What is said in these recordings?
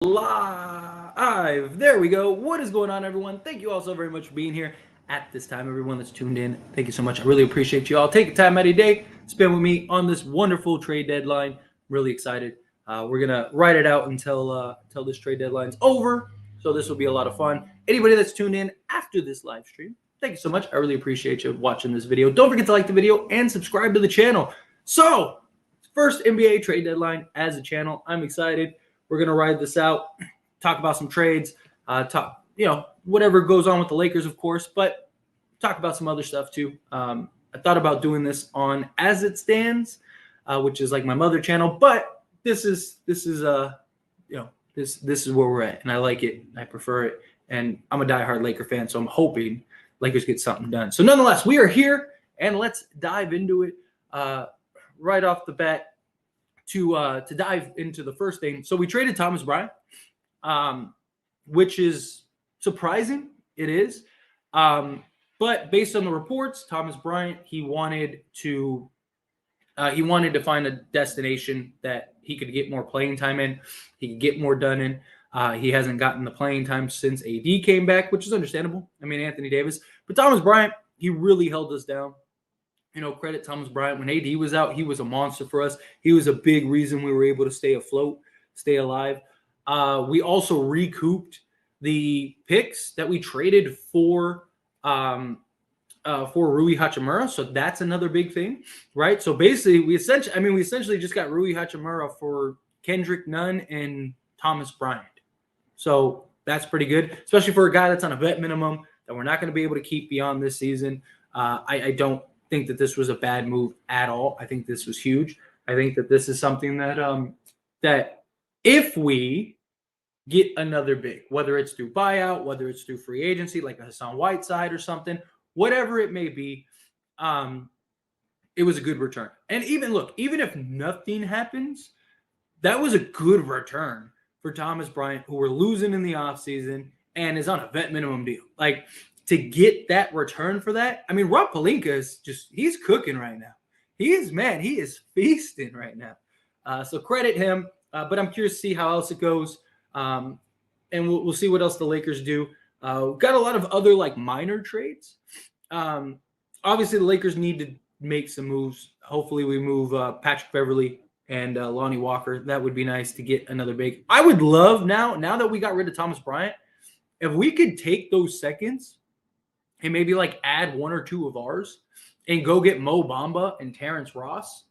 Live. There we go. What is going on, everyone? Thank you all so very much for being here at this time. Everyone that's tuned in, thank you so much. I really appreciate you all taking time out of your day, spend with me on this wonderful trade deadline. Really excited. We're gonna write it out until this trade deadline's over. So this will be a lot of fun. Anybody that's tuned in after this live stream, thank you so much. I really appreciate you watching this video. Don't forget to like the video and subscribe to the channel. So, first NBA trade deadline as a channel. I'm excited. We're going to ride this out, talk about some trades, talk, whatever goes on with the Lakers, of course, but talk about some other stuff too. I thought about doing this on As It Stands, which is like my mother channel, but this is where we're at, and I like it. I prefer it, and I'm a diehard Laker fan, so I'm hoping Lakers get something done. So nonetheless, we are here, and let's dive into it right off the bat. To dive into the first thing. So we traded Thomas Bryant, which is surprising. It is. But based on the reports, Thomas Bryant, he wanted to find a destination that he could get more playing time in. He could get more done in. He hasn't gotten the playing time since AD came back, which is understandable. I mean, Anthony Davis. But Thomas Bryant, he really held us down. Credit Thomas Bryant. When AD was out, he was a monster for us. He was a big reason we were able to stay afloat, stay alive. We also recouped the picks that we traded for Rui Hachimura. So that's another big thing, right? So basically, we essentially just got Rui Hachimura for Kendrick Nunn and Thomas Bryant. So that's pretty good, especially for a guy that's on a vet minimum that we're not going to be able to keep beyond this season. I don't think that this was a bad move at all. I think this was huge. I think that this is something that if we get another big, whether it's through buyout, whether it's through free agency, like a Hassan Whiteside or something, whatever it may be, it was a good return. And even if nothing happens, that was a good return for Thomas Bryant, who we're losing in the offseason and is on a vet minimum deal. Like, to get that return for that, I mean, Rob Pelinka is he's cooking right now. He is feasting right now. So credit him, but I'm curious to see how else it goes. And we'll see what else the Lakers do. Got a lot of other minor trades. Obviously, the Lakers need to make some moves. Hopefully, we move Patrick Beverley and Lonnie Walker. That would be nice to get another big. I would love now that we got rid of Thomas Bryant, if we could take those seconds and maybe add one or two of ours and go get Mo Bamba and Terrence Ross.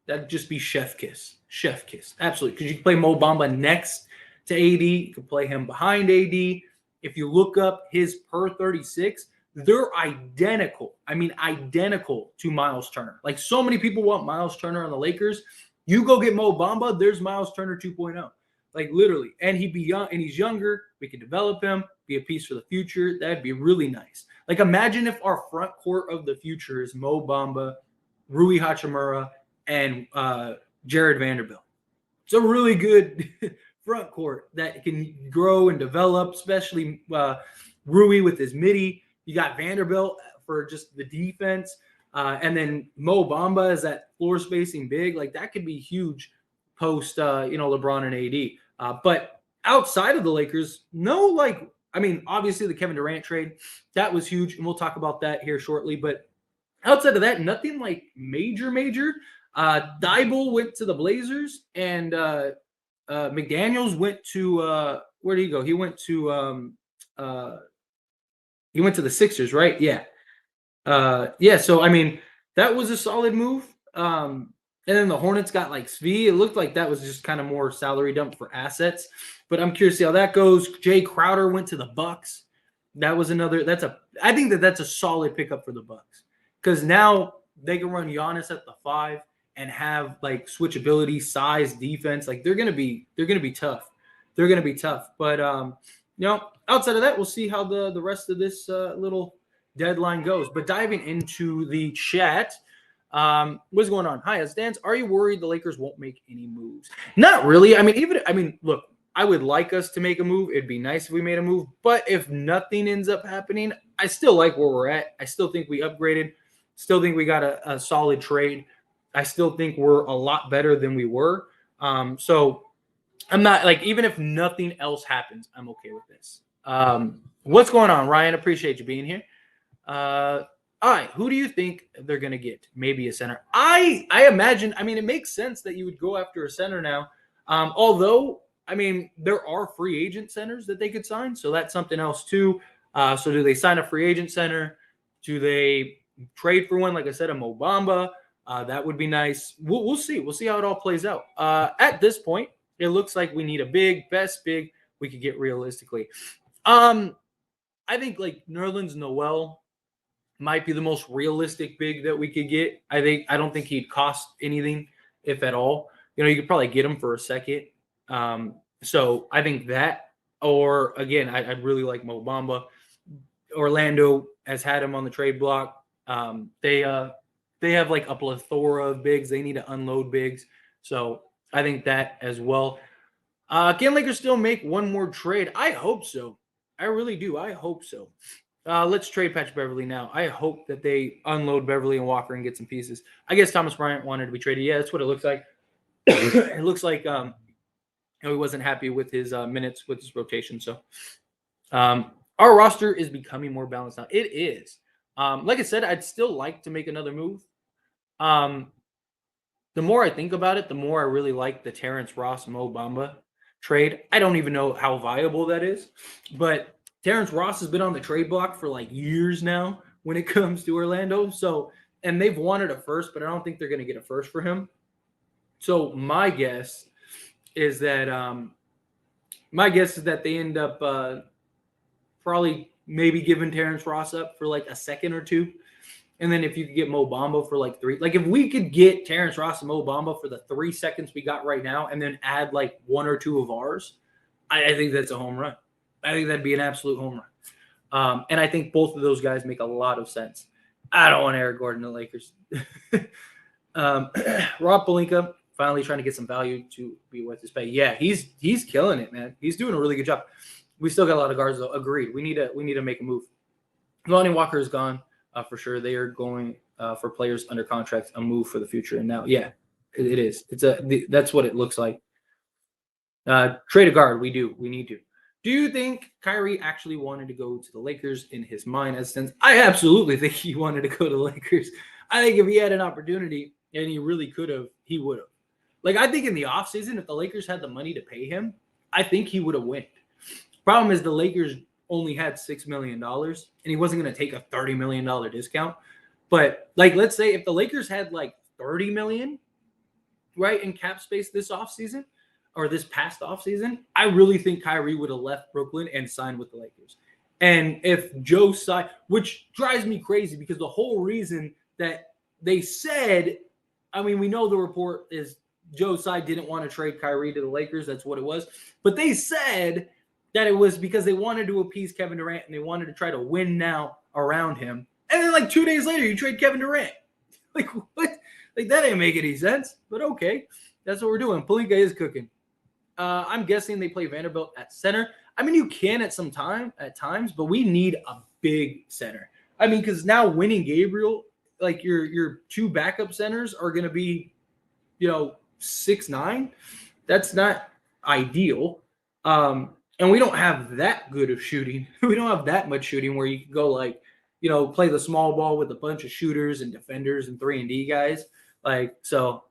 That'd just be chef kiss. Chef kiss. Absolutely. Because you can play Mo Bamba next to AD. You can play him behind AD. If you look up his per 36, they're identical. I mean, identical to Miles Turner. So many people want Miles Turner on the Lakers. You go get Mo Bamba, there's Miles Turner 2.0. Literally. And he'd be young, and he's younger. We could develop him, be a piece for the future. That'd be really nice. Imagine if our front court of the future is Mo Bamba, Rui Hachimura, and Jared Vanderbilt. It's a really good front court that can grow and develop, especially Rui with his midi. You got Vanderbilt for just the defense. And then Mo Bamba is that floor spacing big. That could be huge post, LeBron and AD. But outside of the Lakers, obviously the Kevin Durant trade, that was huge, and we'll talk about that here shortly. But outside of that, nothing major. Dybul went to the Blazers, and McDaniels went to where did he go? He went to the Sixers, right? Yeah. So that was a solid move. And then the Hornets got Svi. It looked like that was just kind of more salary dump for assets. But I'm curious to see how that goes. Jay Crowder went to the Bucks. That was another. I think that's a solid pickup for the Bucks, because now they can run Giannis at the 5 and have switchability, size, defense. They're gonna be tough. They're gonna be tough. But outside of that, we'll see how the rest of this little deadline goes. But diving into the chat. What's going on? Hi, as Dan's. Are you worried the Lakers won't make any moves? Not really. Look, I would like us to make a move. It'd be nice if we made a move. But if nothing ends up happening, I still like where we're at. I still think we upgraded. Still think we got a solid trade. I still think we're a lot better than we were. So I'm not like, even if nothing else happens, I'm okay with this. What's going on, Ryan? Appreciate you being here. All right, who do you think they're gonna get? Maybe a center. I imagine. I mean, it makes sense that you would go after a center now. Although, I mean, there are free agent centers that they could sign, so that's something else too. So, do they sign a free agent center? Do they trade for one? Like I said, a Mo Bamba. That would be nice. We'll see. We'll see how it all plays out. At this point, it looks like we need a best big we could get realistically. I think like Nerlens Noel might be the most realistic big that we could get. I don't think he'd cost anything, if at all. You know, you could probably get him for a second. So I think that, or again, I'd really like Mo Bamba. Orlando has had him on the trade block. They have like a plethora of bigs. They need to unload bigs. So I think that as well. Can Lakers still make one more trade? I hope so. I really do. I hope so. Let's trade Patrick Beverly now. I hope that they unload Beverly and Walker and get some pieces. I guess Thomas Bryant wanted to be traded. Yeah, that's what it looks like. It looks like he wasn't happy with his minutes with his rotation. So our roster is becoming more balanced now. It is. Like I said, I'd still like to make another move. The more I think about it, the more I really like the Terrence Ross Mo Bamba trade. I don't even know how viable that is, but Terrence Ross has been on the trade block for like years now when it comes to Orlando. So, and they've wanted a first, but I don't think they're going to get a first for him. So my guess is that they end up probably maybe giving Terrence Ross up for like a second or two. And then if you could get Mo Bamba for like 3, like if we could get Terrence Ross and Mo Bamba for the 3 seconds we got right now, and then add like 1 or 2 of ours, I think that's a home run. I think that'd be an absolute home run. And I think both of those guys make a lot of sense. I don't want Eric Gordon to the Lakers. Rob Pelinka finally trying to get some value to be worth his pay. Yeah, he's killing it, man. He's doing a really good job. We still got a lot of guards though. Agreed. We need to make a move. Lonnie Walker is gone. For sure, they are going for players under contract, a move for the future. And now, yeah, it is. That's what it looks like. Trade a guard. We need to. Do you think Kyrie actually wanted to go to the Lakers in his mind? As since I absolutely think he wanted to go to the Lakers. I think if he had an opportunity and he really could have, he would have. Like I think in the offseason, if the Lakers had the money to pay him, I think he would have went. Problem is the Lakers only had $6 million and he wasn't going to take a $30 million discount. But like, let's say if the Lakers had like 30 million, right, in cap space this offseason or this past offseason, I really think Kyrie would have left Brooklyn and signed with the Lakers. And if Joe Tsai, which drives me crazy because the whole reason that they said, I mean, we know the report is Joe Tsai didn't want to trade Kyrie to the Lakers. That's what it was. But they said that it was because they wanted to appease Kevin Durant and they wanted to try to win now around him. And then like 2 days later, you trade Kevin Durant. Like what? Like that didn't make any sense. But okay, that's what we're doing. Pelinka is cooking. I'm guessing they play Vanderbilt at center. I mean, you can at times, but we need a big center. I mean, because now winning Gabriel, like your 2 backup centers are going to be, 6'9". That's not ideal. And we don't have that good of shooting. We don't have that much shooting where you can go like, play the small ball with a bunch of shooters and defenders and 3-and-D guys. Like, so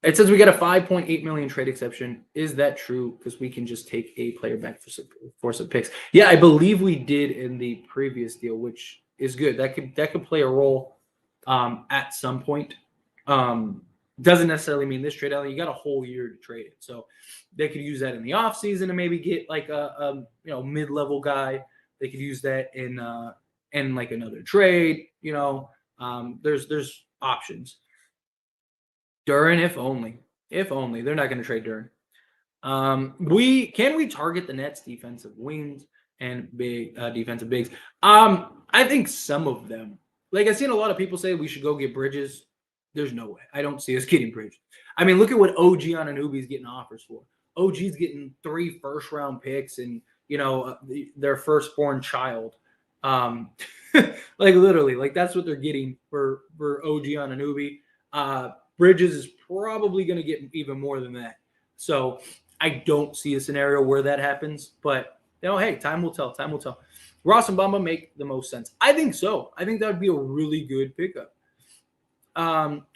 it says we got a $5.8 million trade exception. Is that true? Because we can just take a player back for some picks. Yeah, I believe we did in the previous deal, which is good. That could play a role at some point. Doesn't necessarily mean this trade out. You got a whole year to trade it. So they could use that in the offseason and maybe get like a mid-level guy. They could use that in like another trade. There's options. Duren, if only. They're not going to trade Duren. We target the Nets defensive wings and big defensive bigs? I think some of them. Like I've seen a lot of people say we should go get Bridges. There's no way. I don't see us getting Bridges. I mean, look at what OG Anunoby is getting offers for. OG's getting 3 first-round picks and their firstborn child. Like literally, like that's what they're getting for OG Anunoby. Bridges is probably going to get even more than that. So I don't see a scenario where that happens. But, hey, time will tell. Time will tell. Ross and Bamba make the most sense. I think so. I think that would be a really good pickup.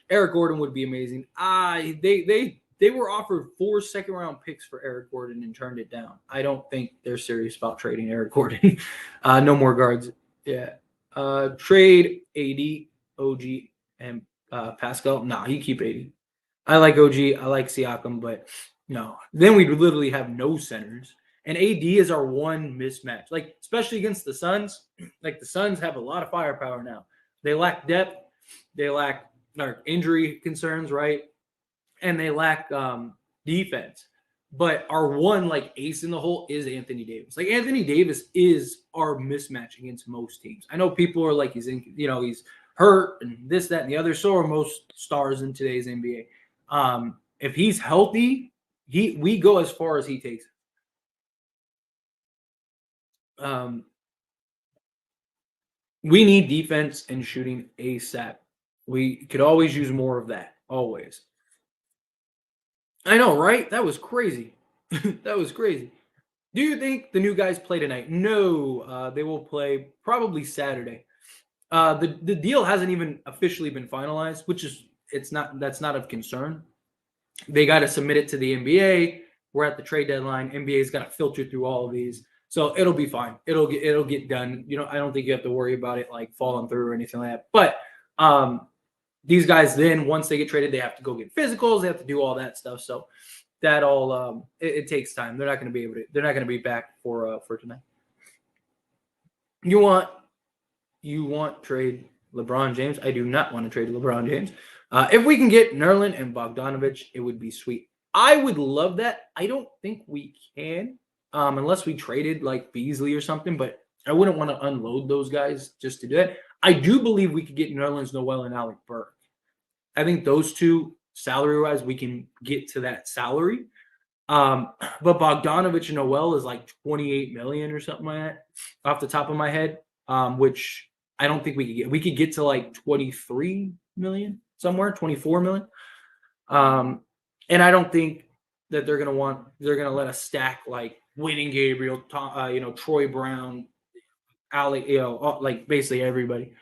Eric Gordon would be amazing. They were offered 4 second-round picks for Eric Gordon and turned it down. I don't think they're serious about trading Eric Gordon. No more guards. Yeah. Trade AD, OG, and Pascal. Nah, he keep AD. I like OG. I like Siakam, but no. Then we'd literally have no centers. And AD is our one mismatch. Like, especially against the Suns. Like, the Suns have a lot of firepower now. They lack depth. They lack injury concerns, right? And they lack defense. But our one like ace in the hole is Anthony Davis. Like, Anthony Davis is our mismatch against most teams. I know people are like, he's hurt and this, that, and the other. So are most stars in today's NBA. If he's healthy, we go as far as he takes. We need defense and shooting ASAP. We could always use more of that. Always. I know, right? That was crazy. That was crazy. Do you think the new guys play tonight? No, they will play probably Saturday. The deal hasn't even officially been finalized, which is that's not of concern. They got to submit it to the NBA. We're at the trade deadline. NBA's got to filter through all of these, so it'll be fine. It'll get done. I don't think you have to worry about it like falling through or anything like that. But these guys then, once they get traded, they have to go get physicals. They have to do all that stuff. So that all it takes time. They're not going to be able to. They're not going to be back for tonight. You want trade LeBron James? I do not want to trade LeBron James. If we can get Nerlens and Bogdanovich, it would be sweet. I would love that. I don't think we can, unless we traded like Beasley or something. But I wouldn't want to unload those guys just to do that. I do believe we could get Nerlens Noel and Alec Burke. I think those two, salary-wise, we can get to that salary. But Bogdanovich and Noel is like $28 million or something like that off the top of my head, which I don't think we could get. We could get to like 23 million somewhere, 24 million. And I don't think that they're going to let us stack like Wayne Gabriel, Troy Brown, Alec, like basically everybody.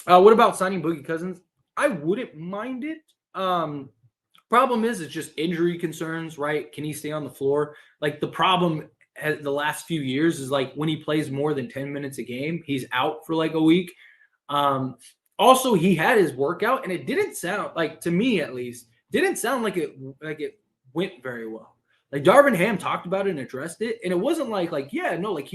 What about signing Boogie Cousins? I wouldn't mind it. Problem is, it's just injury concerns, right? Can he stay on the floor? Like, the problem the last few years is like when he plays more than 10 minutes a game, he's out for like a week. Also, he had his workout, and it didn't sound like, to me at least, didn't sound like it went very well. Like, Darvin Ham talked about it and addressed it, and it wasn't like he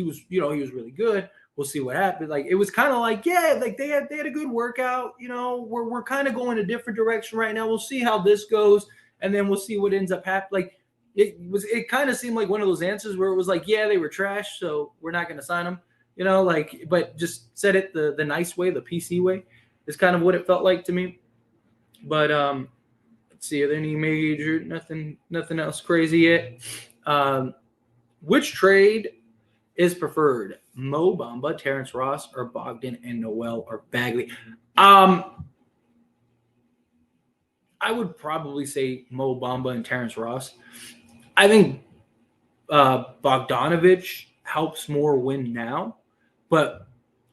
was, he was really good. We'll see what happens. Like, it was kind of like, yeah, like they had a good workout. We're kind of going a different direction right now. We'll see how this goes, and then we'll see what ends up happening. Like, it kind of seemed like one of those answers where it was like, yeah, they were trash, so we're not going to sign them. But just said it the nice way, the PC way, is kind of what it felt like to me. But let's see, are there any major nothing else crazy yet? Which trade is preferred? Mo Bamba, Terrence Ross, or Bogdan and Noel or Bagley? I would probably say Mo Bamba and Terrence Ross. I think Bogdanovich helps more win now, but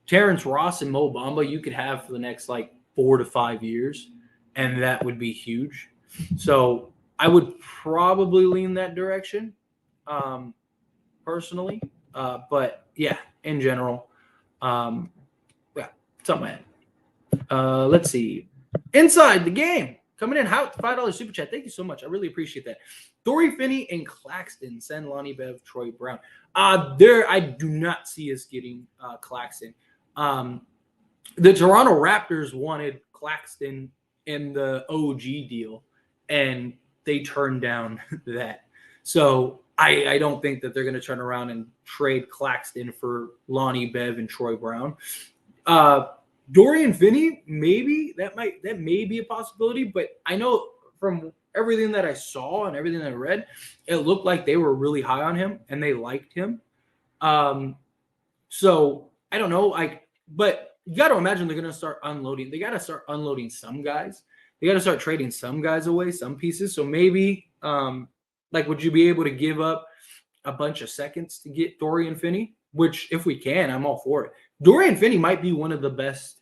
Terrence Ross and Mo Bamba you could have for the next like 4 to 5 years, and that would be huge. So I would probably lean that direction, personally. But yeah, in general, something like that. Let's see. Inside the game. Coming in hot, $5 super chat. Thank you so much. I really appreciate that. Dory Finney and Claxton send Lonnie Bev, Troy Brown. I do not see us getting Claxton. The Toronto Raptors wanted Claxton in the OG deal, and they turned down that. So I don't think that they're going to turn around and trade Claxton for Lonnie Bev and Troy Brown. Dorian Finney, maybe that may be a possibility, but I know from everything that I saw and everything that I read, it looked like they were really high on him and they liked him. So I don't know, but you got to imagine they're going to start unloading. They got to start unloading some guys. they got to start trading some guys away, some pieces. So maybe, like, would you be able to give up a bunch of seconds to get Dorian Finney? Which, if we can, I'm all for it. Dorian Finney might be one of the best,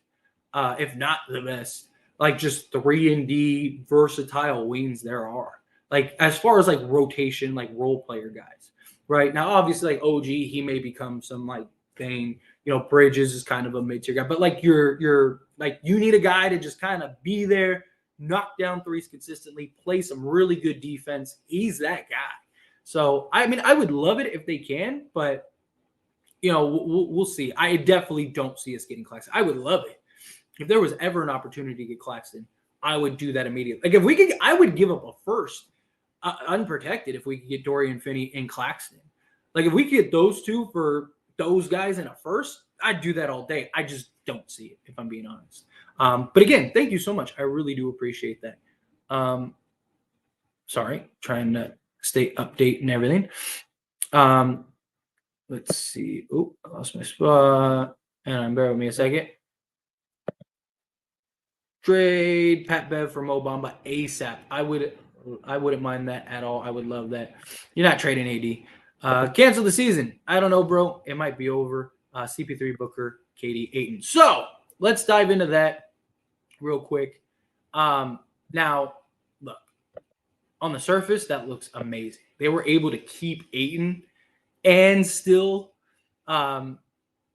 if not the best, like just 3-and-D versatile wings there are. Like as far as like rotation, like role player guys, right? Now, obviously, like OG, he may become some like thing. You know, Bridges is kind of a mid-tier guy, but like you're like you need a guy to just kind of be there, knock down threes consistently, play some really good defense. He's that guy. So I mean, I would love it if they can, but you know, we'll see. I definitely don't see us getting Claxton. I would love it if there was ever an opportunity to get Claxton. I would do that immediately. Like if we could, I would give up a first unprotected if we could get Dorian Finney and Claxton. Like if we could get those two for those guys in a first, I'd do that all day. I just don't see it, if I'm being honest. But again, thank you so much. I really do appreciate that. Sorry, trying to stay update and everything. Let's see. Oh, I lost my spot. And bear with me a second. Trade Pat Bev for Mo Bamba ASAP. I wouldn't mind that at all. I would love that. You're not trading AD. Cancel the season. I don't know, bro. It might be over. CP3, Booker, KD, Ayton. So let's dive into that real quick. Now, look, on the surface, that looks amazing. They were able to keep Ayton and still, get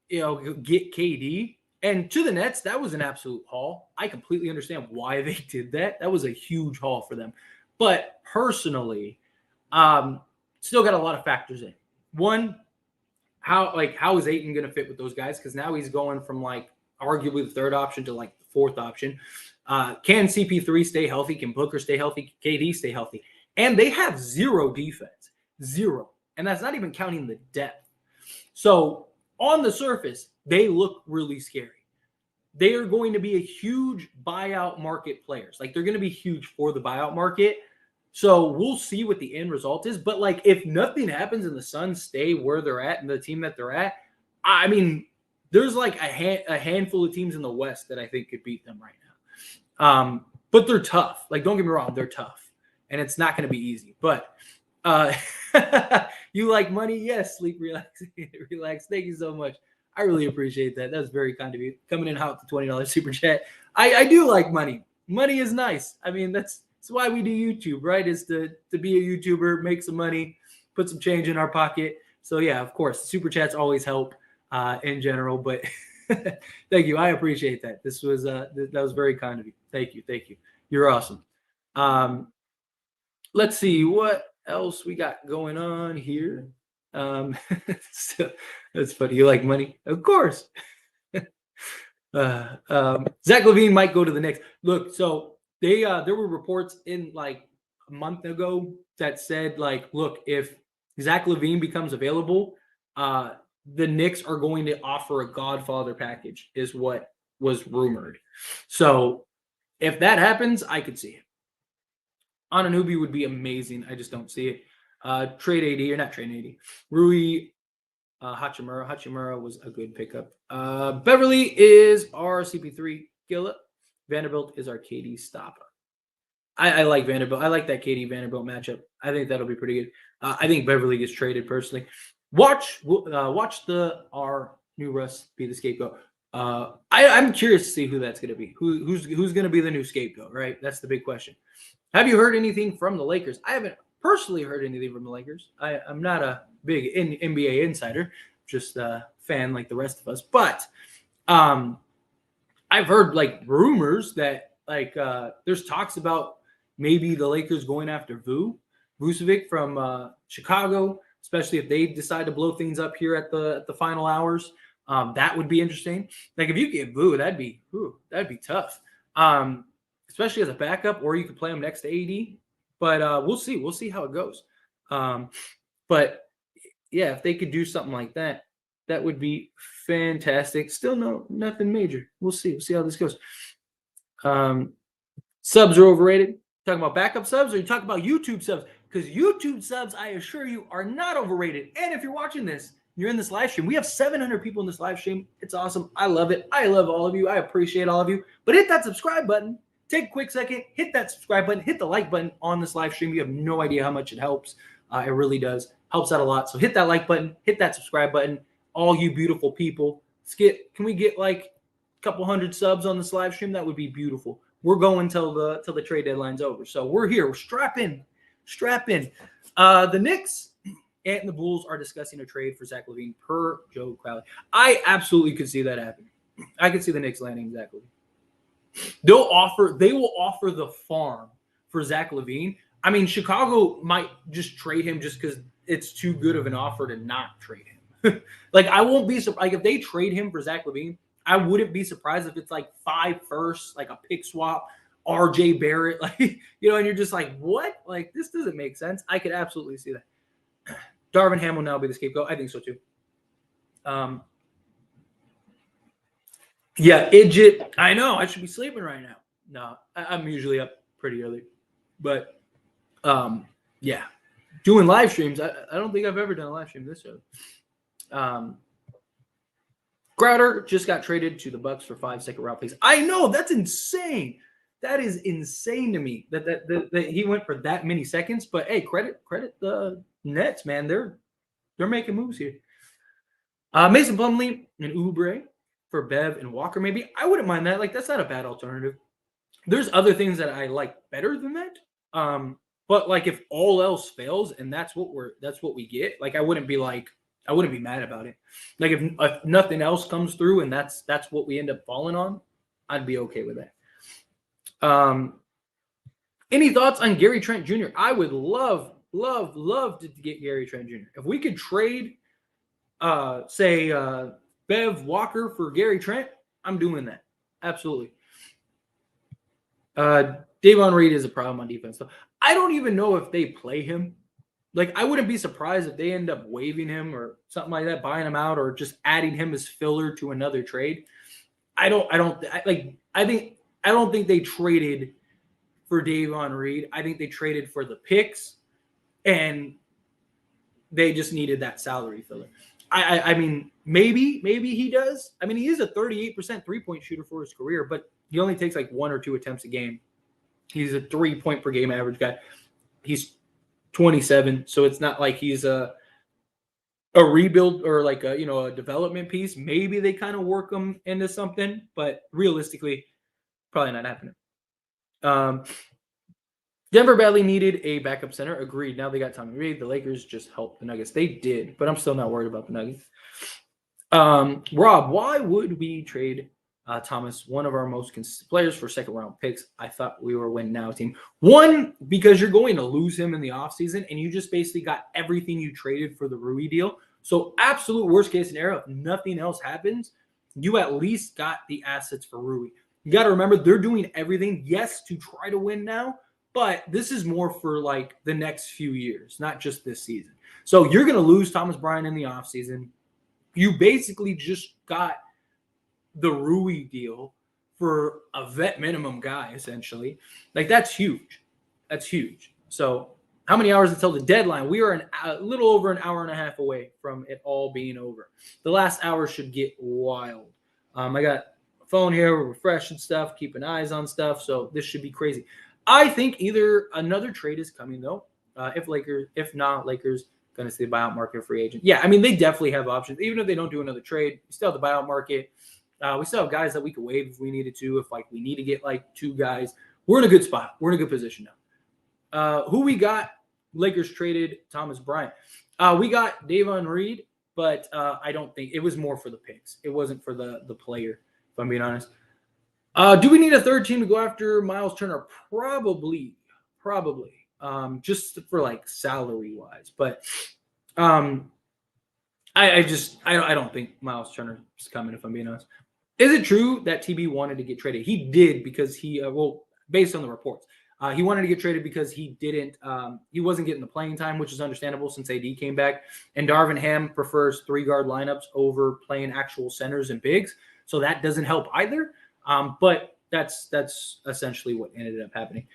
KD. And to the Nets, that was an absolute haul. I completely understand why they did that. That was a huge haul for them. But personally, still got a lot of factors in. One, how is Ayton going to fit with those guys? Because now he's going from like arguably the third option to like the fourth option. Can CP3 stay healthy? Can Booker stay healthy? KD stay healthy? And they have zero defense. Zero. And that's not even counting the depth. So on the surface, they look really scary. They are going to be a huge buyout market players. Like they're going to be huge for the buyout market. So we'll see what the end result is. But like if nothing happens and the Suns stay where they're at and the team that they're at, I mean, there's like a handful of teams in the West that I think could beat them right now. But they're tough. Like don't get me wrong, they're tough. And it's not going to be easy. But you like money? Yes, sleep, relax, relax. Thank you so much. I really appreciate that. That's very kind of you. Coming in hot with the $20 super chat. I do like money. Money is nice. I mean, that's why we do YouTube, right? Is to be a YouTuber, make some money, put some change in our pocket. So yeah, of course, super chats always help in general. But thank you. I appreciate that. This was that was very kind of you. Thank you. Thank you. You're awesome. Let's see what else we got going on here. So, that's funny. You like money? Of course. Zach LaVine might go to the Knicks. Look, so they there were reports in like a month ago that said like, look, if Zach LaVine becomes available, the Knicks are going to offer a Godfather package, is what was rumored. So if that happens, I could see it. Anunoby would be amazing. I just don't see it. Trade AD or not trade AD. Rui Hachimura. Hachimura was a good pickup. Beverly is our CP3 Gillett. Vanderbilt is our KD stopper. I like Vanderbilt. I like that KD Vanderbilt matchup. I think that'll be pretty good. I think Beverly gets traded personally. Watch our new Russ be the scapegoat. I'm curious to see who that's going to be. Who's going to be the new scapegoat? Right. That's the big question. Have you heard anything from the Lakers? I haven't personally heard anything from the Lakers. I'm not a big NBA insider, just a fan like the rest of us. But I've heard like rumors that like there's talks about maybe the Lakers going after Vucevic from Chicago, especially if they decide to blow things up here at the final hours. That would be interesting. Like if you get Vu, that'd be tough. Especially as a backup, or you could play him next to AD. But we'll see. We'll see how it goes. But yeah, if they could do something like that, that would be fantastic. Still nothing major. We'll see. We'll see how this goes. Subs are overrated. Talking about backup subs, or you talk about YouTube subs? Because YouTube subs, I assure you, are not overrated. And if you're watching this, you're in this live stream. We have 700 people in this live stream. It's awesome. I love it. I love all of you. I appreciate all of you. But hit that subscribe button. take a quick second, hit that subscribe button, hit the like button on this live stream. You have no idea how much it helps. It really does. Helps out a lot. So hit that like button, hit that subscribe button. All you beautiful people, can we get like a couple hundred subs on this live stream? That would be beautiful. We're going till the trade deadline's over. So we're here. We're strap in. The Knicks and the Bulls are discussing a trade for Zach LaVine per Joe Crowley. I absolutely could see that happening. I could see the Knicks landing Zach LaVine. They will offer the farm for Zach LaVine. I mean, Chicago might just trade him just because it's too good of an offer to not trade him. Like, I won't be surprised if they trade him for Zach LaVine. I wouldn't be surprised if it's like 5 firsts, like a pick swap, RJ Barrett, like, and you're just like, what? Like, this doesn't make sense. I could absolutely see that. Darvin Ham will now be the scapegoat. I think so too. Yeah, Idjit. I know. I should be sleeping right now. No, I'm usually up pretty early. But, yeah. Doing live streams, I don't think I've ever done a live stream this early. Crowder just got traded to the Bucks for 5 second-round picks. I know. That's insane. That is insane to me that he went for that many seconds. But, hey, credit the Nets, man. They're making moves here. Mason Plumlee and Oubre for Bev and Walker, maybe. I wouldn't mind that. Like, that's not a bad alternative. There's other things that I like better than that. But like, if all else fails and that's what we get, like, I wouldn't be mad about it. Like, if nothing else comes through and that's what we end up falling on, I'd be okay with that. Any thoughts on Gary Trent Jr.? I would love to get Gary Trent Jr. If we could trade, Bev Walker for Gary Trent, I'm doing that. Absolutely. Davon Reed is a problem on defense, though. I don't even know if they play him. Like, I wouldn't be surprised if they end up waiving him or something like that, buying him out, or just adding him as filler to another trade. I don't think they traded for Davon Reed. I think they traded for the picks, and they just needed that salary filler. I mean, maybe he does. I mean, he is a 38% three-point shooter for his career, but he only takes like 1 or 2 attempts a game. He's a 3-point per game average guy. He's 27, so it's not like he's a rebuild or like a development piece. Maybe they kind of work him into something, but realistically, probably not happening. Denver badly needed a backup center. Agreed. Now they got Tommy Reed. The Lakers just helped the Nuggets. They did, but I'm still not worried about the Nuggets. Rob, why would we trade Thomas, one of our most consistent players, for second-round picks? I thought we were a win-now team. One, because you're going to lose him in the offseason, and you just basically got everything you traded for the Rui deal. So absolute worst-case scenario, if nothing else happens, you at least got the assets for Rui. You got to remember, they're doing everything, yes, to try to win now, but this is more for like the next few years, not just this season. So you're going to lose Thomas Bryant in the offseason. You basically just got the Rui deal for a vet minimum guy, essentially. Like, that's huge. That's huge. So how many hours until the deadline? We are a little over an hour and a half away from it all being over. The last hour should get wild. I got a phone here, we're refreshing stuff, keeping eyes on stuff, so this should be crazy. I think either another trade is coming, though. If not, Lakers going to see the buyout market, free agent. Yeah, I mean, they definitely have options. Even if they don't do another trade, we still have the buyout market. We still have guys that we could waive if we needed to, if like we need to get like 2 guys. We're in a good spot. We're in a good position now. Who we got? Lakers traded Thomas Bryant. We got Davon Reed, but I don't think it was more for the picks. It wasn't for the player, if I'm being honest. Do we need a third team to go after Miles Turner? Probably. Just for like salary wise, but I don't think Miles Turner is coming, if I'm being honest. Is it true that TB wanted to get traded? He did, because he based on the reports, he wanted to get traded because he wasn't getting the playing time, which is understandable since AD came back, and Darvin Ham prefers 3-guard lineups over playing actual centers and bigs, so that doesn't help either. But that's essentially what ended up happening.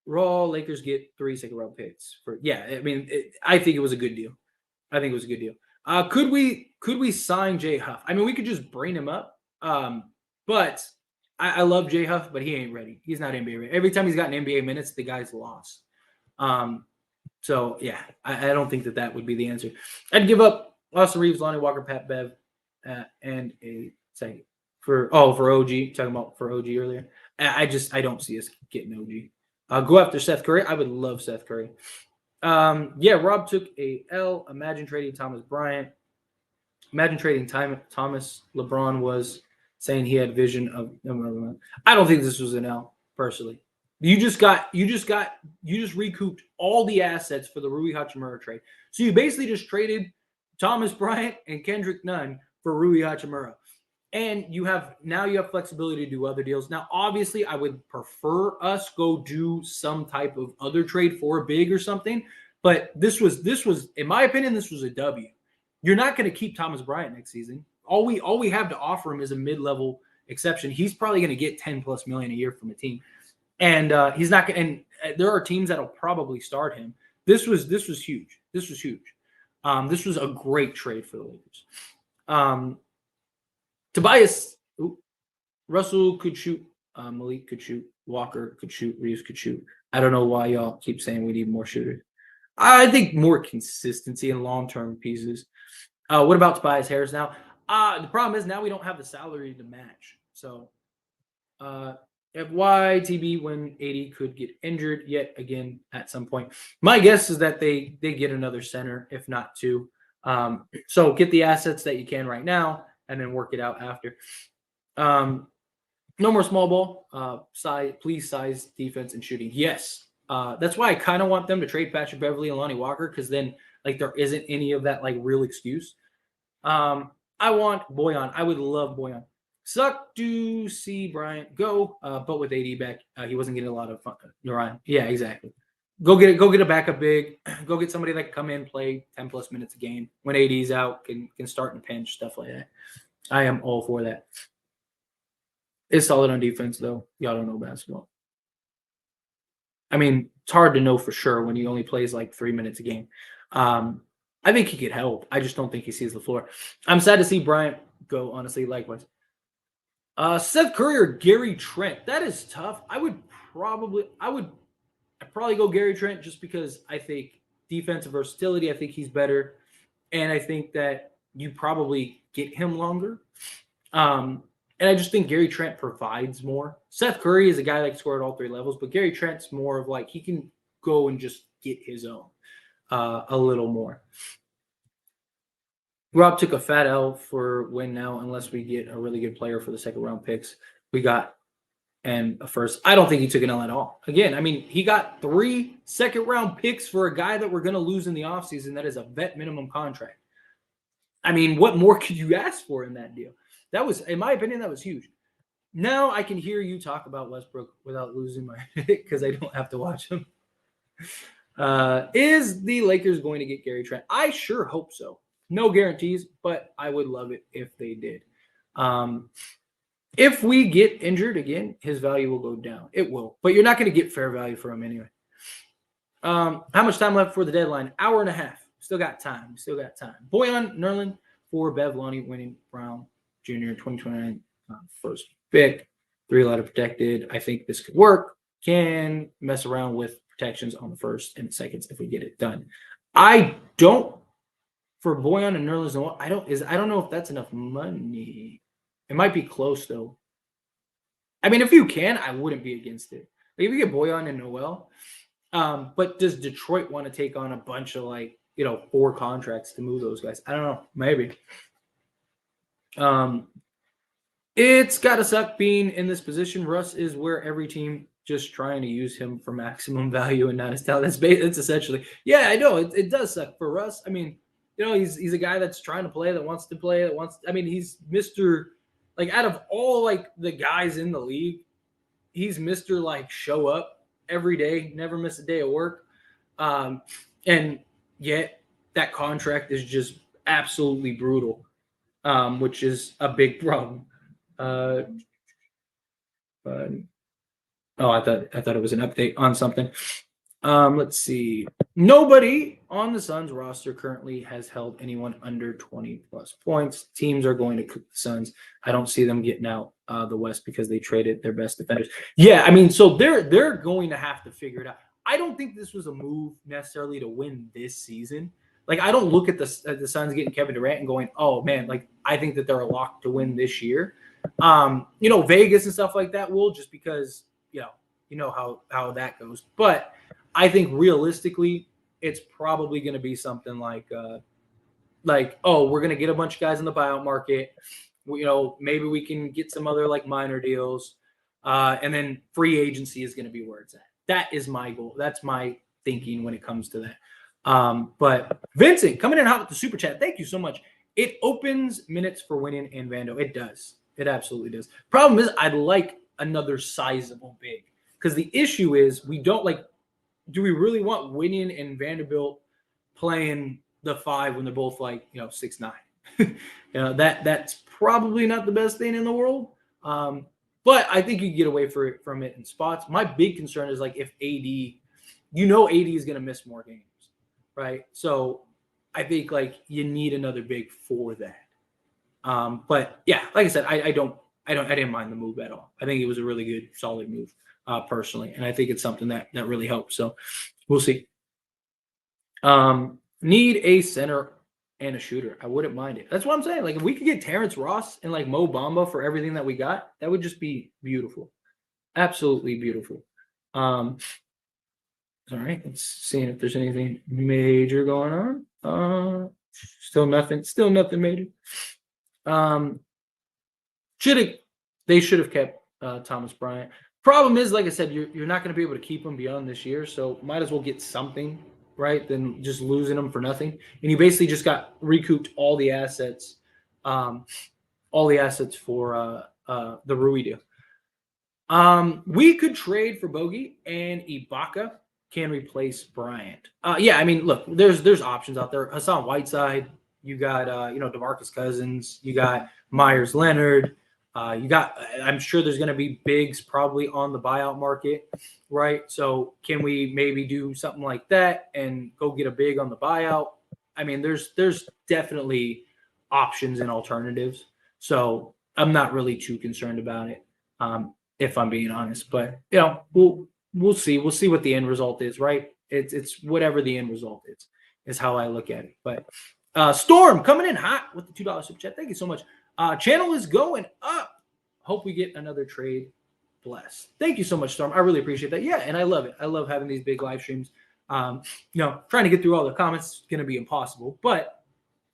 Raw Lakers get 3 second-round picks for. Yeah, I mean, I think it was a good deal. Could we sign Jay Huff? I mean, we could just bring him up, but I love J Huff, but he ain't ready. He's not NBA ready. Every time he's gotten NBA minutes, the guy's lost. So yeah, I don't think that would be the answer. I'd give up Austin Reeves, Lonnie Walker, Pat Bev, and a second for OG. Talking about for OG earlier. I don't see us getting OG. Go after Seth Curry. I would love Seth Curry. Yeah, Rob took a L. Imagine trading Thomas Bryant. Imagine trading Thomas. LeBron was saying he had vision of. I don't think this was an L personally. You just recouped all the assets for the Rui Hachimura trade. So you basically just traded Thomas Bryant and Kendrick Nunn for Rui Hachimura. And you have flexibility to do other deals. Now, obviously, I would prefer us go do some type of other trade for a big or something. But this was, in my opinion, this was a W. You're not going to keep Thomas Bryant next season. All we have to offer him is a mid-level exception. He's probably going to get 10 plus million a year from a team. And he's not going. And there are teams that'll probably start him. This was huge. This was huge. This was a great trade for the Lakers. Tobias, Russell could shoot. Malik could shoot. Walker could shoot. Reeves could shoot. I don't know why y'all keep saying we need more shooters. I think more consistency and long-term pieces. What about Tobias Harris now? The problem is now we don't have the salary to match. So. FYTB when AD could get injured yet again at some point. My guess is that they get another center, if not two. So get the assets that you can right now and then work it out after. No more small ball. Please size, defense, and shooting. Yes. That's why I kind of want them to trade Patrick Beverley and Lonnie Walker, because then like there isn't any of that like real excuse. I want Boyan. I would love Boyan. Suck to see Bryant go, but with AD back, he wasn't getting a lot of fun. Ryan. Yeah, exactly. Go get a backup big. Go get somebody that can come in, play 10 plus minutes a game. When AD's out, can start in a pinch, stuff like that. I am all for that. It's solid on defense, though. Y'all don't know basketball. I mean, it's hard to know for sure when he only plays like 3 minutes a game. I think he could help. I just don't think he sees the floor. I'm sad to see Bryant go, honestly, likewise. Seth Curry or Gary Trent. That is tough. I'd probably go Gary Trent just because I think defensive versatility, I think he's better. And I think that you probably get him longer. And I just think Gary Trent provides more. Seth Curry is a guy that can score at all three levels, but Gary Trent's more of like he can go and just get his own a little more. Rob took a fat L for win now, unless we get a really good player for the second round picks. We got and a first. I don't think he took an L at all. Again, I mean, he got 3 second round picks for a guy that we're going to lose in the offseason. That is a vet minimum contract. I mean, what more could you ask for in that deal? That was, in my opinion, that was huge. Now I can hear you talk about Westbrook without losing my because I don't have to watch him. Is the Lakers going to get Gary Trent? I sure hope so. No guarantees, but I would love it if they did. If we get injured again, his value will go down. It will, but you're not going to get fair value for him anyway. How much time left for the deadline? Hour and a half. Still got time. Boyan Nerlin for Bev Lonnie winning Brown Jr. 2029 first pick. 3-letter protected. I think this could work. Can mess around with protections on the first and seconds if we get it done. I don't. For Boyan and Nerlens, I don't know if that's enough money. It might be close though. I mean, if you can, I wouldn't be against it. Like, if you get Boyan and Noel, but does Detroit want to take on a bunch of 4 contracts to move those guys? I don't know. Maybe. It's gotta suck being in this position. Russ is where every team just trying to use him for maximum value and not his talent. That's essentially. Yeah, I know it does suck for Russ. I mean. He's a guy that's trying to play, that wants to play, he's Mr. Out of all the guys in the league, he's Mr. show up every day, never miss a day of work. And yet that contract is just absolutely brutal, which is a big problem. I thought it was an update on something. Let's see. Nobody on the Suns roster currently has held anyone under 20 plus points. Teams are going to cook the Suns. I don't see them getting out the West because they traded their best defenders. Yeah, I mean, so they're going to have to figure it out. I don't think this was a move necessarily to win this season. Like, I don't look at the Suns getting Kevin Durant and going, oh man, like I think that they're a lock to win this year. Vegas and stuff like that will, just because you know how that goes. But I think realistically, it's probably going to be something like, oh, we're going to get a bunch of guys in the buyout market. Maybe we can get some other like minor deals, and then free agency is going to be where it's at. That is my goal. That's my thinking when it comes to that. But Vincent coming in hot with the super chat. Thank you so much. It opens minutes for winning and Vando. It does. It absolutely does. Problem is, I'd like another sizable big, because the issue is we don't like. Do we really want Winion and Vanderbilt playing the 5 when they're both like 6'9"? That's probably not the best thing in the world. But I think you can get away from it in spots. My big concern is like if AD, AD is going to miss more games, right? So I think like you need another big for that. But yeah, like I said, I didn't mind the move at all. I think it was a really good, solid move. Personally, and I think it's something that really helps. So we'll see. Need a center and a shooter. I wouldn't mind it. That's what I'm saying. Like if we could get Terrence Ross and like Mo Bamba for everything that we got, that would just be beautiful. Absolutely beautiful. All right, let's see if there's anything major going on. Still nothing major. They should have kept Thomas Bryant. Problem is, like I said, you're not going to be able to keep them beyond this year, so might as well get something, right, than just losing them for nothing. And you basically just got recouped all the assets for the Rui deal. We could trade for Bogey, and Ibaka can replace Bryant. Yeah, I mean, look, there's options out there. Hassan Whiteside, you got DeMarcus Cousins, you got Myers Leonard. I'm sure there's going to be bigs probably on the buyout market, right? So can we maybe do something like that and go get a big on the buyout? I mean, there's definitely options and alternatives. So I'm not really too concerned about it, if I'm being honest. But we'll see. We'll see what the end result is, right? It's whatever the end result is how I look at it. But Storm coming in hot with the $2 super chat. Thank you so much. Channel is going up. Hope we get another trade. Bless. Thank you so much, Storm. I really appreciate that. Yeah, and I love it. I love having these big live streams. Trying to get through all the comments is going to be impossible, but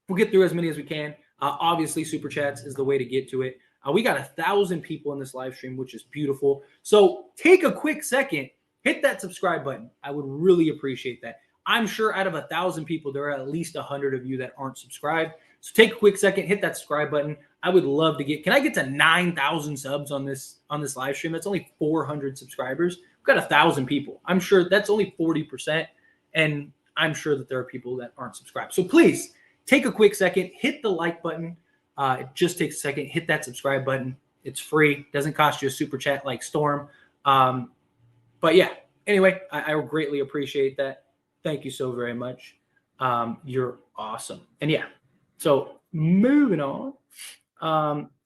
we'll get through as many as we can. Obviously, super chats is the way to get to it. We got 1,000 people in this live stream, which is beautiful. So take a quick second, hit that subscribe button. I would really appreciate that. I'm sure out of 1,000 people, there are at least 100 of you that aren't subscribed. So take a quick second, hit that subscribe button. I would love to can I get to 9,000 subs on this live stream? That's only 400 subscribers. We've got 1,000 people. I'm sure that's only 40%. And I'm sure that there are people that aren't subscribed. So please take a quick second, hit the like button. It just takes a second. Hit that subscribe button. It's free. Doesn't cost you a super chat like Storm. But yeah, anyway, I greatly appreciate that. Thank you so very much. You're awesome. And yeah, so moving on.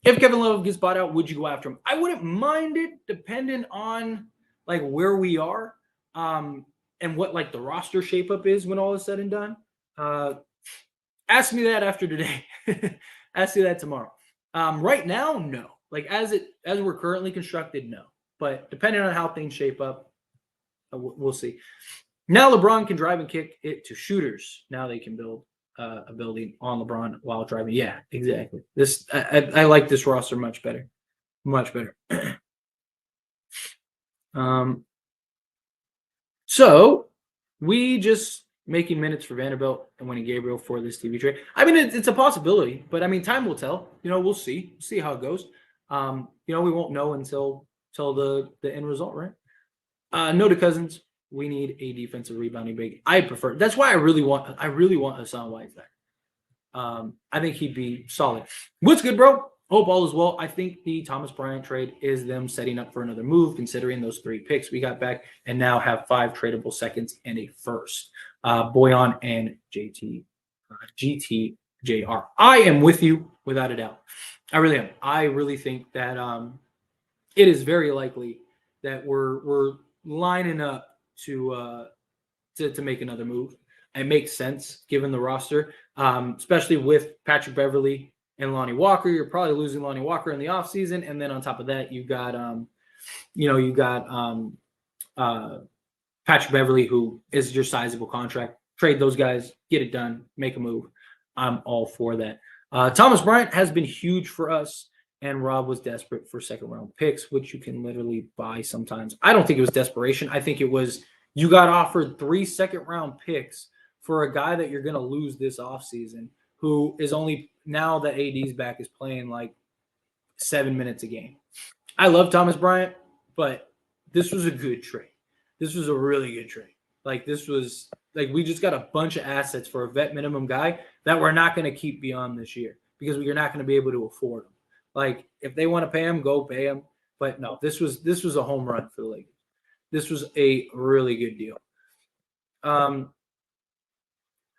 If Kevin Love gets bought out, would you go after him? I wouldn't mind it, depending on like where we are, and what like the roster shape up is when all is said and done. Ask me that after today. Ask me that tomorrow. Right now, no. Like as we're currently constructed, no. But depending on how things shape up, we'll see. Now LeBron can drive and kick it to shooters. Now they can build a building on LeBron while driving. Yeah, exactly. I like this roster much better. Much better. So we just making minutes for Vanderbilt and winning Gabriel for this TV trade. I mean, it's a possibility, but I mean, time will tell. We'll see. We'll see how it goes. We won't know until the end result, right? No to Cousins. We need a defensive rebounding big. I prefer. That's why I really want Hassan Whiteside. I think he'd be solid. What's good, bro? Hope all is well. I think the Thomas Bryant trade is them setting up for another move, considering those 3 picks we got back, and now have 5 tradable seconds and a first. Boyan and GTJR. I am with you without a doubt. I really am. I really think that it is very likely that we're lining up to make another move. It makes sense given the roster, especially with Patrick Beverley and Lonnie Walker. You're probably losing Lonnie Walker in the offseason. And then on top of that, you got Patrick Beverley, who is your sizable contract. Trade those guys, get it done, make a move. I'm all for that. Thomas Bryant has been huge for us, and Rob was desperate for second-round picks, which you can literally buy sometimes. I don't think it was desperation. I think it was you got offered 3 second-round picks for a guy that you're going to lose this offseason, who is only, now that AD's back, is playing like 7 minutes a game. I love Thomas Bryant, but this was a good trade. This was a really good trade. Like, this was like, we just got a bunch of assets for a vet minimum guy that we're not going to keep beyond this year because we're not going to be able to afford him. Like, if they want to pay him, go pay him. But no, this was a home run for the Lakers. This was a really good deal.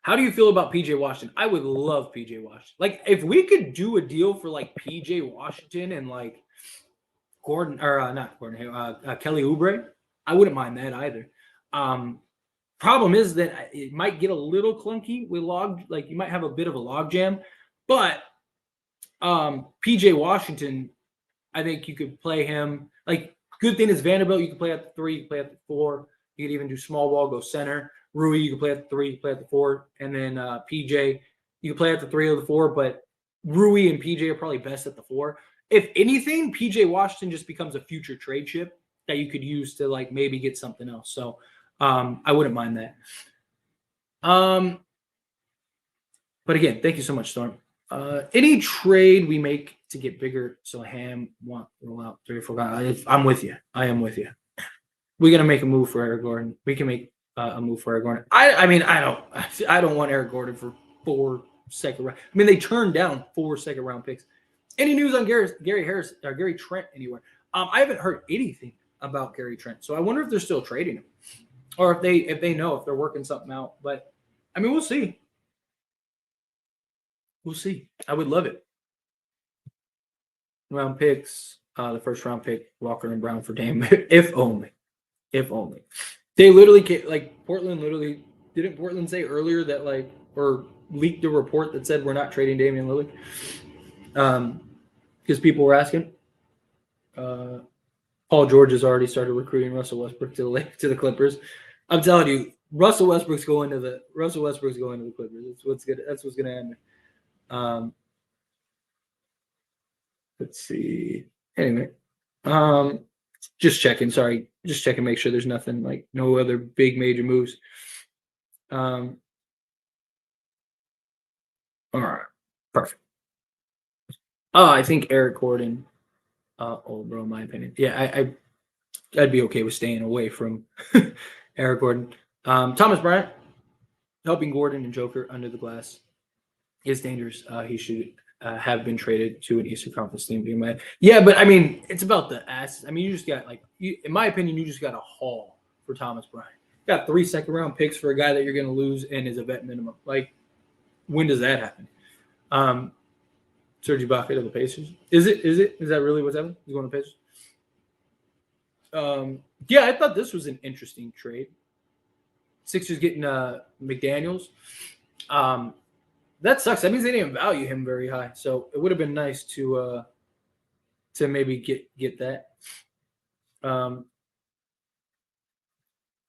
How do you feel about PJ Washington? I would love PJ Washington. Like, if we could do a deal for like PJ Washington and like Kelly Oubre, I wouldn't mind that either. Problem is that it might get a little clunky with like you might have a bit of a log jam, but PJ Washington, I think you could play him. Like, good thing is Vanderbilt, you can play at the 3, you can play at the 4, you could even do small ball, go center. Rui, you can play at the 3, you can play at the 4, and then PJ, you can play at the 3 or the 4, but Rui and PJ are probably best at the 4. If anything, PJ Washington just becomes a future trade chip that you could use to like maybe get something else. So I wouldn't mind that. But again, thank you so much, Storm. Any trade we make to get bigger, so Ham want roll out 3 or 4 guys. I'm with you. I am with you. We're gonna make a move for Eric Gordon. We can make a move for Eric Gordon. I mean, I don't want Eric Gordon for 4 second round. I mean, they turned down 4 second round picks. Any news on Gary Harris or Gary Trent anywhere? I haven't heard anything about Gary Trent, so I wonder if they're still trading him, or if they know if they're working something out. But I mean, we'll see. We'll see. I would love it. Round picks, the first round pick, Walker and Brown for Dame. If only. They literally like Portland. Literally, didn't Portland say earlier that like or leaked a report that said we're not trading Damian Lillard? Because people were asking. Paul George has already started recruiting Russell Westbrook to the Clippers. I'm telling you, Russell Westbrook's going to the Clippers. That's what's gonna happen. Let's see. Anyway, just checking. Sorry, just checking. Make sure there's nothing like no other big major moves. All right, perfect. I think Eric Gordon. Bro, in my opinion, yeah, I'd be okay with staying away from Eric Gordon. Thomas Bryant helping Gordon and Joker under the glass is dangerous. He should have been traded to an Eastern Conference team. Yeah, but I mean, it's about the ass. I mean, you just got in my opinion, you just got a haul for Thomas Bryant. You got 3 second round picks for a guy that you're going to lose and is a vet minimum. Like, when does that happen? Serge Ibaka to the Pacers. Is that really what's happening? He's going to Pacers. Yeah, I thought this was an interesting trade. Sixers getting McDaniels. That sucks. That means they didn't value him very high. So it would have been nice to maybe get that.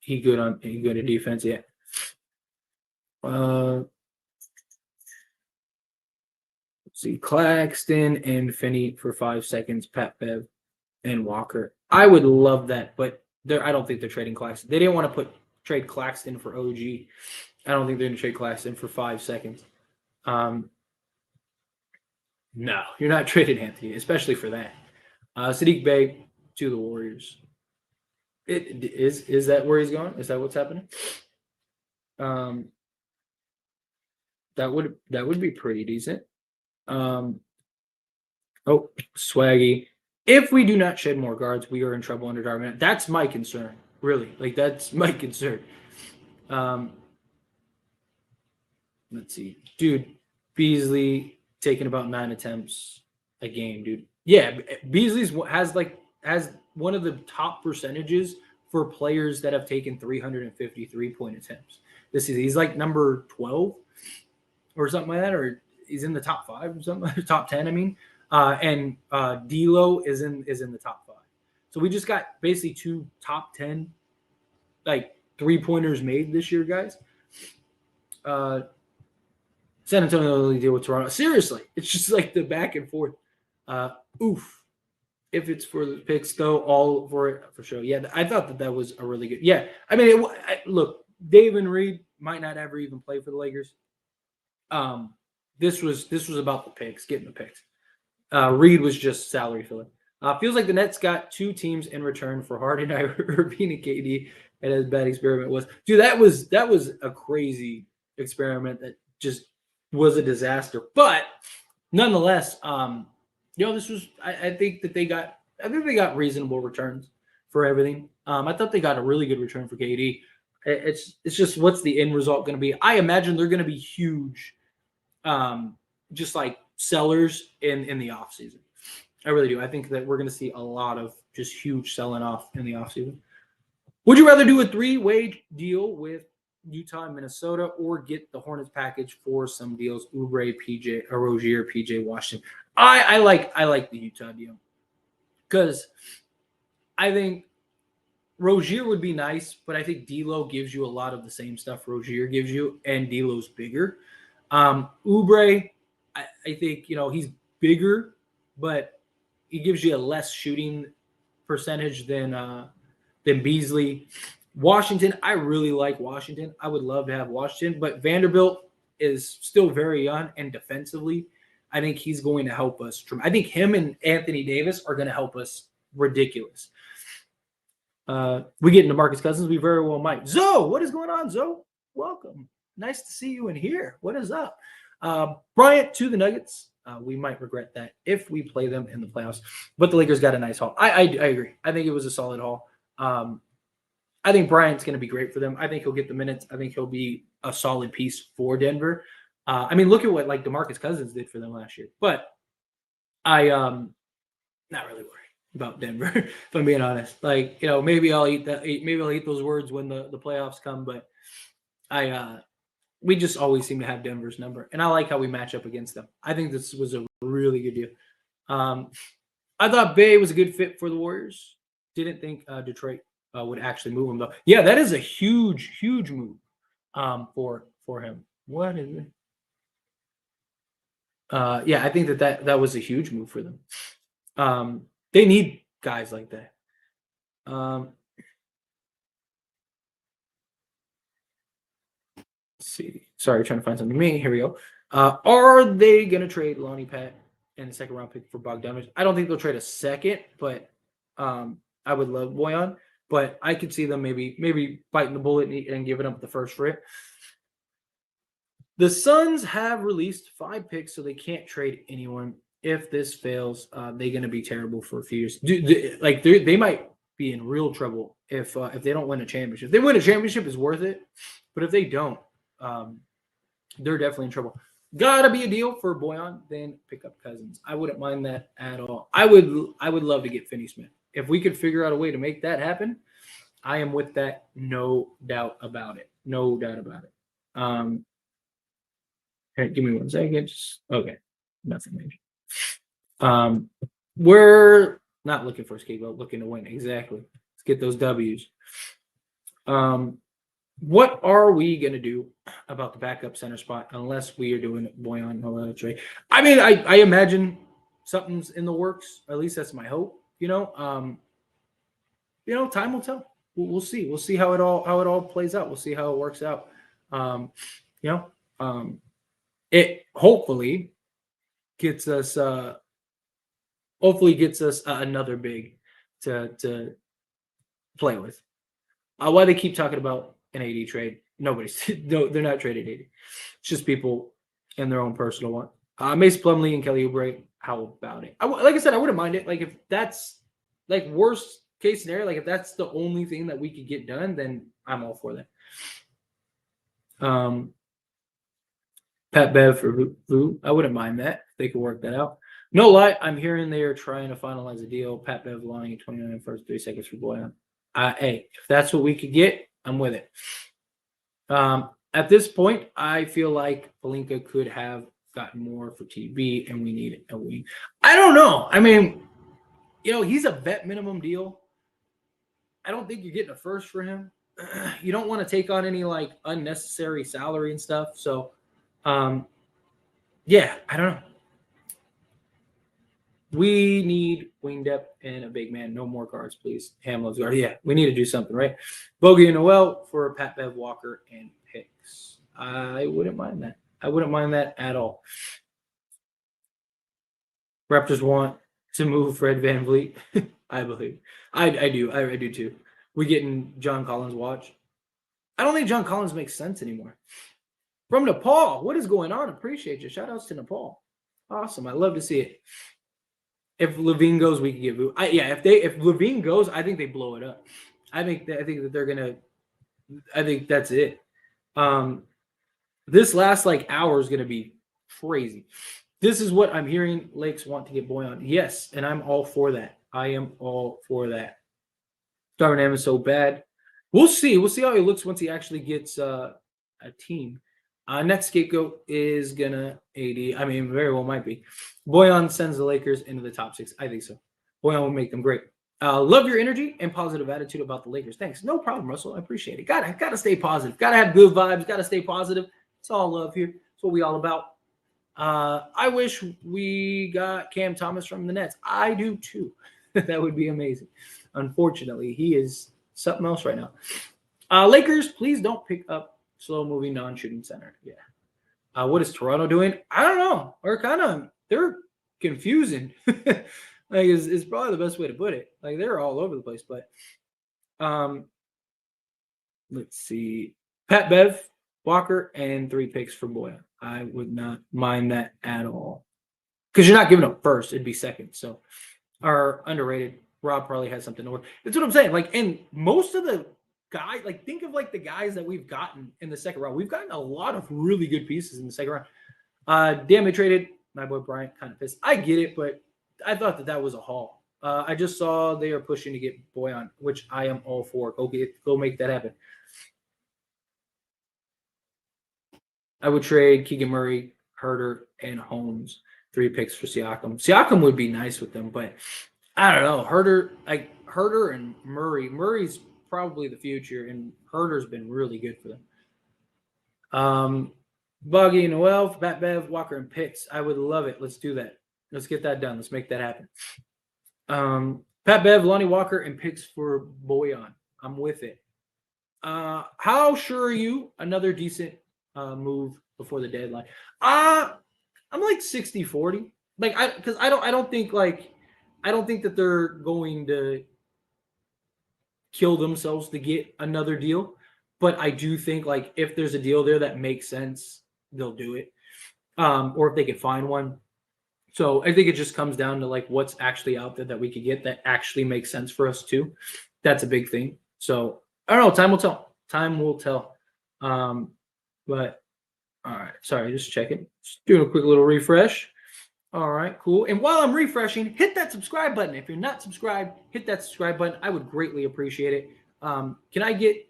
He good at defense, yeah. Let's see, Claxton and Finney for 5 seconds, Pat Bev and Walker. I would love that, but I don't think they're trading Claxton. They didn't want to trade Claxton for OG. I don't think they're going to trade Claxton for 5 seconds. No, you're not trading Anthony, especially for that. Sadiq Bey to the Warriors. Is that where he's going? Is that what's happening? That would be pretty decent. Oh, Swaggy. If we do not shed more guards, we are in trouble under Darwin. That's my concern, really. Like, that's my concern. Let's see. Dude, Beasley taking about 9 attempts a game, dude. Yeah, Beasley's has one of the top percentages for players that have taken 353-point attempts this season. He's like number 12 or something like that, or he's in the top 5 or something, top 10, I mean. And D'Lo is in the top 5. So we just got basically 2 top 10 like 3-pointers made this year, guys. San Antonio only deal with Toronto. Seriously, it's just like the back and forth. Oof. If it's for the picks, though, all for it for sure. Yeah, I thought that was a really good. Yeah, I mean, look, Dave and Reed might not ever even play for the Lakers. This was about the picks, getting the picks. Reed was just salary filler. Feels like the Nets got 2 teams in return for Harden, Irving, and KD, and as bad experiment was. Dude, that was a crazy experiment that just was a disaster. But nonetheless, this was I think they got reasonable returns for everything. I thought they got a really good return for KD. It's just what's the end result going to be? I imagine they're going to be huge, just like sellers in the offseason. I really do. I think that we're going to see a lot of just huge selling off in the offseason. Would you rather do a 3-way deal with Utah and Minnesota, or get the Hornets package for some deals? Oubre, Rozier, PJ Washington. I like the Utah deal because I think Rozier would be nice, but I think D'Lo gives you a lot of the same stuff Rozier gives you, and D'Lo's bigger. Oubre, I think he's bigger, but he gives you a less shooting percentage than Beasley. Washington, I really like Washington. I would love to have Washington, but Vanderbilt is still very young, and defensively, I think he's going to help us. I think him and Anthony Davis are going to help us ridiculous. We get into Marcus Cousins, we very well might. Zoe, what is going on, Zoe? Welcome. Nice to see you in here. What is up? Bryant to the Nuggets. We might regret that if we play them in the playoffs. But the Lakers got a nice haul. I agree. I think it was a solid haul. I think Bryant's going to be great for them. I think he'll get the minutes. I think he'll be a solid piece for Denver. I mean, look at what like DeMarcus Cousins did for them last year. But I not really worried about Denver, if I'm being honest. Like, maybe I'll eat that. Maybe I'll eat those words when the playoffs come. But we just always seem to have Denver's number, and I like how we match up against them. I think this was a really good deal. I thought Bay was a good fit for the Warriors. Didn't think Detroit would actually move him though. Yeah, that is a huge move for him. What is it? Yeah, I think that was a huge move for them. They need guys like that. Let's see. Sorry, trying to find something. Here we go. Are they going to trade Lonnie Pat and the 2nd round pick for Bogdanovich? I don't think they'll trade a second, but I would love Boyan. But I could see them maybe biting the bullet and giving up the first for it. The Suns have released 5 picks, so they can't trade anyone. If this fails, they're going to be terrible for a few years. They might be in real trouble if they don't win a championship. If they win a championship, it's worth it. But if they don't, they're definitely in trouble. Gotta be a deal for Boyan, then pick up Cousins. I wouldn't mind that at all. I would love to get Finney-Smith. If we could figure out a way to make that happen, I am with that. No doubt about it. No doubt about it. Hey, give me 1 second. Okay. Nothing major. We're not looking for a scapegoat, looking to win. Exactly. Let's get those W's. What are we going to do about the backup center spot unless we are doing Boyan trade? I mean, I imagine something's in the works. At least that's my hope. Time will tell. We'll see. We'll see how it all plays out. We'll see how it works out. It hopefully gets us another big to play with. Why they keep talking about an AD trade? They're not trading AD. It's just people in their own personal one. Mace Plumlee and Kelly Oubre, how about it? Like I said, I wouldn't mind it. Like if that's like worst case scenario, like if that's the only thing that we could get done, then I'm all for that. Pat Bev for Vu, I wouldn't mind that if they could work that out. No lie, I'm hearing they are trying to finalize a deal. Pat Bev lying at 29 first 3 seconds for Boyan. Hey, if that's what we could get, I'm with it. At this point, I feel like Pelinka could have gotten more for TB, and we need a wing. I don't know. I mean, he's a vet minimum deal. I don't think you're getting a first for him. You don't want to take on any like unnecessary salary and stuff. So, yeah, I don't know. We need wing depth and a big man. No more guards, please. Hamlin's guard. Yeah, we need to do something, right? Bogey and Noel for Pat Bev, Walker, and Hicks. I wouldn't mind that. I wouldn't mind that at all. Raptors want to move Fred VanVleet. I believe. I do. I do too. We're getting John Collins' watch. I don't think John Collins makes sense anymore. From Nepal, what is going on? Appreciate you. Shout outs to Nepal. Awesome. I love to see it. If Levine goes, we can get Vu. If Levine goes, I think they blow it up. I think that they're gonna. I think that's it. This last like hour is gonna be crazy. This is what I'm hearing. Lakes want to get Boyan. Yes, and I'm all for that. I am all for that. Darvin is so bad. We'll see. We'll see how he looks once he actually gets a team. Next scapegoat is gonna AD. I mean, very well might be. Boyan sends the Lakers into the top 6. I think so. Boyan will make them great. Love your energy and positive attitude about the Lakers. Thanks. No problem, Russell. I appreciate it. Gotta stay positive. Gotta have good vibes. Gotta stay positive. It's all love here. It's what we all about. I wish we got Cam Thomas from the Nets. I do too. That would be amazing. Unfortunately, he is something else right now. Lakers, please don't pick up slow-moving, non-shooting center. Yeah. What is Toronto doing? I don't know. They're confusing. Like is probably the best way to put it. Like they're all over the place. But let's see. Pat Bev, Walker, and 3 picks for Boyan. I would not mind that at all. Because you're not giving up first, it'd be second. So are underrated. Rob probably has something to work. That's what I'm saying. Like, and most of the guys, like think of like the guys that we've gotten in the second round. We've gotten a lot of really good pieces in the second round. Damn, they traded my boy Bryant. Kind of pissed. I get it, but I thought that was a haul. I just saw they are pushing to get Boyan, which I am all for. Go make that happen. I would trade Keegan Murray, Herter, and Holmes. 3 picks for Siakam. Siakam would be nice with them, but I don't know. Herter and Murray. Murray's probably the future, and Herter's been really good for them. Boggy and Noel, Pat Bev, Walker, and picks. I would love it. Let's do that. Let's get that done. Let's make that happen. Pat Bev, Lonnie Walker, and picks for Boyan. I'm with it. How sure are you? Another decent move before the deadline. I'm like 60-40. Like I don't think that they're going to kill themselves to get another deal. But I do think like if there's a deal there that makes sense, they'll do it. Or if they can find one. So I think it just comes down to like what's actually out there that we could get that actually makes sense for us too. That's a big thing. So I don't know. Time will tell. Time will tell. But all right. Sorry, just checking. Just doing a quick little refresh. All right, cool. And while I'm refreshing, hit that subscribe button. If you're not subscribed, hit that subscribe button. I would greatly appreciate it. Can I get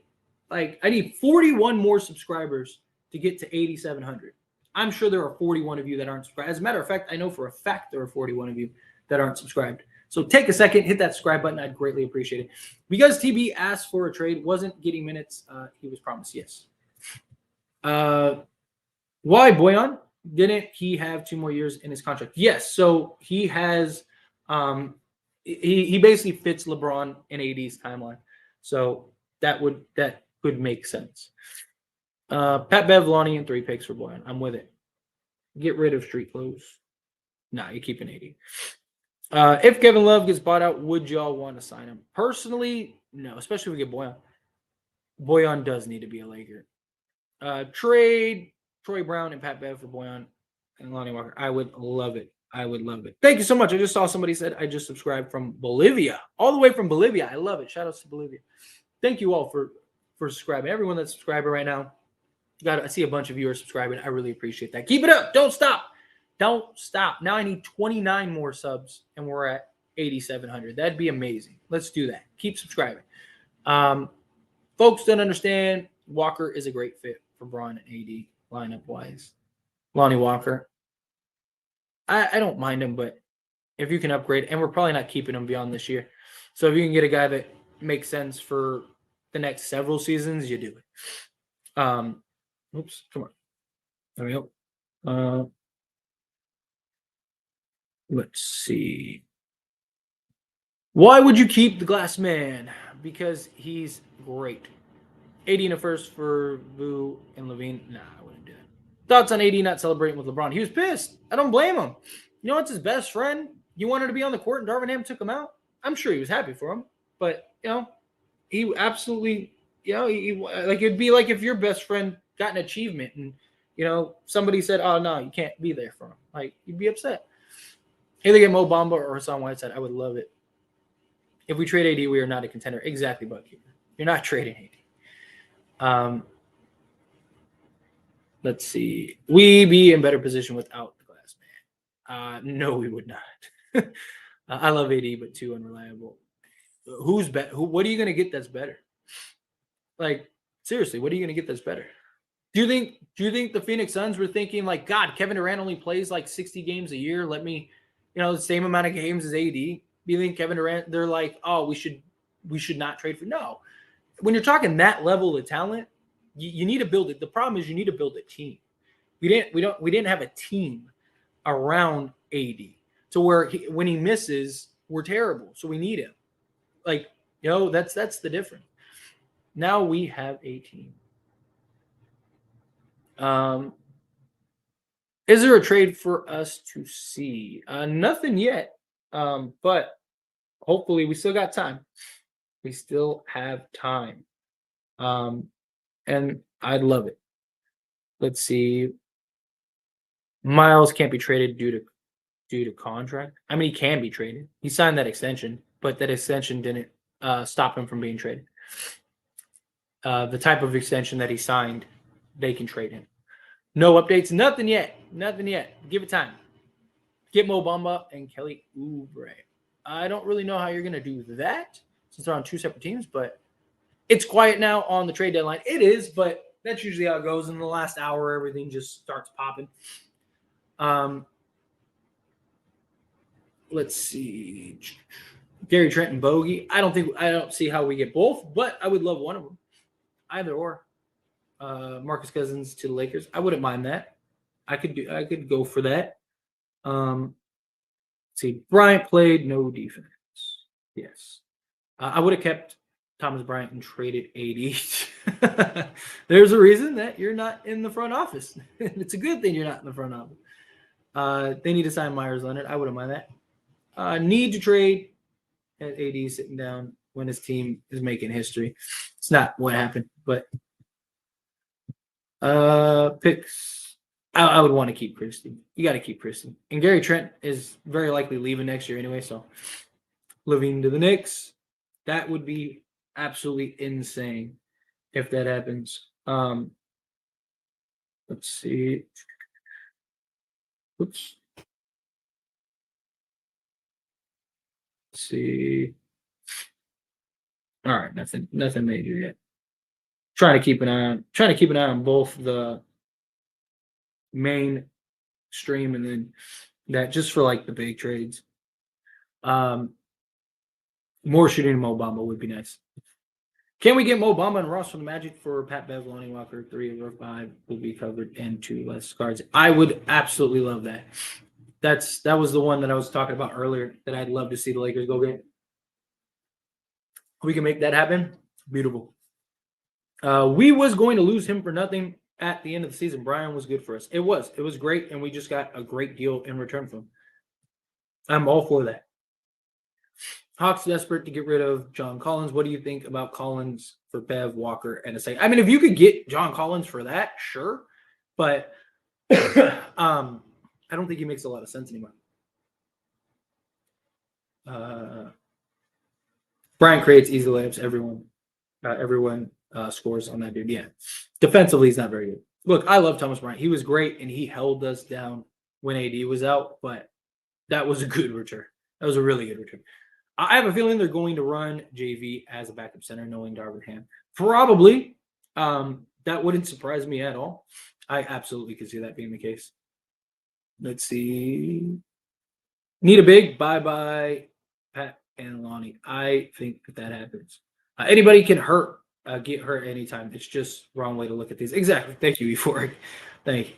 I need 41 more subscribers to get to 8,700. I'm sure there are 41 of you that aren't subscribed. As a matter of fact, I know for a fact there are 41 of you that aren't subscribed. So take a second, hit that subscribe button. I'd greatly appreciate it. Because TB asked for a trade, wasn't getting minutes. He was promised, yes. Why Boyan? Didn't he have 2 more years in his contract? Yes. So he has he basically fits LeBron and AD's timeline. So that could make sense. Pat Bev, Lonnie, and 3 picks for Boyan. I'm with it. Get rid of street clothes. Nah, you're keeping 80. If Kevin Love gets bought out, would y'all want to sign him? Personally, no, especially if we get Boyan. Boyan does need to be a Laker. Trade Troy Brown and Pat Bev for Boyan and Lonnie Walker. I would love it. I would love it. Thank you so much. I just saw somebody said I just subscribed from Bolivia, all the way from Bolivia. I love it. Shout outs to Bolivia. Thank you all for subscribing. Everyone that's subscribing right now. I see a bunch of viewers subscribing. I really appreciate that. Keep it up. Don't stop. Don't stop. Now I need 29 more subs, and we're at 8,700. That'd be amazing. Let's do that. Keep subscribing. Folks don't understand. Walker is a great fit for Braun and AD lineup wise. Lonnie Walker. I don't mind him, but if you can upgrade, and we're probably not keeping him beyond this year. So if you can get a guy that makes sense for the next several seasons, you do it. Oops, come on. There we go. Let's see. Why would you keep the Glass Man? Because he's great. 80 in a first for Vu and Levine. Nah, I wouldn't do that. Thoughts on AD not celebrating with LeBron? He was pissed. I don't blame him. You know, it's his best friend. You wanted to be on the court, and Darvin Ham took him out. I'm sure he was happy for him. But, you know, he absolutely, you know, like it'd be like if your best friend got an achievement and, you know, somebody said, oh, no, you can't be there for him. Like, you'd be upset. Either get Mo Bamba or Hassan Whiteside. I would love it. If we trade AD, we are not a contender. Exactly, Buckkeeper. You're not trading AD. Let's see. We be in better position without the Glass Man. No, we would not. I love AD, but too unreliable. Who's better? What are you going to get that's better? Like, seriously, what are you going to get that's better? Do you think the Phoenix Suns were thinking like, God, Kevin Durant only plays like 60 games a year. Let me, you know, the same amount of games as AD. Do you think Kevin Durant? They're like, oh, we should not trade for. No, when you're talking that level of talent, you need to build it. The problem is you need to build a team. We didn't have a team around AD to where when he misses, we're terrible. So we need him. Like, you know, that's the difference. Now we have a team. Is there a trade for us to see? Nothing yet. But hopefully we still got time. We still have time. And I'd love it. Let's see. Miles can't be traded due to contract. I mean, he can be traded. He signed that extension, but that extension didn't stop him from being traded. The type of extension that he signed, they can trade him. No updates. Nothing yet. Nothing yet. Give it time. Get Mo Bamba and Kelly Oubre. I don't really know how you're going to do that since they're on two separate teams, but it's quiet now on the trade deadline. It is, but that's usually how it goes. In the last hour, everything just starts popping. Let's see. Gary Trent and Bogey. I don't see how we get both, but I would love one of them. Either or. Marcus Cousins to the Lakers. I wouldn't mind that. I could go for that. See, Bryant played no defense. Yes. I would have kept Thomas Bryant and traded AD. There's a reason that you're not in the front office. It's a good thing you're not in the front office. They need to sign Myers Leonard. I wouldn't mind that. Need to trade at AD sitting down when his team is making history. It's not what happened, but picks. I would want to keep Christie. You got to keep Christie. And Gary Trent is very likely leaving next year anyway, so Levine to the Knicks. That would be absolutely insane if that happens. Let's see. Oops. Let's see. All right, nothing major yet. Trying to keep an eye on both the main stream and then that just for like the big trades. More shooting Mo Bamba would be nice. Can we get Mo Bamba and Ross from the Magic for Pat Bev, Lonnie Walker? 3 or 5 will be covered and 2 less cards. I would absolutely love that. That was the one that I was talking about earlier that I'd love to see the Lakers go get. We can make that happen. Beautiful. We was going to lose him for nothing at the end of the season. Brian was good for us. It was great, and we just got a great deal in return from him. I'm all for that. Hawks desperate to get rid of John Collins. What do you think about Collins for Bev, Walker, and a second? I mean, if you could get John Collins for that, sure. But I don't think he makes a lot of sense anymore. Bryant creates easy layups. Everyone scores on that dude. Yeah. Defensively, he's not very good. Look, I love Thomas Bryant. He was great, and he held us down when AD was out, but that was a good return. That was a really good return. I have a feeling they're going to run JV as a backup center, knowing Darvin Ham. Probably. That wouldn't surprise me at all. I absolutely could see that being the case. Let's see. Need a big bye-bye, Pat and Lonnie. I think that happens. Anybody can get hurt anytime. It's just wrong way to look at these. Exactly. Thank you, Euphoric. Thank you.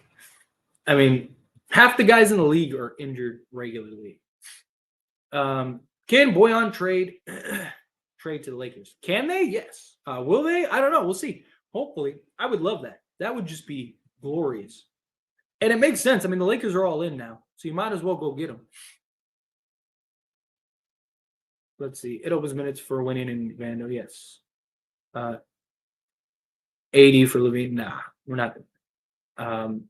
I mean, half the guys in the league are injured regularly. Can Boyan trade to the Lakers? Can they? Yes. Will they? I don't know. We'll see. Hopefully. I would love that. That would just be glorious. And it makes sense. I mean, the Lakers are all in now, so you might as well go get them. Let's see. It opens minutes for winning in Vando. Yes. 80 for Levine. Nah, we're not. Let's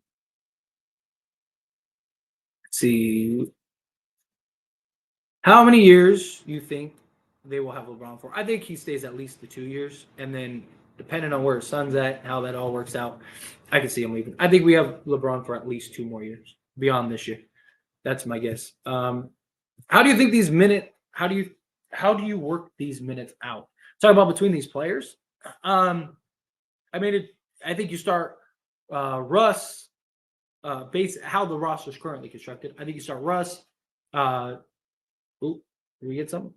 see. How many years you think they will have LeBron for? I think he stays at least the 2 years, and then depending on where his son's at, how that all works out, I can see him leaving. I think we have LeBron for at least 2 more years beyond this year. That's my guess. How do you think these minutes? How do you work these minutes out? Talk about between these players. I think you start Russ. Base how the roster is currently constructed. I think you start Russ. Did we get something?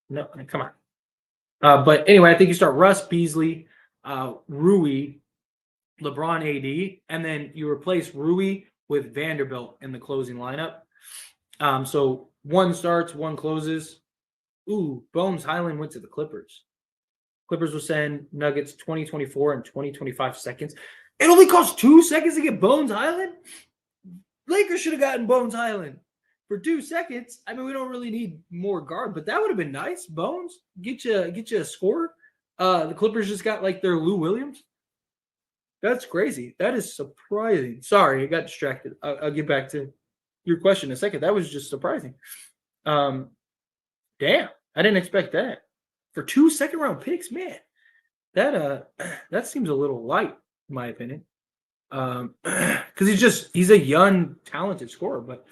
No, come on. But anyway, I think you start Russ, Beasley, Rui, LeBron, AD, and then you replace Rui with Vanderbilt in the closing lineup. So one starts, one closes. Bones Highland went to the Clippers. Clippers will send Nuggets 2024 and 2025 seconds. It only costs 2 seconds to get Bones Highland? Lakers should have gotten Bones Highland for 2 seconds. I mean, we don't really need more guard, but that would have been nice. Bones, get you a scorer. The Clippers just got like their Lou Williams. That's crazy. That is surprising. Sorry, I got distracted. I'll get back to your question in a second. That was just surprising. Damn, I didn't expect that. For 2 second-round picks, man, that seems a little light, in my opinion. Because he's a young, talented scorer. But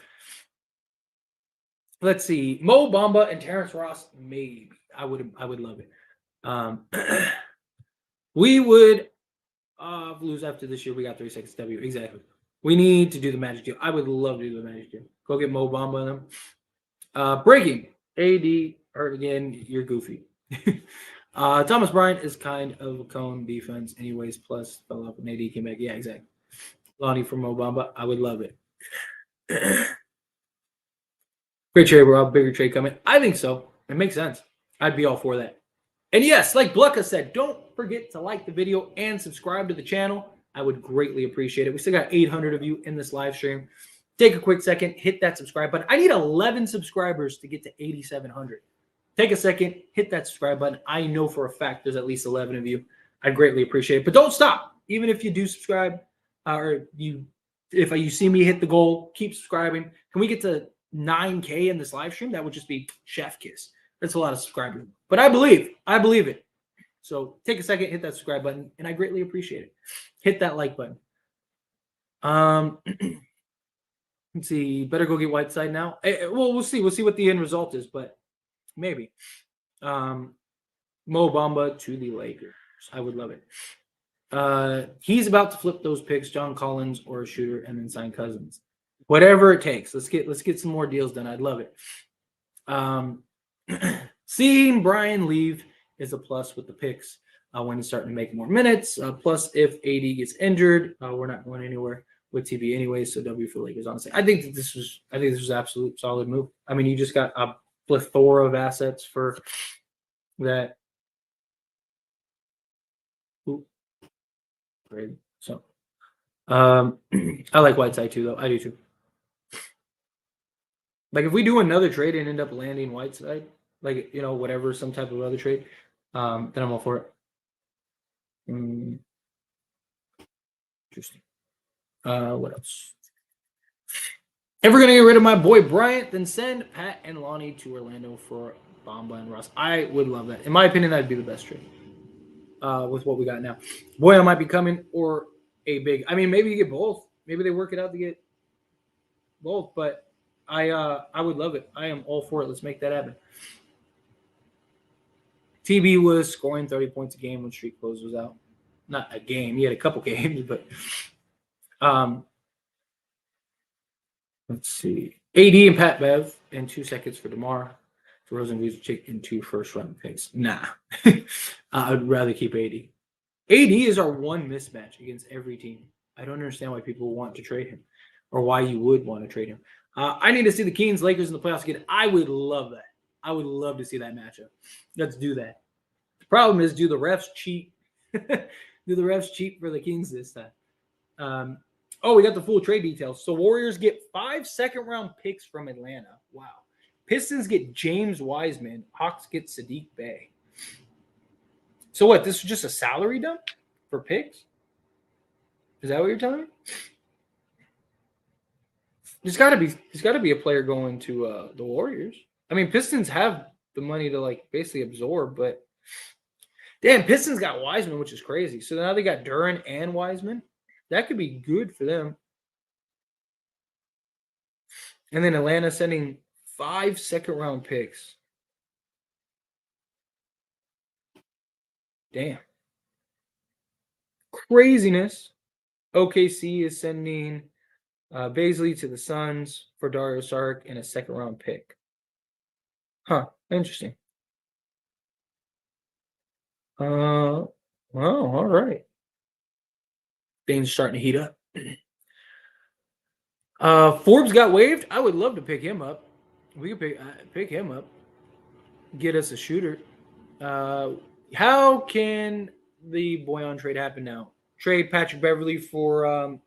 let's see, Mo Bamba and Terrence Ross, maybe I would love it. We would lose after this year. We got 3 seconds W. Exactly. We need to do the Magic deal. I would love to do the Magic deal. Go get Mo Bamba and them. Breaking. AD hurt again. You're goofy. Thomas Bryant is kind of a cone defense anyways, plus fell off and AD came back. Yeah, exactly. Lonnie from Mo Bamba. I would love it. Great trade, Rob. Bigger trade coming. I think so. It makes sense. I'd be all for that. And yes, like Blucka said, don't forget to like the video and subscribe to the channel. I would greatly appreciate it. We still got 800 of you in this live stream. Take a quick second, hit that subscribe button. I need 11 subscribers to get to 8,700. Take a second, hit that subscribe button. I know for a fact there's at least 11 of you. I'd greatly appreciate it. But don't stop. Even if you do subscribe, if you see me hit the goal, keep subscribing. Can we get to 9K in this live stream? That would just be chef kiss. That's a lot of subscribers. But I believe it. So take a second, hit that subscribe button, and I greatly appreciate it. Hit that like button. Let's see. Better go get Whiteside now. Well, we'll see. We'll see what the end result is, but maybe. Mo Bamba to the Lakers. I would love it. He's about to flip those picks, John Collins or a shooter, and then sign Cousins. Whatever it takes. Let's get some more deals done. I'd love it. Seeing Brian leave is a plus with the picks when he's starting to make more minutes. Plus, if AD gets injured, we're not going anywhere with TB anyway. So W for Lakers. Honestly, I think this was an absolute solid move. I mean, you just got a plethora of assets for that. Great. So, I like Whiteside too, though. I do too. Like if we do another trade and end up landing Whiteside, like whatever, some type of other trade, then I'm all for it. Interesting. What else? If we're going to get rid of my boy Bryant, then send Pat and Lonnie to Orlando for Bamba and Russ. I would love that. In my opinion, that'd be the best trade with what we got now. Boyan might be coming or a big. I mean, maybe you get both. Maybe they work it out to get both. But I would love it. I am all for it. Let's make that happen. TB was scoring 30 points a game when Street Clothes was out. Not a game. He had a couple games, but let's see. AD and Pat Bev and 2 seconds for DeMar. DeRozan Vucevic and 2 first-round picks. Nah. I'd rather keep AD. AD is our one mismatch against every team. I don't understand why people want to trade him or why you would want to trade him. I need to see the Kings, Lakers in the playoffs again. I would love that. I would love to see that matchup. Let's do that. The problem is, do the refs cheat? Do the refs cheat for the Kings this time? We got the full trade details. So Warriors get 5 second-round picks from Atlanta. Wow. Pistons get James Wiseman. Hawks get Sadiq Bey. So what? This is just a salary dump for picks? Is that what you're telling me? There's got to be a player going to the Warriors. I mean, Pistons have the money to basically absorb, but damn, Pistons got Wiseman, which is crazy. So now they got Duren and Wiseman. That could be good for them. And then Atlanta sending 5 second-round picks. Damn. Craziness. OKC is sending Baisley to the Suns for Dario Saric and a second-round pick. Huh. Interesting. Well, all right. Things starting to heat up. Forbes got waived. I would love to pick him up. We could pick him up. Get us a shooter. How can the Boyan trade happen now? Trade Patrick Beverly for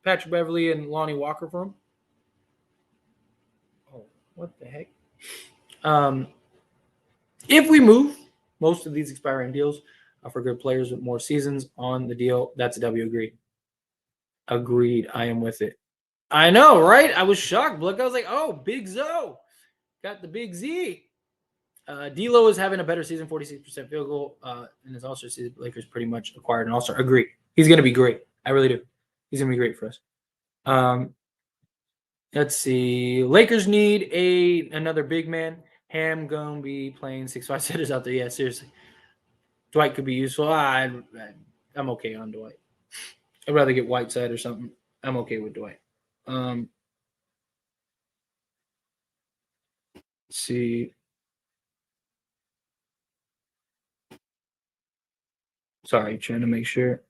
Patrick Beverly and Lonnie Walker for him? Oh, what the heck? If we move most of these expiring deals for good players with more seasons on the deal, that's a W. Agreed. I am with it. I know, right? I was shocked. Look, I was like, oh, Big Zo. Got the Big Z. D'Lo is having a better season, 46% field goal. And his All-Star season, Lakers pretty much acquired an All-Star. Agree. He's going to be great. I really do. He's going to be great for us. Let's see. Lakers need another big man. Ham going to be playing 6'5" setters out there. Yeah, seriously. Dwight could be useful. I'm okay on Dwight. I'd rather get Whiteside or something. I'm okay with Dwight. Let's see. Sorry, trying to make sure.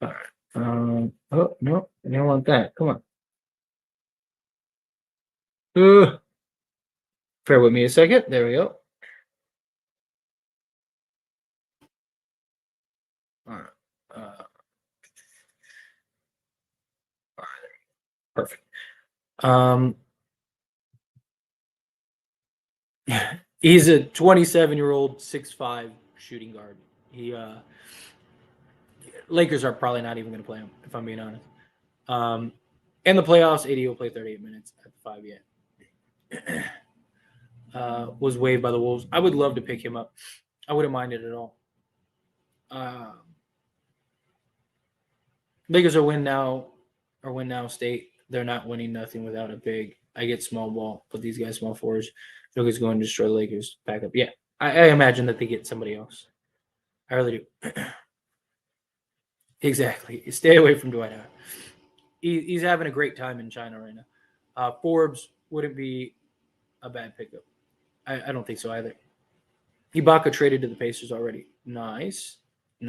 All right. Oh, no, I don't want that. Come on. Bear with me a second. There we go. All right. All right. Perfect. He's a 27-year-old 6'5" shooting guard. Lakers are probably not even going to play him, if I'm being honest. In the playoffs, AD will play 38 minutes at the 5 yet. Was waived by the Wolves. I would love to pick him up. I wouldn't mind it at all. Lakers are win now state. They're not winning nothing without a big. I get small ball, but these guys small forwards. Joker's going to destroy the Lakers. Back up. Yeah, I imagine that they get somebody else. I really do. Exactly. Stay away from Dwight Howard. He's having a great time in China right now. Forbes wouldn't be a bad pickup. I don't think so either. Ibaka traded to the Pacers already. Nice. We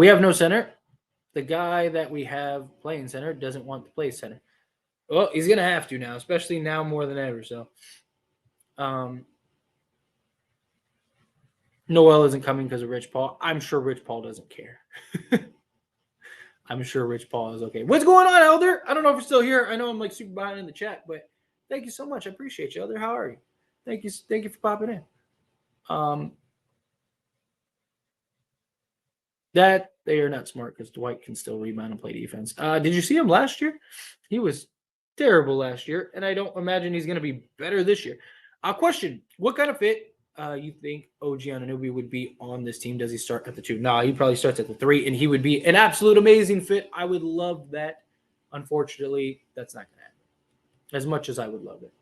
have no center. The guy that we have playing center doesn't want to play center. Well, he's going to have to now, especially now more than ever. So, Noel isn't coming because of Rich Paul. I'm sure Rich Paul doesn't care. I'm sure Rich Paul is okay. What's going on, Elder? I don't know if you're still here. I know I'm super behind in the chat, but thank you so much. I appreciate you, Elder. How are you? Thank you for popping in. That they are not smart because Dwight can still rebound and play defense. Did you see him last year? He was terrible last year, and I don't imagine he's going to be better this year. Question: what kind of fit you think OG Anunoby would be on this team? Does he start at the 2? No, he probably starts at the 3, and he would be an absolute amazing fit. I would love that. Unfortunately, that's not going to happen. As much as I would love it.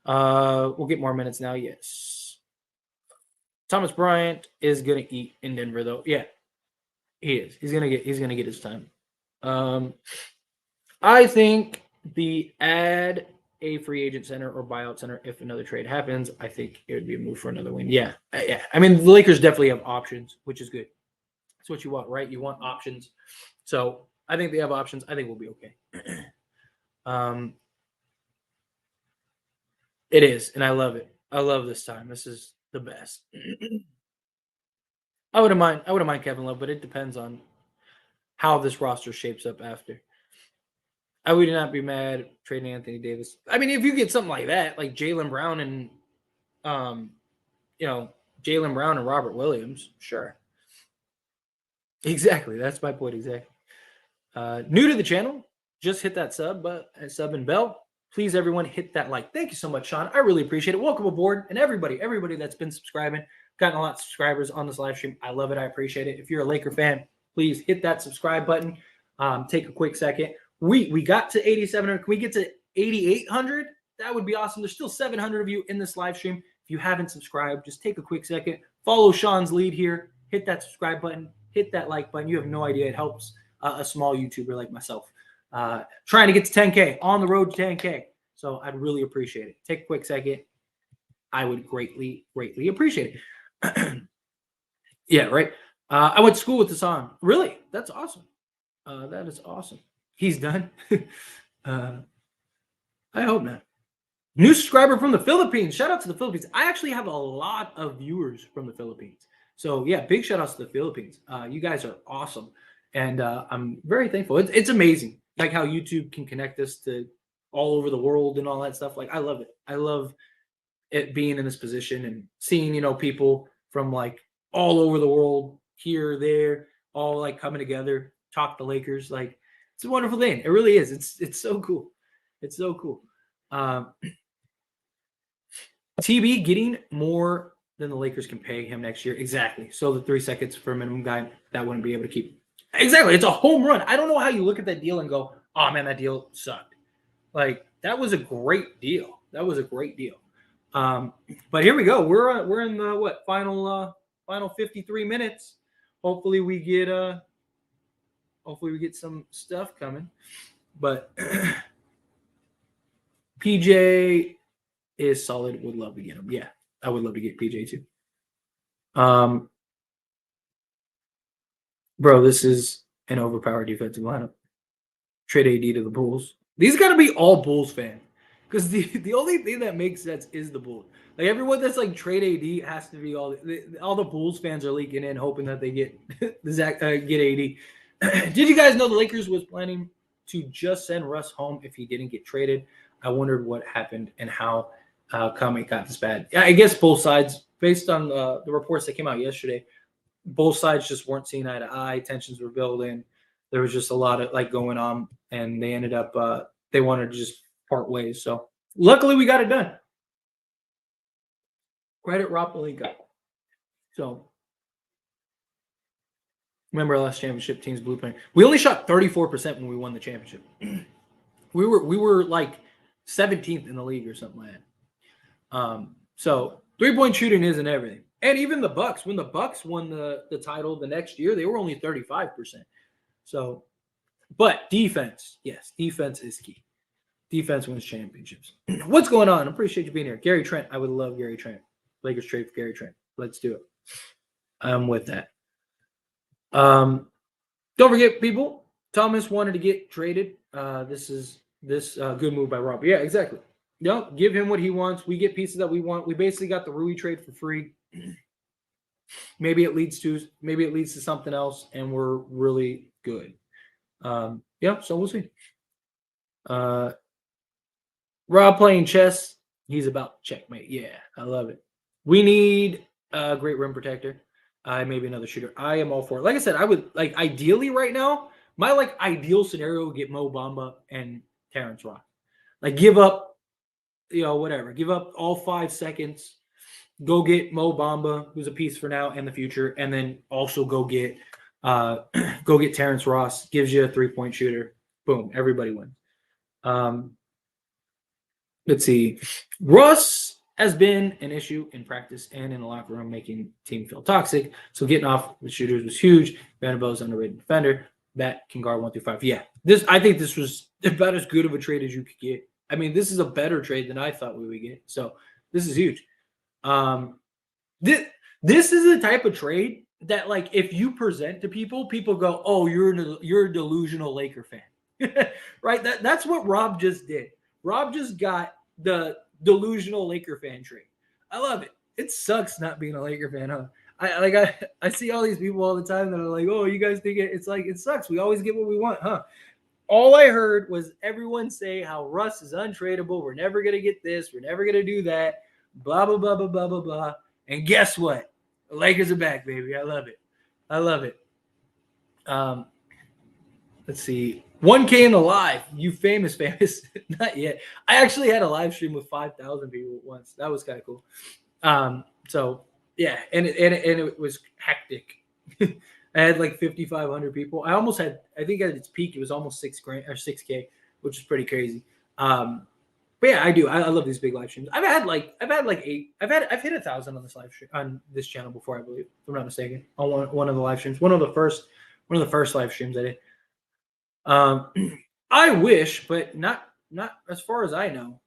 We'll get more minutes now. Yes. Thomas Bryant is going to eat in Denver, though. Yeah, he is. He's going to get his time. I think the add a free agent center or buyout center if another trade happens, I think it would be a move for another win. Yeah. I mean, the Lakers definitely have options, which is good. That's what you want, right? You want options. So I think they have options. I think we'll be okay. It is, and I love it. I love this time. This is the best. I wouldn't mind Kevin Love, but it depends on how this roster shapes up after. I would not be mad trading Anthony Davis. I mean, if you get something like that, like Jaylen Brown and Jaylen Brown and Robert Williams, sure. Exactly. That's my point exactly. New to the channel, just hit that sub and bell. Please, everyone, hit that like. Thank you so much, Sean. I really appreciate it. Welcome aboard. And everybody that's been subscribing, gotten a lot of subscribers on this live stream. I love it. I appreciate it. If you're a Laker fan, please hit that subscribe button. Take a quick second. We got to 8,700. Can we get to 8,800? That would be awesome. There's still 700 of you in this live stream. If you haven't subscribed, just take a quick second. Follow Sean's lead here. Hit that subscribe button. Hit that like button. You have no idea. It helps a small YouTuber like myself. Trying to get to 10K, on the road to 10K. So I'd really appreciate it. Take a quick second. I would greatly, greatly appreciate it. Yeah, right. I went to school with Hassan. Really? That's awesome. That is awesome. He's done. I hope not. New subscriber from the Philippines. Shout out to the Philippines. I actually have a lot of viewers from the Philippines. So yeah, big shout outs to the Philippines. You guys are awesome. And I'm very thankful. It's amazing, like how YouTube can connect us to all over the world and all that stuff. Like, I love it. I love it being in this position and seeing, people from like all over the world, here, there, all like coming together, talk the Lakers. Like, it's a wonderful thing. It really is. It's so cool. It's so cool. TB getting more than the Lakers can pay him next year. Exactly. So the 3 seconds for a minimum guy, that wouldn't be able to keep. Exactly. It's a home run. I don't know how you look at that deal and go, oh man, that deal sucked. Like, that was a great deal. That was a great deal. But here we go. We're in the final 53 minutes. Hopefully we get some stuff coming. But PJ is solid. Would love to get him. Yeah, I would love to get PJ too. Bro, this is an overpowered defensive lineup. Trade AD to the Bulls. These got to be all Bulls fans, because the only thing that makes sense is the Bulls. Like, everyone that's like trade AD has to be all the Bulls fans are leaking in, hoping that they get get AD. Did you guys know the Lakers was planning to just send Russ home if he didn't get traded? I wondered what happened and how come it got this bad. I guess both sides, based on the reports that came out yesterday, both sides just weren't seeing eye to eye. Tensions were building. There was just a lot of like going on, and they ended up they wanted to just part ways. So luckily we got it done. Credit Rob Pelinka. So remember our last championship team's blueprint. We only shot 34% when we won the championship. we were like 17th in the league or something like that. So 3-point shooting isn't everything. And even the Bucks, when the Bucks won the title the next year, they were only 35%. So, but defense, yes, defense is key. Defense wins championships. What's going on? I appreciate you being here. Gary Trent, I would love Gary Trent. Lakers trade for Gary Trent. Let's do it. I'm with that. Don't forget, people, Thomas wanted to get traded. This is good move by Rob. Yeah, exactly. Give him what he wants. We get pieces that we want. We basically got the Rui trade for free. Maybe it leads to something else, and we're really good. So we'll see. Rob playing chess. He's about checkmate. Yeah, I love it. We need a great rim protector. Maybe another shooter. I am all for it. Like I said, I would like ideally right now. My like ideal scenario would get Mo Bamba and Terrence Ross. Like give up, whatever. Give up all 5 seconds. Go get Mo Bamba, who's a piece for now and the future, and then also go get go get Terrence Ross. Gives you a 3-point shooter. Boom, everybody wins. Let's see. Russ has been an issue in practice and in the locker room, making team feel toxic. So getting off the shooters was huge. Vanderbilt's underrated defender that can guard 1 through 5. Yeah, I think this was about as good of a trade as you could get. I mean, this is a better trade than I thought we would get. So this is huge. This is the type of trade that, like, if you present to people, people go, "Oh, you're a delusional Laker fan," right? That's what Rob just did. Rob just got the delusional Laker fan trade. I love it. It sucks not being a Laker fan, huh? I see all these people all the time that are like, "Oh, you guys think it's like it sucks. We always get what we want, huh?" All I heard was everyone say how Russ is untradeable. We're never gonna get this. We're never gonna do that. Blah blah blah blah blah blah blah. And guess what? The Lakers are back, baby. I love it. I love it. Let's see. 1K in the live. You famous. Not yet. I actually had a live stream with 5,000 people once. That was kind of cool. So yeah, and it was hectic. I had like 5,500 people. I almost had. I think at its peak, it was almost $6K, which is pretty crazy. But yeah, I do. I love these big live streams. I've hit 1,000 on this live stream on this channel before, I believe, if I'm not mistaken. On one of the live streams, one of the first live streams I did. I wish, but not as far as I know.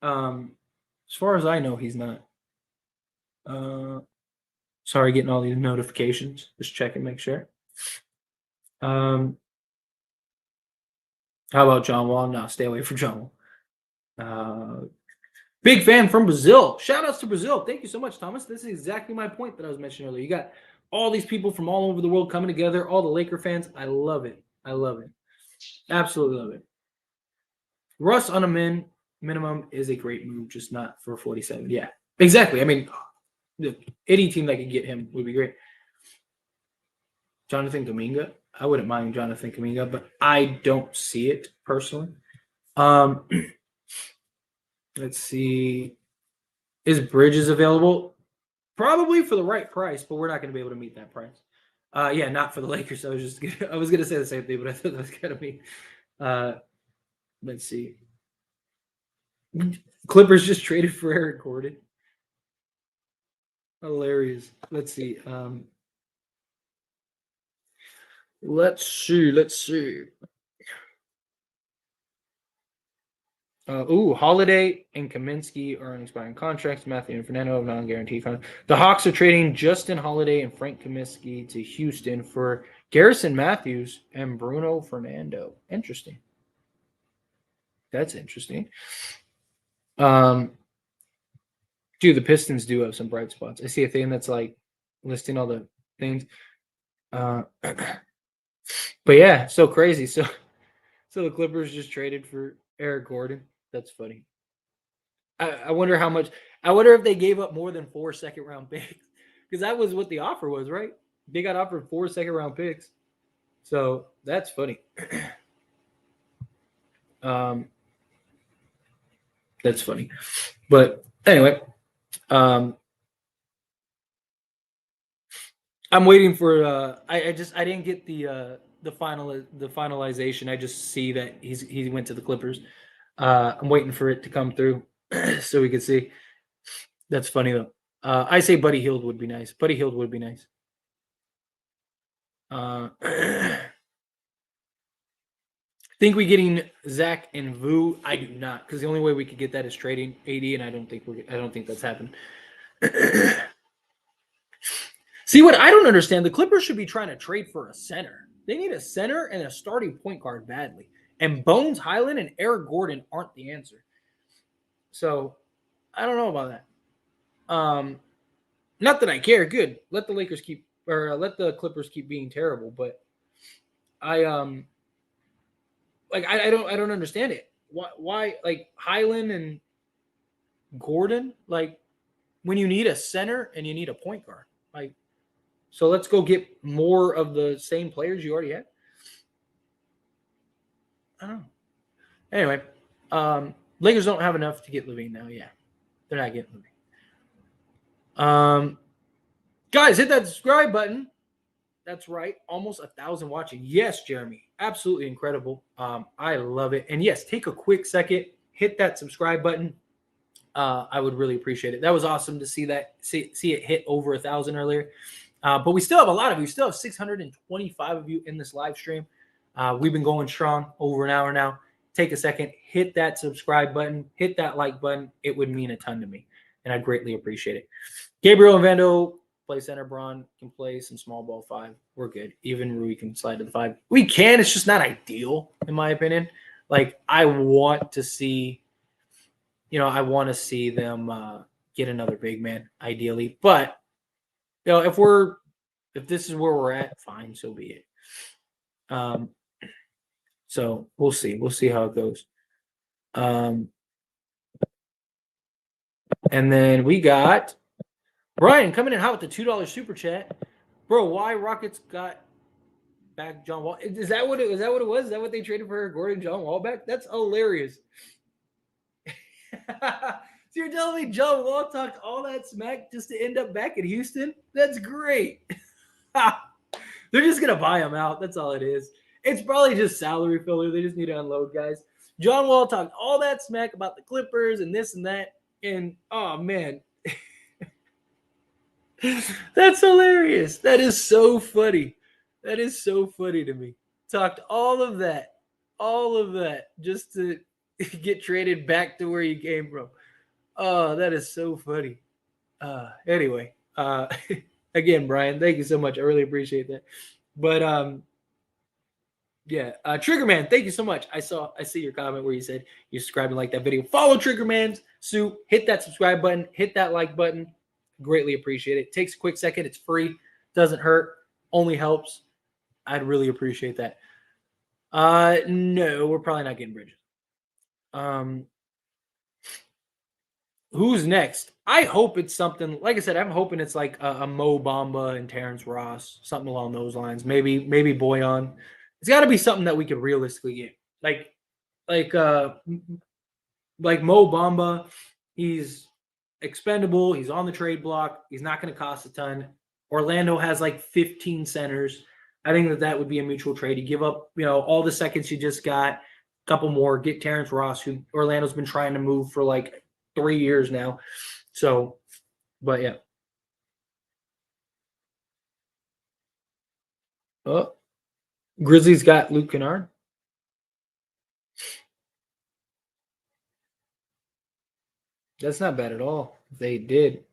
As far as I know, he's not. Sorry, getting all these notifications. Just check and make sure. How about John Wall? No, stay away from John Wall. Big fan from Brazil. Shout outs to Brazil. Thank you so much, Thomas. This is exactly my point that I was mentioning earlier. You got all these people from all over the world coming together, all the Laker fans. I love it. I love it. Absolutely love it. Russ on a minimum is a great move, just not for 47. Yeah, exactly. I mean, any team that could get him would be great. Jonathan Kuminga. I wouldn't mind Jonathan Kuminga, but I don't see it personally. Let's see. Is Bridges available? Probably for the right price, but we're not going to be able to meet that price. Yeah, not for the Lakers. I was going to say the same thing, but I thought that was going to be. Let's see. Clippers just traded for Eric Gordon. Hilarious. Let's see. Let's see. Holiday and Kaminsky are on expiring contracts. Matthew and Fernando have non-guaranteed contracts. The Hawks are trading Justin Holiday and Frank Kaminsky to Houston for Garrison Matthews and Bruno Fernando. Interesting. That's interesting. Dude, the Pistons do have some bright spots. I see a thing that's like listing all the things. But yeah, so crazy. So the Clippers just traded for Eric Gordon. That's funny. I wonder how much. I wonder if they gave up more than 4 second-round picks, because that was what the offer was, right? They got offered 4 second-round picks. So that's funny. That's funny. But anyway, I'm waiting for. I didn't get the finalization. I just see that he went to the Clippers. I'm waiting for it to come through so we can see. That's funny though. I say Buddy Hield would be nice. Buddy Hield would be nice. Think we getting Zach and Vu? I do not, because the only way we could get that is trading AD, and I don't think that's happened. See, what I don't understand, the Clippers should be trying to trade for a center. They need a center and a starting point guard badly. And Bones Highland and Eric Gordon aren't the answer. So I don't know about that. Not that I care. Good. Let the Clippers keep being terrible. But I don't understand it. Why like Highland and Gordon, like when you need a center and you need a point guard, like So let's go get more of the same players you already had. I don't know. Anyway, Lakers don't have enough to get Levine now. Yeah, they're not getting Levine. Guys, hit that subscribe button. That's right. Almost 1,000 watching. Yes, Jeremy. Absolutely incredible. I love it. And yes, take a quick second, hit that subscribe button. I would really appreciate it. That was awesome to see that, see it hit over 1,000 earlier. But we still have a lot of you. We still have 625 of you in this live stream. We've been going strong over an hour now. Take a second, hit that subscribe button, hit that like button. It would mean a ton to me, and I greatly appreciate it. Gabriel and Vando play center. Braun can play some small ball 5. We're good. Even Rui can slide to the 5. We can. It's just not ideal, in my opinion. Like, I want to see, I want to see them get another big man, ideally. But, if this is where we're at, fine, so be it. So we'll see. We'll see how it goes. And then we got Brian coming in hot with the $2 super chat. Bro, why Rockets got back John Wall? Is that what it was? Is that what they traded for Gordon John Wall back? That's hilarious. So you're telling me John Wall talked all that smack just to end up back in Houston? That's great. They're just going to buy him out. That's all it is. It's probably just salary filler. They just need to unload guys. John Wall talked all that smack about the Clippers and this and that. And, oh, man. That's hilarious. That is so funny. That is so funny to me. Talked all of that just to get traded back to where you came from. Oh, that is so funny. Anyway, again, Brian, thank you so much. I really appreciate that. But yeah, Triggerman, thank you so much. I see your comment where you said you subscribed and like that video. Follow Triggerman's Sue. Hit that subscribe button. Hit that like button. Greatly appreciate it. Takes a quick second. It's free. Doesn't hurt. Only helps. I'd really appreciate that. No, we're probably not getting Bridges. Who's next? I hope it's something, like I said, I'm hoping it's like a Mo Bamba and Terrence Ross, something along those lines. Maybe Boyan. It's got to be something that we could realistically get. Like Mo Bamba, he's expendable. He's on the trade block. He's not going to cost a ton. Orlando has like 15 centers. I think that would be a mutual trade. You give up, all the seconds you just got, a couple more, get Terrence Ross, who Orlando's been trying to move for like 3 years now. So, but yeah. Oh, Grizzlies got Luke Kennard. That's not bad at all. They did.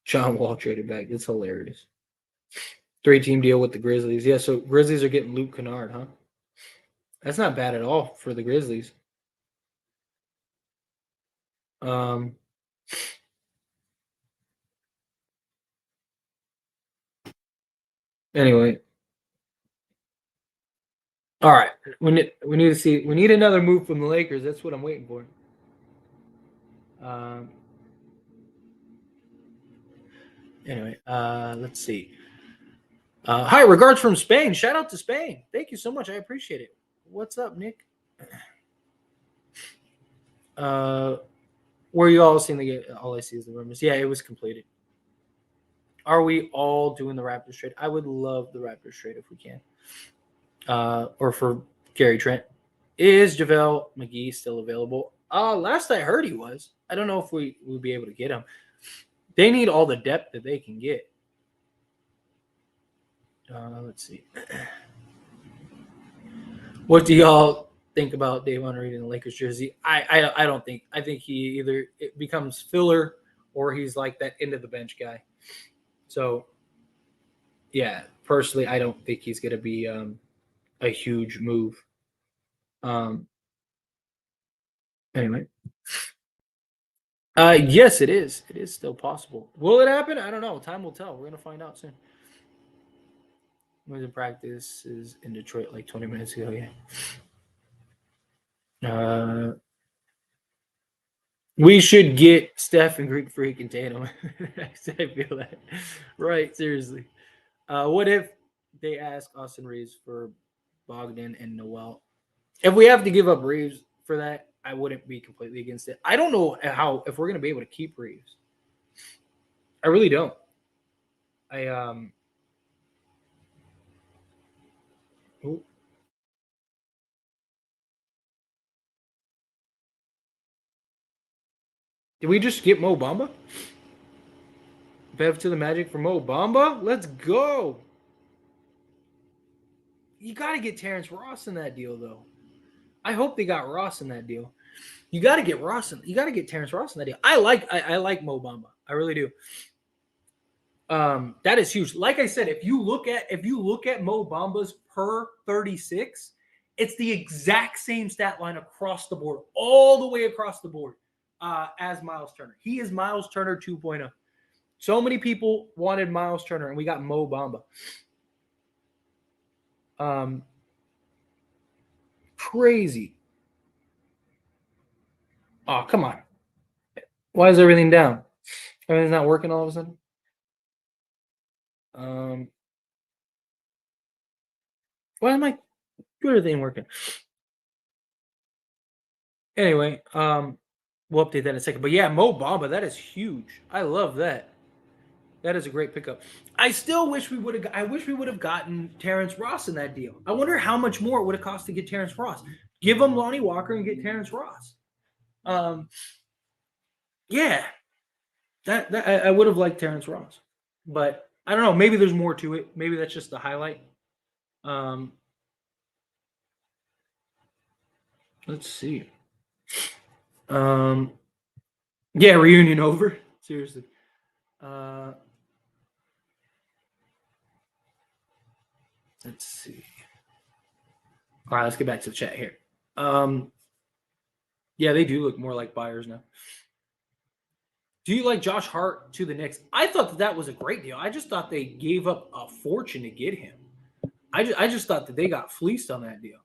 John Wall traded back. It's hilarious. 3-team deal with the Grizzlies. Yeah, so Grizzlies are getting Luke Kennard, huh? That's not bad at all for the Grizzlies. Anyway. All right. We need another move from the Lakers. That's what I'm waiting for. Anyway, let's see. Hi, regards from Spain. Shout out to Spain. Thank you so much. I appreciate it. What's up, Nick? Where you all seeing the game? All I see is the rumors. Yeah, it was completed. Are we all doing the Raptors trade? I would love the Raptors trade if we can. Or for Gary Trent. Is JaVale McGee still available? Last I heard he was. I don't know if we would be able to get him. They need all the depth that they can get. Let's see. What do y'all think about Davon Reed in the Lakers jersey? I don't think. I think he either it becomes filler or he's like that end of the bench guy. So, yeah, personally, I don't think he's going to be a huge move. Anyway. Yes, it is. It is still possible. Will it happen? I don't know. Time will tell. We're going to find out soon. Was in practice is in Detroit like 20 minutes ago. Yeah. We should get Steph and Greek Freak and Tatum. I feel that. Right, seriously. What if they ask Austin Reeves for Bogdan and Noel? If we have to give up Reeves for that, I wouldn't be completely against it. I don't know how if we're going to be able to keep Reeves. I really don't. I. Oh. Did we just skip Mo Bamba? Bev to the Magic for Mo Bamba? Let's go. You got to get Terrence Ross in that deal, though. I hope they got Ross in that deal. You got to get Ross. You got to get Terrence Ross in that deal. I like Mo Bamba. I really do. That is huge. Like I said, if you look at Mo Bamba's per 36, it's the exact same stat line across the board, all the way across the board, as Miles Turner. He is Miles Turner 2.0. So many people wanted Miles Turner, and we got Mo Bamba. Crazy. Oh, come on. Why is everything down? Everything's not working all of a sudden? Why am I Twitter thing working? Anyway, we'll update that in a second. But yeah, Mo Bamba, that is huge. I love that. That is a great pickup. I still wish we would have. I wish we would have gotten Terrence Ross in that deal. I wonder how much more it would have cost to get Terrence Ross. Give him Lonnie Walker and get Terrence Ross. Yeah, that I would have liked Terrence Ross, but I don't know. Maybe there's more to it. Maybe that's just the highlight. Let's see. Yeah, reunion over. Seriously. Let's see. All right, let's get back to the chat here. Yeah, they do look more like buyers now. Do you like Josh Hart to the Knicks? I thought that was a great deal. I just thought they gave up a fortune to get him. I just thought that they got fleeced on that deal.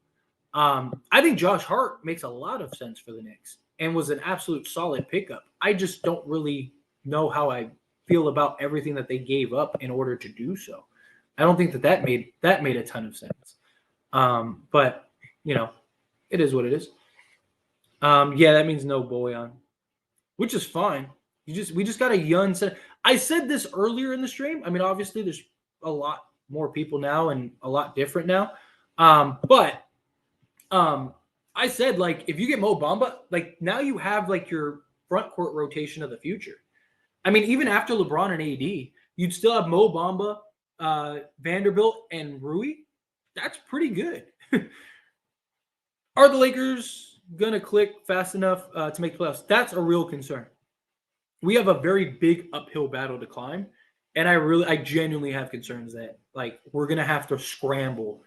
I think Josh Hart makes a lot of sense for the Knicks and was an absolute solid pickup. I just don't really know how I feel about everything that they gave up in order to do so. I don't think that made a ton of sense. But it is what it is. Yeah, that means no Boyan, which is fine. We just got a young center. I said this earlier in the stream. I mean, obviously, there's a lot more people now and a lot different now. But I said, like, if you get Mo Bamba, like, now you have like your front court rotation of the future. I mean, even after LeBron and AD, you'd still have Mo Bamba, Vanderbilt, and Rui. That's pretty good. Are the Lakers gonna click fast enough to make playoffs? That's a real concern. We have a very big uphill battle to climb, and I genuinely have concerns that like we're gonna have to scramble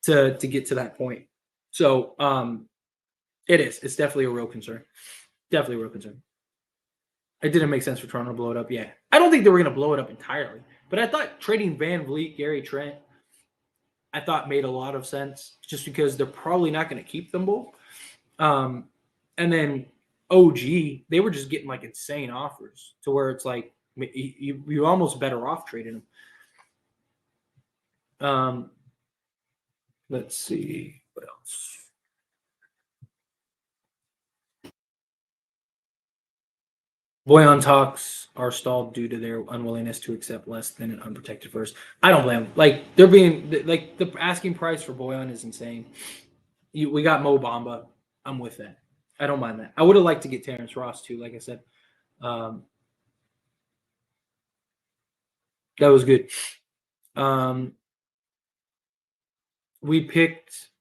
to get to that point. So it's definitely a real concern. Definitely a real concern. It didn't make sense for Toronto to blow it up. Yeah, I don't think they were gonna blow it up entirely, but I thought trading Van Vliet, Gary Trent, I thought made a lot of sense just because they're probably not going to keep them both. And then OG, they were just getting like insane offers to where it's like you're almost better off trading them. Let's see what else. Boyan talks are stalled due to their unwillingness to accept less than an unprotected first. I don't blame them. Like they're being like the asking price for Boyan is insane. We got Mo Bamba. I'm with that. I don't mind that. I would have liked to get Terrence Ross too. Like I said, that was good. We picked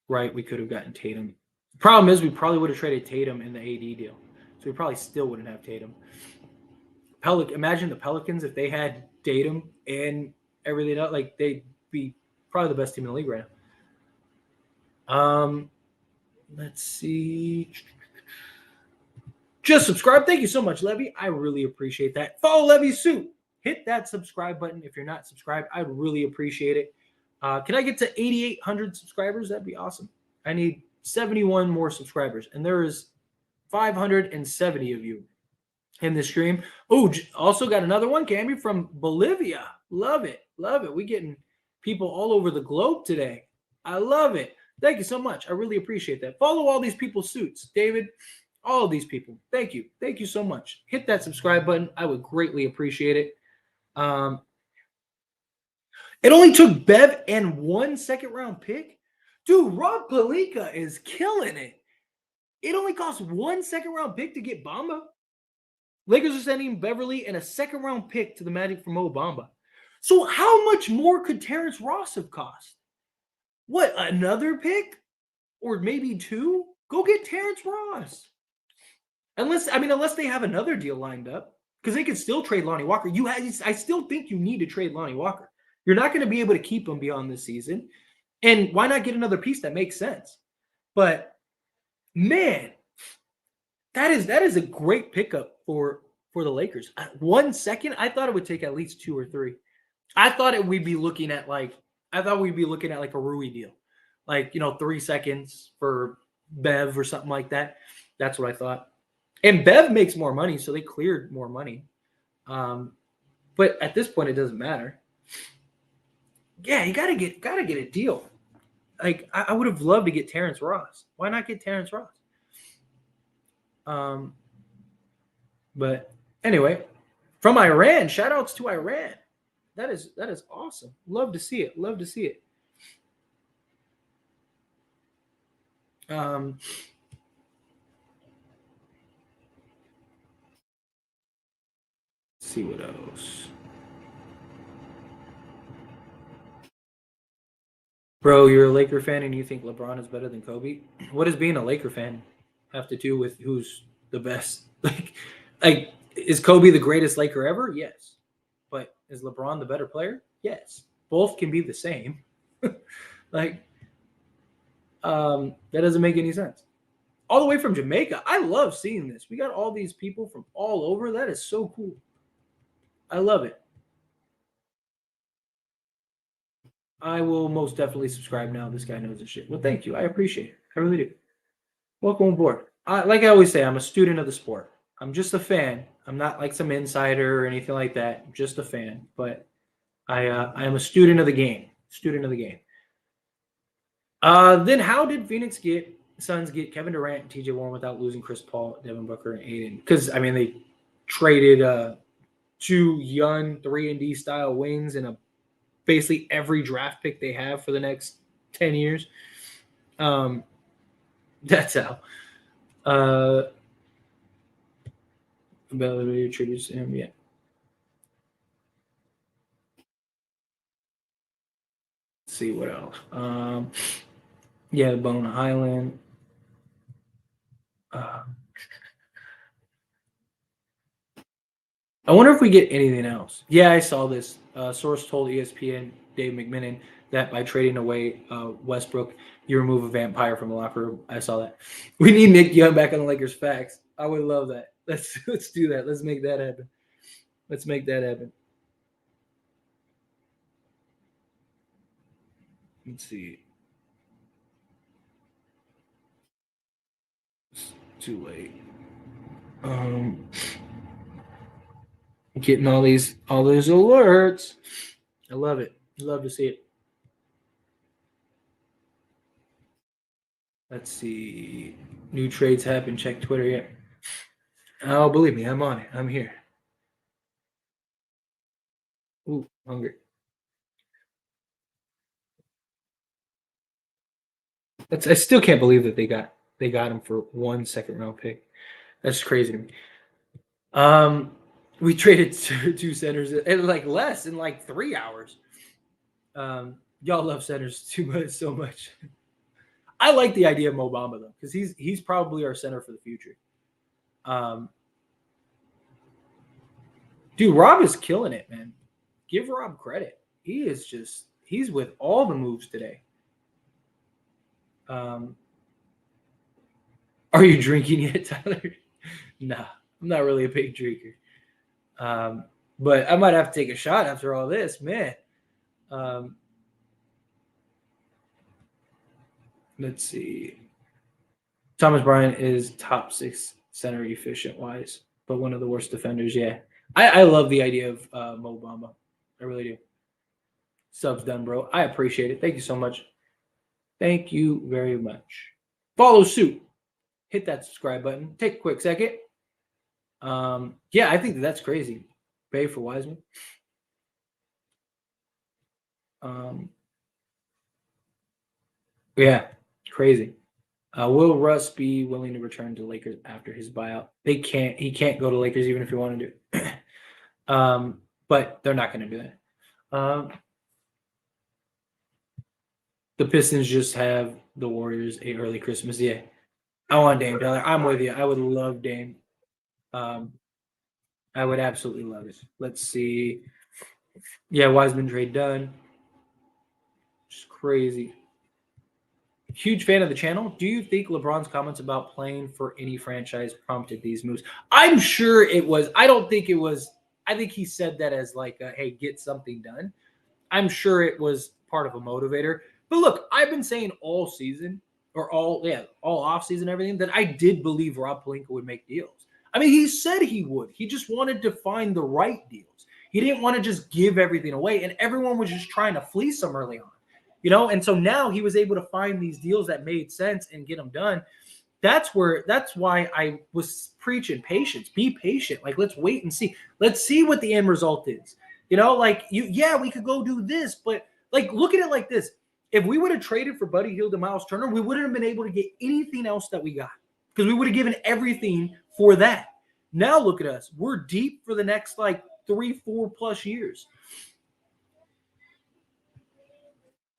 right. We could have gotten Tatum. The problem is we probably would have traded Tatum in the AD deal, so we probably still wouldn't have Tatum. Imagine the Pelicans if they had Tatum and everything else. Like they'd be probably the best team in the league right now. Let's see. Just subscribe. Thank you so much, Levy. I really appreciate that. Follow Levy Suit. Hit that subscribe button if you're not subscribed. I'd really appreciate it. Can I get to 8,800 subscribers? That'd be awesome. I need 71 more subscribers, and there is 570 of you in the stream. Oh, also got another one, Cammy, from Bolivia. Love it. Love it. We getting people all over the globe today. I love it. Thank you so much. I really appreciate that. Follow all these people's suits. David, all of these people. Thank you. Thank you so much. Hit that subscribe button. I would greatly appreciate it. It only took Bev and 1 second-round pick. Dude, Rob Pelinka is killing it. It only cost 1 second-round pick to get Bamba. Lakers are sending Beverly and a second-round pick to the Magic for Mo Bamba. So how much more could Terrence Ross have cost? What, another pick? Or maybe 2? Go get Terrence Ross. Unless they have another deal lined up. Because they could still trade Lonnie Walker. I still think you need to trade Lonnie Walker. You're not going to be able to keep him beyond this season. And why not get another piece that makes sense? But, man, that is a great pickup for the Lakers. 1 second, I thought it would take at least 2 or 3. I thought we'd be looking at like a Rui deal. 3 seconds for Bev or something like that. That's what I thought. And Bev makes more money, so they cleared more money. But at this point, it doesn't matter. Yeah, you gotta get a deal. Like I would have loved to get Terrence Ross. Why not get Terrence Ross? But anyway, from Iran, shout outs to Iran. That is awesome. Love to see it. Love to see it. Let's see what else. Bro, you're a Laker fan and you think LeBron is better than Kobe? What does being a Laker fan have to do with who's the best? Like, is Kobe the greatest Laker ever? Yes. But is LeBron the better player? Yes. Both can be the same. That doesn't make any sense. All the way from Jamaica. I love seeing this. We got all these people from all over. That is so cool. I love it. I will most definitely subscribe now. This guy knows his shit. Well, thank you. I appreciate it. I really do. Welcome aboard. Like I always say, I'm a student of the sport. I'm just a fan. I'm not like some insider or anything like that. I'm just a fan. But I am a student of the game. Student of the game. Then how did Phoenix Suns get Kevin Durant and TJ Warren without losing Chris Paul, Devin Booker, and Aiden? Because they traded 2 young 3-and-D style wings and basically every draft pick they have for the next 10 years. That's how. Ability to introduce him, yeah. Let's see what else. Yeah, Bona Island. I wonder if we get anything else. Yeah, I saw this. Source told ESPN Dave McMillan that by trading away Westbrook, you remove a vampire from the locker room. I saw that. We need Nick Young back on the Lakers. Facts. I would love that. Let's do that. Let's make that happen. Let's make that happen. Let's see. It's too late. Getting all these alerts. I love it. Love to see it. Let's see. New trades happen. Check Twitter yet. Oh, believe me, I'm on it. I'm here. Ooh, hungry. I still can't believe that they got him for 1 second-round pick. That's crazy to me. We traded 2 centers and less in 3 hours. Y'all love centers so much. I like the idea of Mo Bamba though, because he's probably our center for the future. Dude, Rob is killing it, man. Give Rob credit. He's with all the moves today. Are you drinking yet, Tyler? Nah, I'm not really a big drinker. But I might have to take a shot after all this, man. Let's see. Thomas Bryant is top 6 center efficient wise, but one of the worst defenders. Yeah, I love the idea of Mo Bamba. I really do. Subs done, bro. I appreciate it. Thank you so much. Thank you very much. Follow suit. Hit that subscribe button. Take a quick second. Yeah, I think that's crazy. Pay for Wiseman. Yeah, crazy. Will Russ be willing to return to Lakers after his buyout? They can't. He can't go to Lakers even if he wanted to. But they're not going to do that. The Pistons just have the Warriors a early Christmas. Yeah, I want Dame Dollar. I'm with you. I would love Dame. I would absolutely love it. Let's see. Yeah, Wiseman trade done. Just crazy. Huge fan of the channel. Do you think LeBron's comments about playing for any franchise prompted these moves? I'm sure it was. I don't think it was. I think he said that as like, hey, get something done. I'm sure it was part of a motivator. But look, I've been saying all season or all off season, everything that I did believe Rob Pelinka would make deals. I mean, he said he would. He just wanted to find the right deals. He didn't want to just give everything away, and everyone was just trying to fleece him early on. And so now he was able to find these deals that made sense and get them done. That's why I was preaching patience. Be patient. Like, let's wait and see. Let's see what the end result is. We could go do this, but like, look at it like this. If we would have traded for Buddy Hield and Miles Turner, we wouldn't have been able to get anything else that we got because we would have given everything for that. Now look at us. We're deep for the next like 3-4+ years.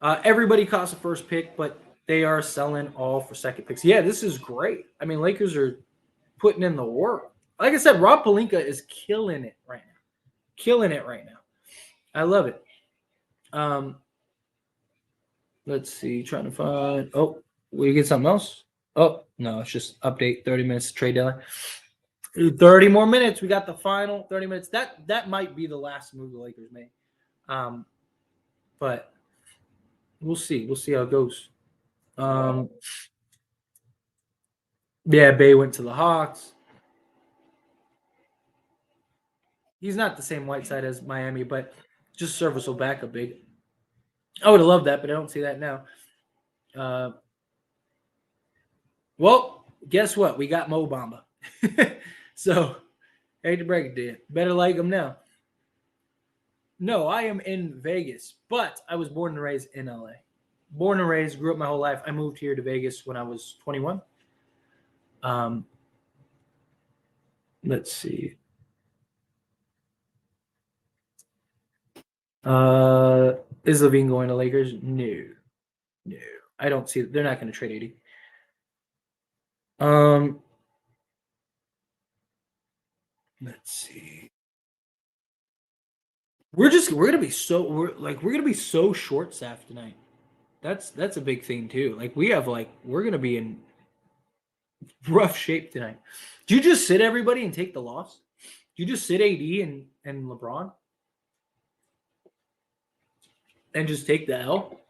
Everybody costs a first pick, but they are selling all for second picks. Yeah, this is great. I mean, Lakers are putting in the work. Like I said, Rob Pelinka is killing it right now. Killing it right now. I love it. Let's see. Trying to find. Oh, will you get something else? Oh, no, it's just update 30 minutes trade deadline. 30 more minutes. We got the final 30 minutes. That might be the last move the Lakers make. But we'll see. We'll see how it goes. Yeah, Bay went to the Hawks. He's not the same Whiteside as Miami, but just serviceable backup big. I would have loved that, but I don't see that now. Well, guess what? We got Mo Bamba. So, hate to break it to you. Better like him now. No, I am in Vegas, but I was born and raised in LA. Born and raised, grew up my whole life. I moved here to Vegas when I was 21. Let's see. Is Levine going to Lakers? No. I don't see. They're not going to trade 80. Let's see. We're gonna be so short staffed tonight. That's a big thing too. Like we're gonna be in rough shape tonight. Do you just sit everybody and take the loss? Do you just sit AD and LeBron and just take the L?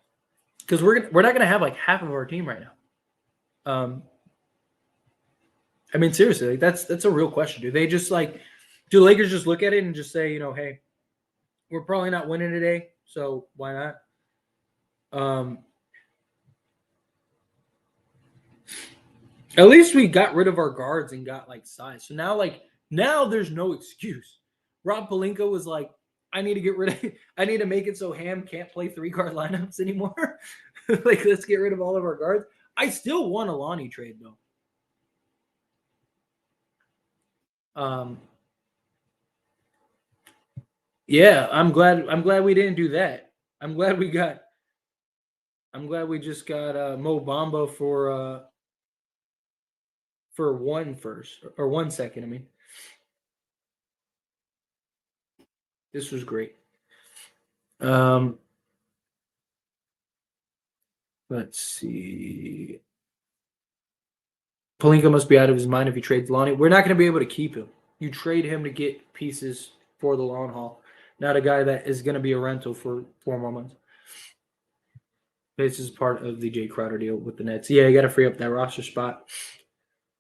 Because we're not gonna have like half of our team right now. I mean, seriously, like that's a real question. Do the Lakers just look at it and just say, hey, we're probably not winning today, so why not? At least we got rid of our guards and got like size. So now there's no excuse. Rob Pelinka was like, I need to make it so Ham can't play 3-guard lineups anymore. Like, let's get rid of all of our guards. I still want a Lonnie trade though. Yeah, I'm glad we didn't do that. I'm glad we just got Mo Bamba for 1 second. I mean, this was great. Let's see. Pelinka must be out of his mind if he trades Lonnie. We're not going to be able to keep him. You trade him to get pieces for the long haul, not a guy that is going to be a rental for 4 more months. This is part of the Jay Crowder deal with the Nets. Yeah, you got to free up that roster spot.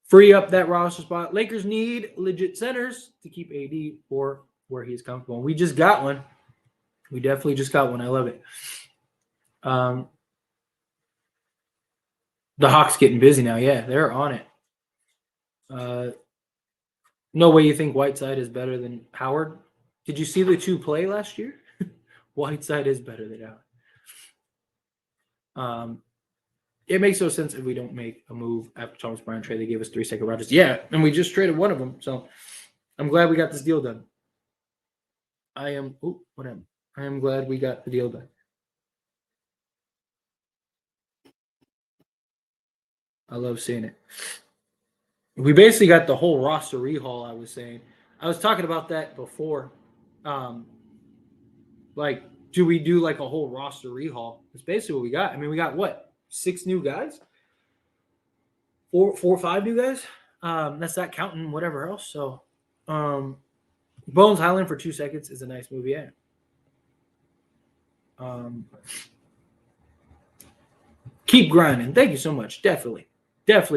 Free up that roster spot. Lakers need legit centers to keep AD for where he's comfortable. We just got one. We definitely just got one. I love it. The Hawks getting busy now. Yeah, they're on it. No way you think Whiteside is better than Howard. Did you see the two play last year? Whiteside is better than Howard. It makes no sense if we don't make a move after Thomas Bryant trade. They gave us 3-second Rodgers. Yeah, and we just traded one of them. So I'm glad we got this deal done. I am glad we got the deal done. I love seeing it. We basically got the whole roster rehaul, I was saying. I was talking about that before. Like, do we do like a whole roster rehaul? That's basically what we got. I mean, we got what? 6 new guys? 4 or 5 new guys? That's not counting whatever else. So, Bones Highland for 2 seconds is a nice move, yeah. Keep grinding. Thank you so much. Definitely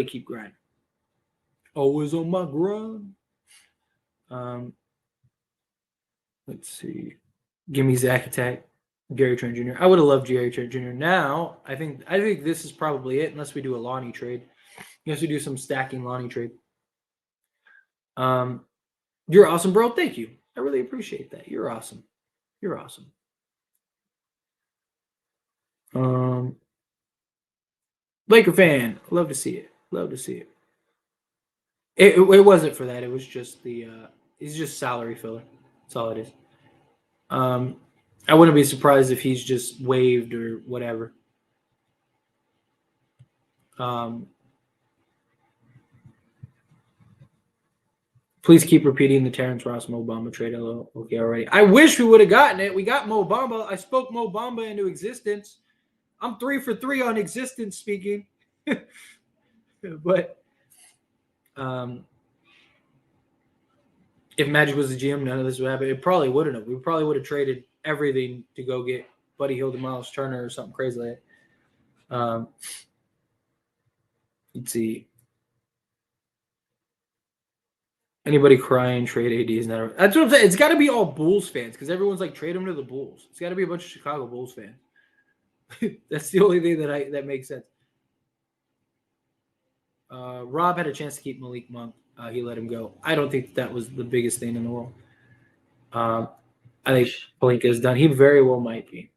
keep grinding. Always on my grind. Let's see. Give me Zach Attack, Gary Trent Jr. I would have loved Gary Trent Jr. Now, I think this is probably it, unless we do a Lonnie trade. Unless we do some stacking Lonnie trade. You're awesome, bro. Thank you. I really appreciate that. You're awesome. You're awesome. Laker fan. Love to see it. Love to see it. It wasn't for that. It was just it's just salary filler. That's all it is. I wouldn't be surprised if he's just waived or whatever. Please keep repeating the Terrence Ross Mo Bamba trade. Okay, already. I wish we would have gotten it. We got Mo Bamba. I spoke Mo Bamba into existence. I'm 3 for 3 on existence speaking. But if Magic was the GM, none of this would happen. It probably wouldn't have. We probably would have traded everything to go get Buddy Hield and Miles Turner or something crazy like that. Let's see. Anybody crying trade AD is not. That's what I'm saying. It's got to be all Bulls fans because everyone's like trade him to the Bulls. It's got to be a bunch of Chicago Bulls fans. That's the only thing that makes sense. Rob had a chance to keep Malik Monk. He let him go. I don't think that was the biggest thing in the world. I think Pelinka is done. He very well might be.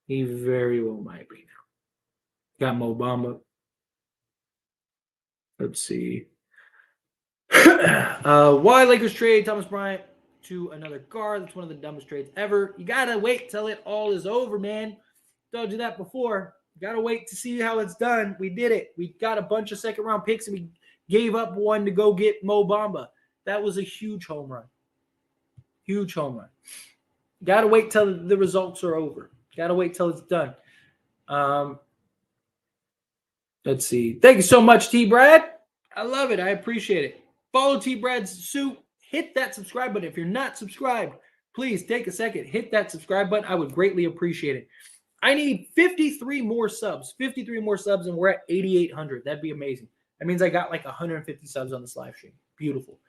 He very well might be now. Got Mo Bamba. Let's see. Why Lakers trade Thomas Bryant to another guard? That's one of the dumbest trades ever. You gotta wait till it all is over, man. Told you that before. You gotta wait to see how it's done. We did it. We got a bunch of second-round picks, and we gave up one to go get Mo Bamba. That was a huge home run. Huge home run. Gotta wait till the results are over. Gotta wait till it's done. Let's see. Thank you so much, T. Brad. I love it. I appreciate it. Follow T. Brad's suit. Hit that subscribe button. If you're not subscribed, please take a second. Hit that subscribe button. I would greatly appreciate it. I need 53 more subs. 53 more subs, and we're at 8,800. That'd be amazing. That means I got like 150 subs on this live stream. Beautiful.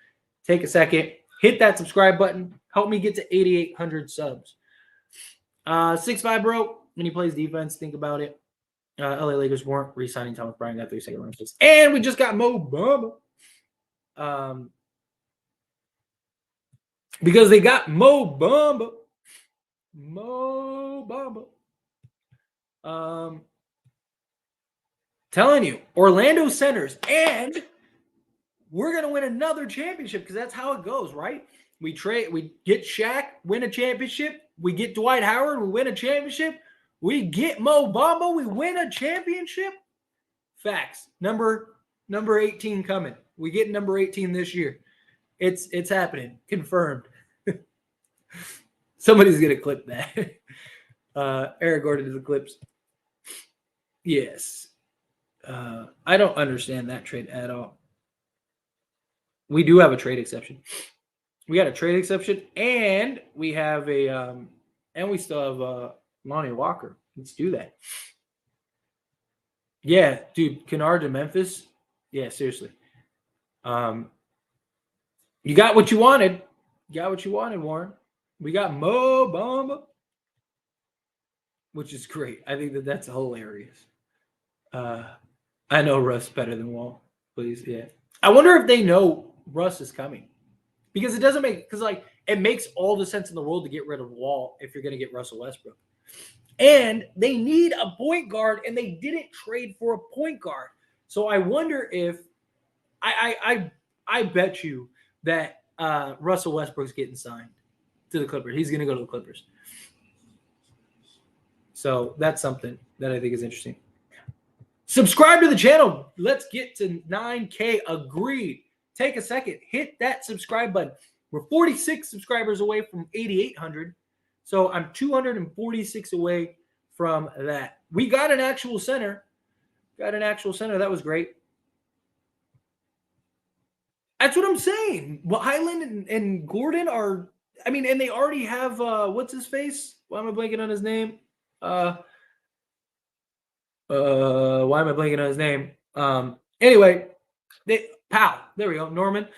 Take a second. Hit that subscribe button. Help me get to 8,800 subs. 6'5", bro. When he plays defense, think about it. LA Lakers weren't re-signing Thomas Bryant. Got 3-second rounds. And we just got Mo Bamba. Because they got Mo Bamba. Mo Bamba. Telling you, Orlando centers, and we're gonna win another championship because that's how it goes, right? We get Shaq, win a championship. We get Dwight Howard, we win a championship. We get Mo Bamba, we win a championship. Facts. Number 18 coming. We get number 18 this year. It's happening. Confirmed. Somebody's gonna clip that. Eric Gordon to the clips. Yes. I don't understand that trade at all. We do have a trade exception. We got a trade exception, and we have and we still have Lonnie Walker. Let's do that. Yeah, dude, Kennard to Memphis. Yeah, seriously. You got what you wanted. You got what you wanted, Warren. We got Mo Bamba, which is great. I think that's hilarious. I know Russ better than Wall. Please, yeah. I wonder if they know Russ is coming, because it doesn't make it makes all the sense in the world to get rid of Wall if you're going to get Russell Westbrook. And they need a point guard, and they didn't trade for a point guard. So I wonder if I bet you that Russell Westbrook's getting signed to the Clippers. He's going to go to the Clippers. So that's something that I think is interesting. Subscribe to the channel. Let's get to 9K. Agreed. Take a second. Hit that subscribe button. We're 46 subscribers away from 8,800. So I'm 246 away from that. We got an actual center. That was great. That's what I'm saying. Well, Highland and Gordon are, and they already have, what's his face? Why am I blanking on his name? Why am I blanking on his name? Anyway, there we go, Norman.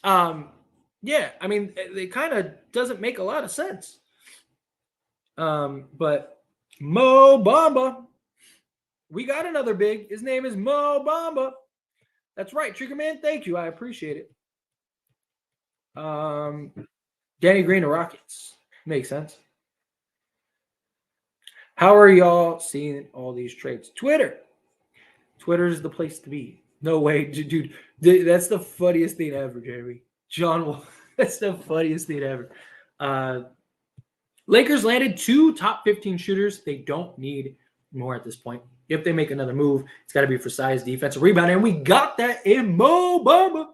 Yeah, it kind of doesn't make a lot of sense. But Mo Bamba, we got another big. His name is Mo Bamba. That's right, Trigger Man. Thank you. I appreciate it. Danny Green to Rockets. Makes sense. How are y'all seeing all these trades? Twitter is the place to be. No way, dude. That's the funniest thing ever, Jeremy. John Wall. That's the funniest thing ever. Lakers landed 2 top 15 shooters. They don't need more at this point. If they make another move, it's got to be for size, defensive rebound, and we got that in Mo Bamba.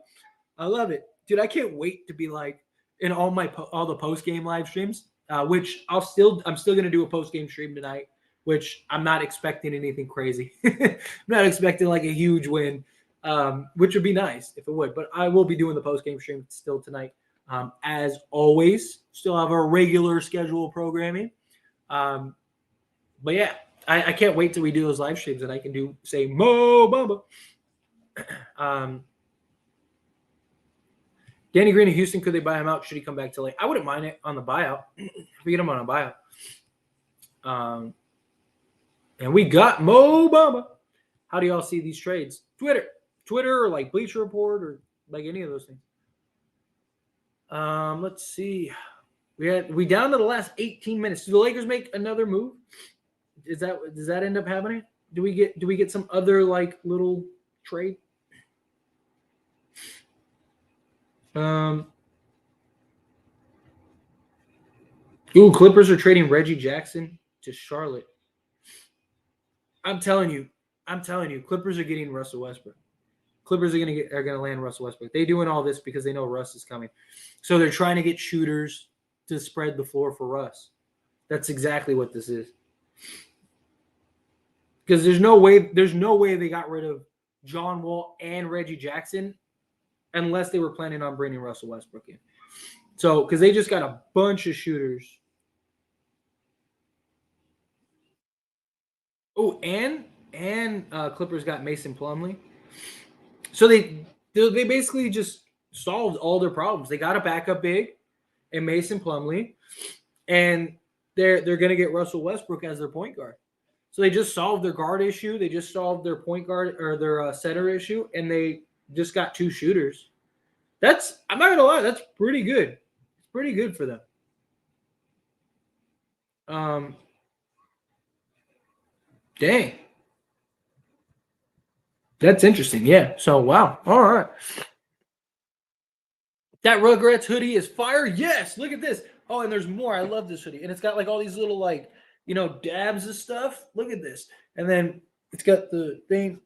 I love it, dude. I can't wait to be like in all the post game live streams. Which I'm still going to do a post game stream tonight. Which I'm not expecting anything crazy. I'm not expecting like a huge win, which would be nice if it would. But I will be doing the post game stream still tonight. As always, still have our regular schedule programming. But yeah, I can't wait till we do those live streams and I can say Mo Bamba. Danny Green in Houston, could they buy him out? Should he come back to LA? I wouldn't mind it on the buyout. If we get him on a buyout. And we got Mo Bamba. How do y'all see these trades? Twitter or like Bleacher Report or like any of those things. Let's see. We down to the last 18 minutes. Do the Lakers make another move? Does that end up happening? Do we get some other like little trade? Clippers are trading Reggie Jackson to Charlotte. I'm telling you, Clippers are getting Russell Westbrook. Clippers are gonna land Russell Westbrook. They're doing all this because they know Russ is coming. So they're trying to get shooters to spread the floor for Russ. That's exactly what this is. Because there's no way they got rid of John Wall and Reggie Jackson unless they were planning on bringing Russell Westbrook in. So, because they just got a bunch of shooters. Oh, and Clippers got Mason Plumlee. So they basically just solved all their problems. They got a backup big in Mason Plumlee, and they're going to get Russell Westbrook as their point guard. So they just solved their guard issue. They just solved their point guard or their center issue, and they just got 2 shooters. I'm not going to lie, that's pretty good. It's pretty good for them. Dang. That's interesting. Yeah. So, wow. All right. That Rugrats hoodie is fire. Yes. Look at this. Oh, and there's more. I love this hoodie. And it's got like all these little like, dabs of stuff. Look at this. And then it's got the thing.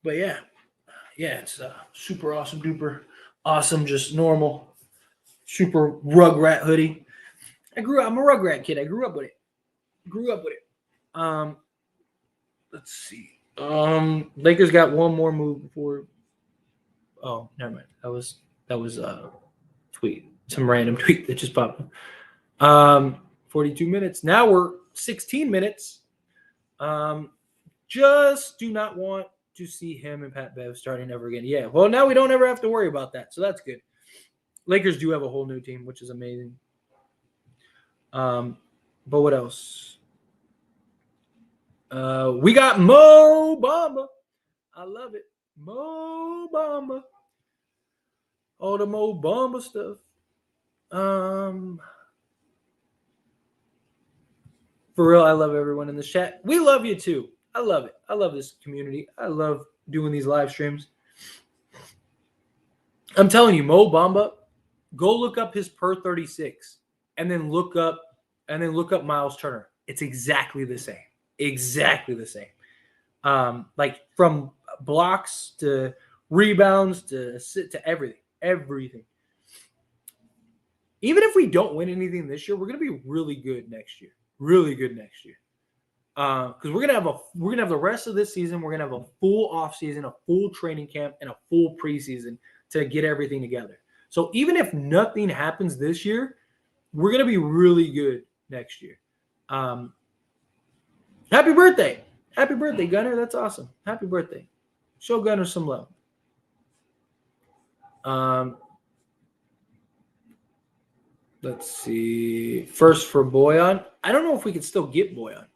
But yeah. Yeah, it's super awesome, duper awesome, just normal, super Rugrat hoodie. I'm a Rugrat kid. I grew up with it. Let's see. Lakers got one more move before. Oh, never mind. That was a tweet. Some random tweet that just popped up. 42 minutes. Now we're 16 minutes. Just do not want to see him and Pat Bev starting ever again. Yeah, well, now we don't ever have to worry about that, so that's good. Lakers do have a whole new team, which is amazing. But what else? We got Mo Bamba. I love it. Mo Bamba. All the Mo Bamba stuff. For real, I love everyone in the chat. We love you too. I love it. I love this community. I love doing these live streams. I'm telling you, Mo Bamba, go look up his per 36 and then look up Miles Turner. It's exactly the same. Exactly the same. Like from blocks to rebounds to everything. Even if we don't win anything this year, we're gonna be really good next year. Really good next year. Because we're gonna have the rest of this season. We're gonna have a full off season, a full training camp, and a full preseason to get everything together. So even if nothing happens this year, we're gonna be really good next year. Happy birthday, Gunner! That's awesome. Happy birthday. Show Gunner some love. Let's see. First for Boyan. I don't know if we can still get Boyan.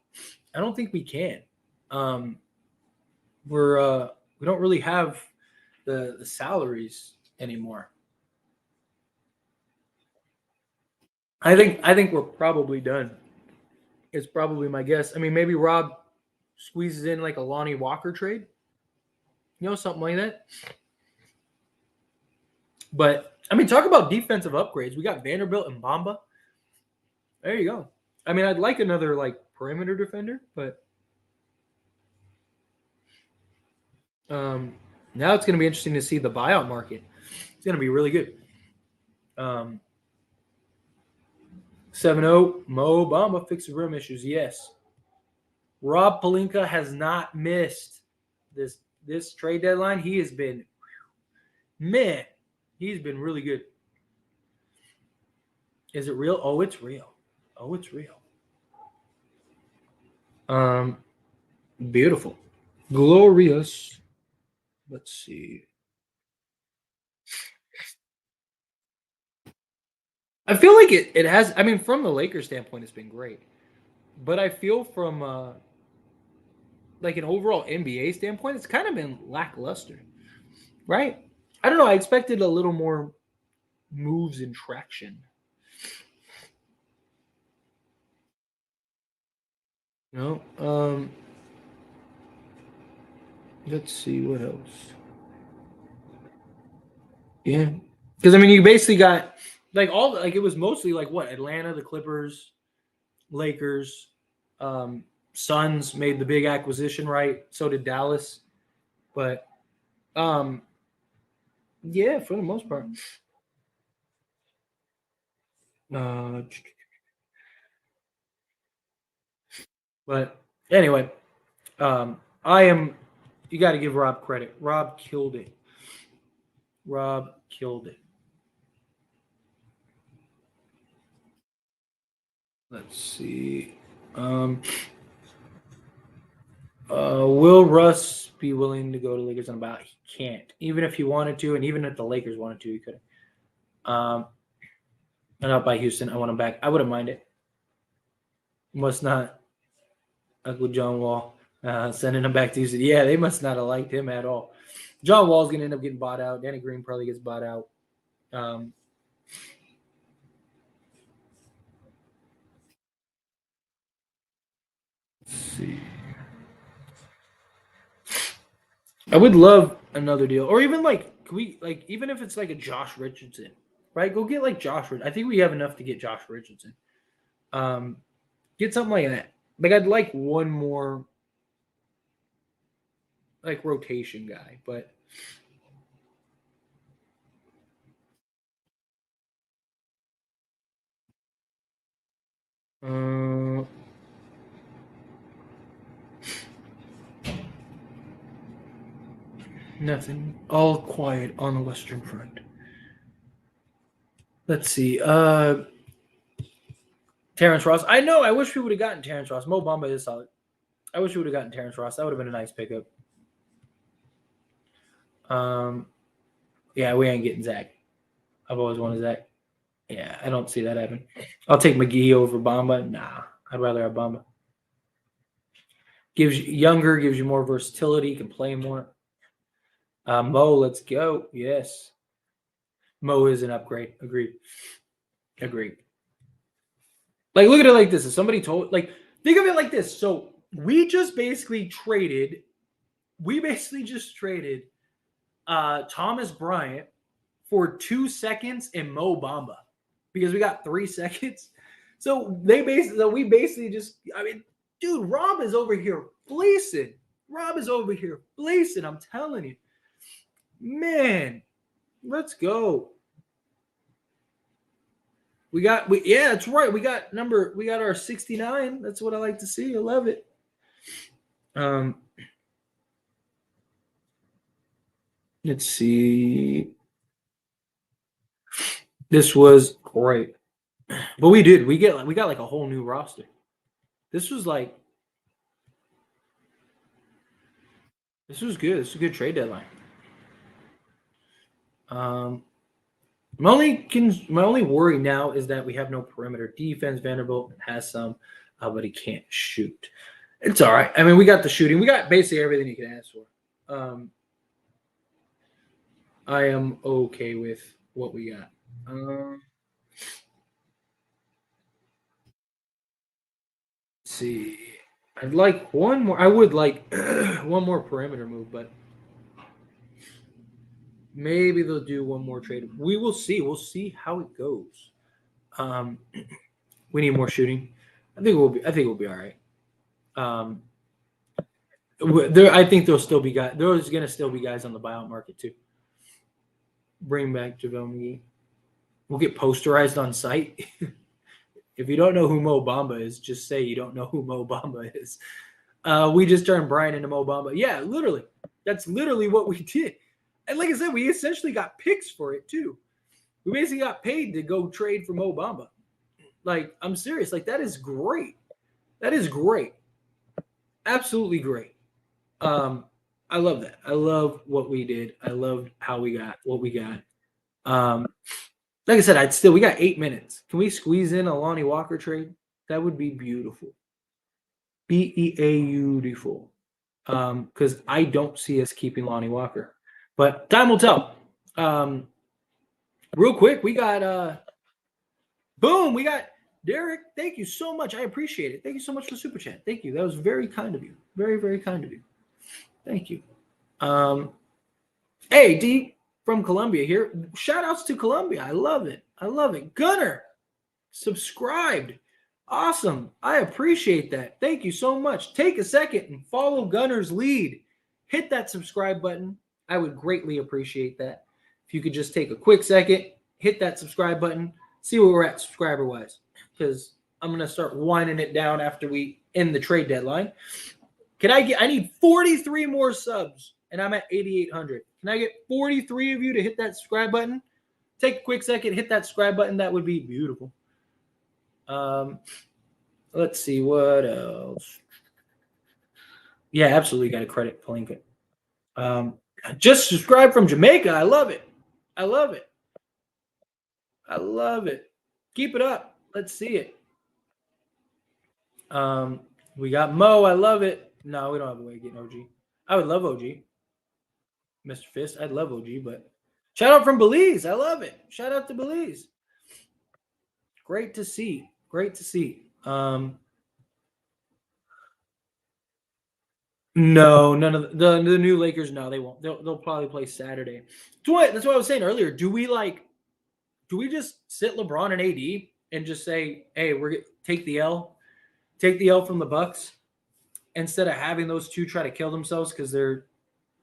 I don't think we can. We don't really have the salaries anymore. I think we're probably done. It's probably my guess. I mean, maybe Rob squeezes in like a Lonnie Walker trade. Something like that. But I mean, talk about defensive upgrades. We got Vanderbilt and Bamba. There you go. I mean, I'd like another like perimeter defender, but now it's going to be interesting to see the buyout market. It's going to be really good. 7-0, Mo Bamba fixes rim issues. Yes. Rob Pelinka has not missed this trade deadline. He has been, he's been really good. Is it real? Oh, it's real. Beautiful. Glorious. Let's see. I feel like it has, I mean, from the Lakers standpoint, it's been great. But I feel from like an overall NBA standpoint, it's kind of been lackluster. Right? I don't know. I expected a little more moves and traction. Let's see what else. Yeah. Because I mean you basically got like it was mostly like what? Atlanta, the Clippers, Lakers, Suns made the big acquisition, right? So did Dallas. But yeah, for the most part. But anyway, you got to give Rob credit. Rob killed it. Let's see. Will Russ be willing to go to Lakers on a buyout? He can't. Even if he wanted to, and even if the Lakers wanted to, he couldn't. Not by Houston. I want him back. I wouldn't mind it. Must not. Uncle John Wall sending him back to Houston. Yeah, they must not have liked him at all. John Wall's going to end up getting bought out. Danny Green probably gets bought out. Let's see. I would love another deal, or even like even if it's like a Josh Richardson, right? Go get like Josh. I think we have enough to get Josh Richardson. Get something like that. Like I'd like one more like rotation guy, but nothing. All quiet on the Western Front. Let's see. Terrence Ross. I know. I wish we would have gotten Terrence Ross. Mo Bamba is solid. I wish we would have gotten Terrence Ross. That would have been a nice pickup. Yeah, we ain't getting Zach. I've always wanted Zach. Yeah, I don't see that happen. I'll take McGee over Bamba. Nah, I'd rather have Bamba. Gives you younger, gives you more versatility, can play more. Mo, let's go. Yes. Mo is an upgrade. Agreed. Like, look at it like this. If somebody told, like, think of it like this. So we basically just traded Thomas Bryant for 2 seconds and Mo Bamba because we got 3 seconds. So we basically just, I mean, dude, Rob is over here fleecing. I'm telling you, man. Let's go. Yeah, that's right. We got our 69. That's what I like to see. I love it. Let's see. This was great. But we got like a whole new roster. This was good. This is a good trade deadline. My only worry now is that we have no perimeter defense. Vanderbilt has some, but he can't shoot. It's all right. I mean, we got the shooting. We got basically everything you can ask for. I am okay with what we got. Let's see. I'd like one more. I would like one more perimeter move, but maybe they'll do one more trade. We will see. We'll see how it goes. We need more shooting. I think we'll be all right. I think there'll still be guys. There's gonna still be guys on the buyout market too. Bring back JaVale McGee. We'll get posterized on site. If you don't know who Mo Bamba is, just say you don't know who Mo Bamba is. We just turned Bryant into Mo Bamba. Yeah, literally. That's literally what we did. And like I said, we essentially got picks for it too. We basically got paid to go trade for Mo Bamba. Like, I'm serious. Like, that is great. That is great. Absolutely great. I love that. I love what we did. I loved how we got what we got. Like I said, we got 8 minutes. Can we squeeze in a Lonnie Walker trade? That would be beautiful. Beautiful. Because I don't see us keeping Lonnie Walker. But time will tell. Real quick, we got boom, we got Derek. Thank you so much. I appreciate it. Thank you so much for Super Chat. Thank you. That was very kind of you. Very, very kind of you. Thank you. Hey, D from Colombia here. Shout outs to Colombia. I love it. Gunner, subscribed. Awesome. I appreciate that. Thank you so much. Take a second and follow Gunner's lead. Hit that subscribe button. I would greatly appreciate that. If you could just take a quick second, hit that subscribe button, see where we're at subscriber-wise, because I'm going to start winding it down after we end the trade deadline. I need 43 more subs, and I'm at 8,800. Can I get 43 of you to hit that subscribe button? Take a quick second, hit that subscribe button. That would be beautiful. Let's see what else. Yeah, absolutely got to credit Palinka. Just subscribe from Jamaica. I love it. Keep it up. Let's see it. We got Mo. I love it. No, we don't have a way of getting OG. I would love OG. Mr. Fist, I'd love OG, but shout out from Belize. I love it. Shout out to Belize. Great to see. No, none of the new Lakers. No, they won't. They'll probably play Saturday. That's what I was saying earlier. Do we just sit LeBron and AD and just say, "Hey, take the L from the Bucks," instead of having those two try to kill themselves because they're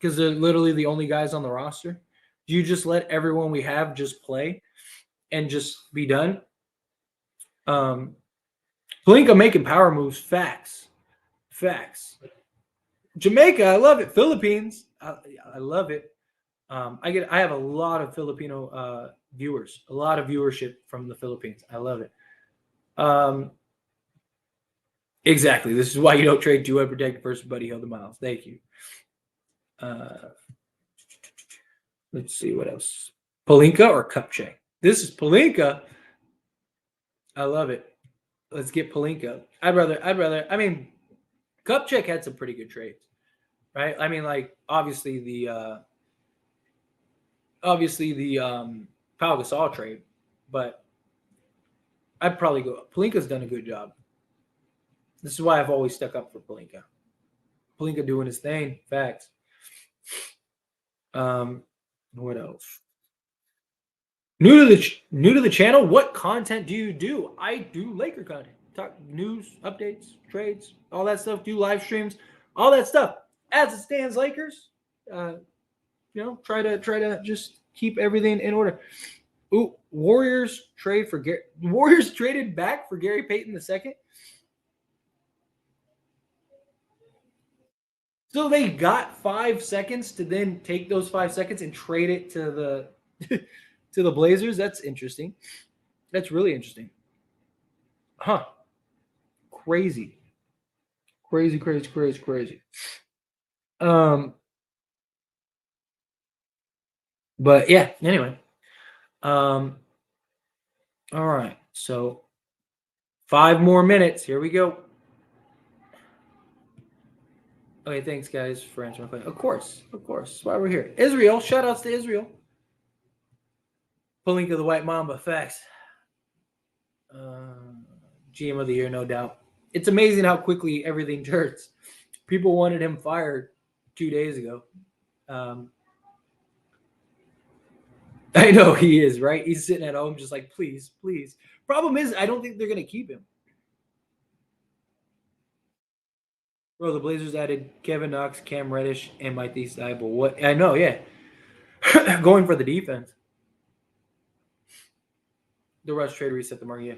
literally the only guys on the roster? Do you just let everyone we have just play and just be done? Palinka making power moves. Facts. Jamaica, I love it. Philippines, I love it. I have a lot of Filipino viewers, a lot of viewership from the Philippines. I love it. Exactly. This is why you don't trade two unprotected first Buddy Hield to Miles. Thank you. Let's see what else. Palinka or Kupchak? This is Palinka. I love it. Let's get Palinka. I'd rather. I mean, Kupchak had some pretty good trades, right? I mean, like obviously the Pau Gasol trade, but I'd probably go. Palinka's done a good job. This is why I've always stuck up for Palinka. Palinka doing his thing. Facts. What else? New to the channel. What content do you do? I do Laker content. Talk news, updates, trades, all that stuff. Do live streams, all that stuff. As it stands, Lakers. Try to just keep everything in order. Ooh, Warriors traded back for Gary Payton II. So they got 5 seconds to then take those 5 seconds and trade it to the to the Blazers. That's interesting. That's really interesting. Huh. Crazy. But yeah, anyway. All right. So 5 more minutes. Here we go. Okay, thanks guys for answering my question. Of course. That's why we're here. Israel, shout outs to Israel. Palinka the White Mamba, facts. GM of the year, no doubt. It's amazing how quickly everything turns. People wanted him fired 2 days ago. I know he is, right? He's sitting at home just like, please. Problem is, I don't think they're going to keep him. Bro, the Blazers added Kevin Knox, Cam Reddish, and Matisse Thybulle. What? I know, yeah. Going for the defense. The Rush trade reset the market. Yeah.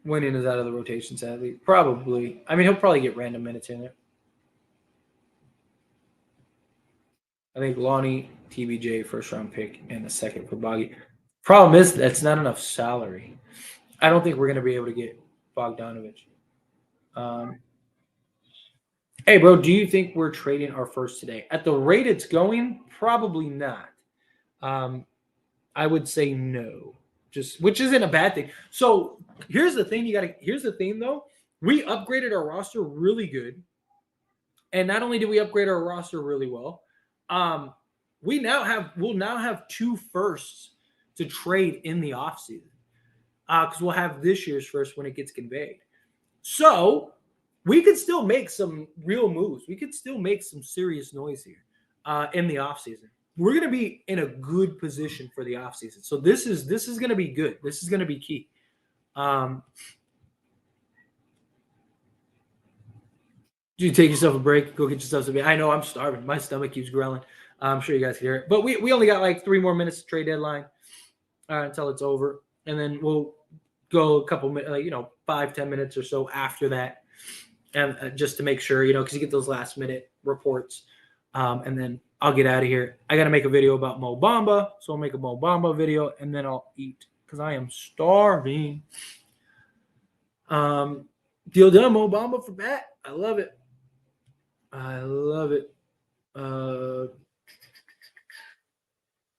Winning is out of the rotation, sadly. Probably. I mean, he'll probably get random minutes in there. I think Lonnie, TBJ, first round pick, and a second for Boggy. Problem is, that's not enough salary. I don't think we're going to be able to get Bogdanovich. Hey, bro, do you think we're trading our first today? At the rate it's going, probably not. I would say no, which isn't a bad thing. So here's the thing. Here's the thing, though. We upgraded our roster really good. And not only did we upgrade our roster really well, we'll now have 2 firsts to trade in the offseason. Because we'll have this year's first when it gets conveyed. So we could still make some real moves. We could still make some serious noise here in the offseason. We're going to be in a good position for the offseason. So this is going to be good. This is going to be key. Do you take yourself a break? Go get yourself some. I know I'm starving. My stomach keeps growling. I'm sure you guys can hear it. But we only got like 3 more minutes to trade deadline until it's over. And then we'll go a couple minutes, 5-10 minutes or so after that. And just to make sure, because you get those last minute reports. And then I'll get out of here. I got to make a video about Mo Bamba. So I'll make a Mo Bamba video and then I'll eat because I am starving. Deal done, Mo Bamba for Bat. I love it.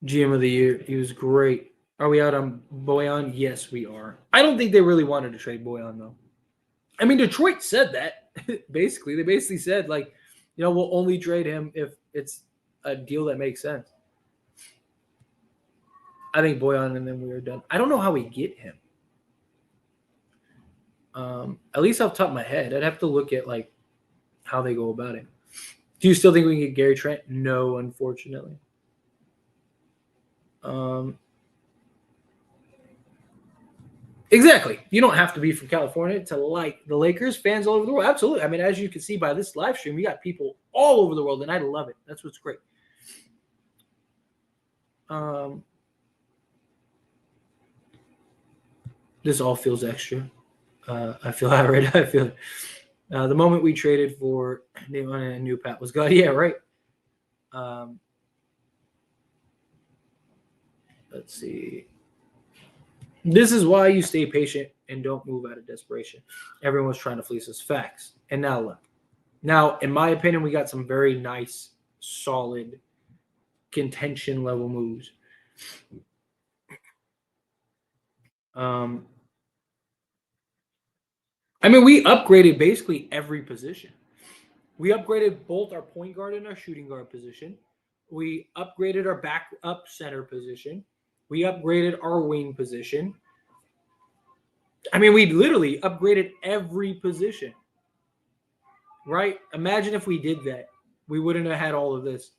GM of the year. He was great. Are we out on Boyan? Yes, we are. I don't think they really wanted to trade Boyan, though. I mean, Detroit said that, basically. They basically said, we'll only trade him if it's a deal that makes sense. I think Boyan and then we are done. I don't know how we get him. At least off the top of my head. I'd have to look at, how they go about it. Do you still think we can get Gary Trent? No, unfortunately. Exactly. You don't have to be from California to like the Lakers. Fans all over the world. Absolutely. I mean, as you can see by this live stream, we got people all over the world, and I love it. That's what's great. This all feels extra. I feel irate. I feel it. The moment we traded for Damon and New Pat was God. Yeah, right. Let's see. This is why you stay patient and don't move out of desperation. Everyone's trying to fleece us. Facts. And now look. Now, in my opinion, we got some very nice, solid contention level moves. I mean, we upgraded basically every position. We upgraded both our point guard and our shooting guard position. We upgraded our backup center position. We upgraded our wing position. I mean, we literally upgraded every position. Right? Imagine if we did that. We wouldn't have had all of this.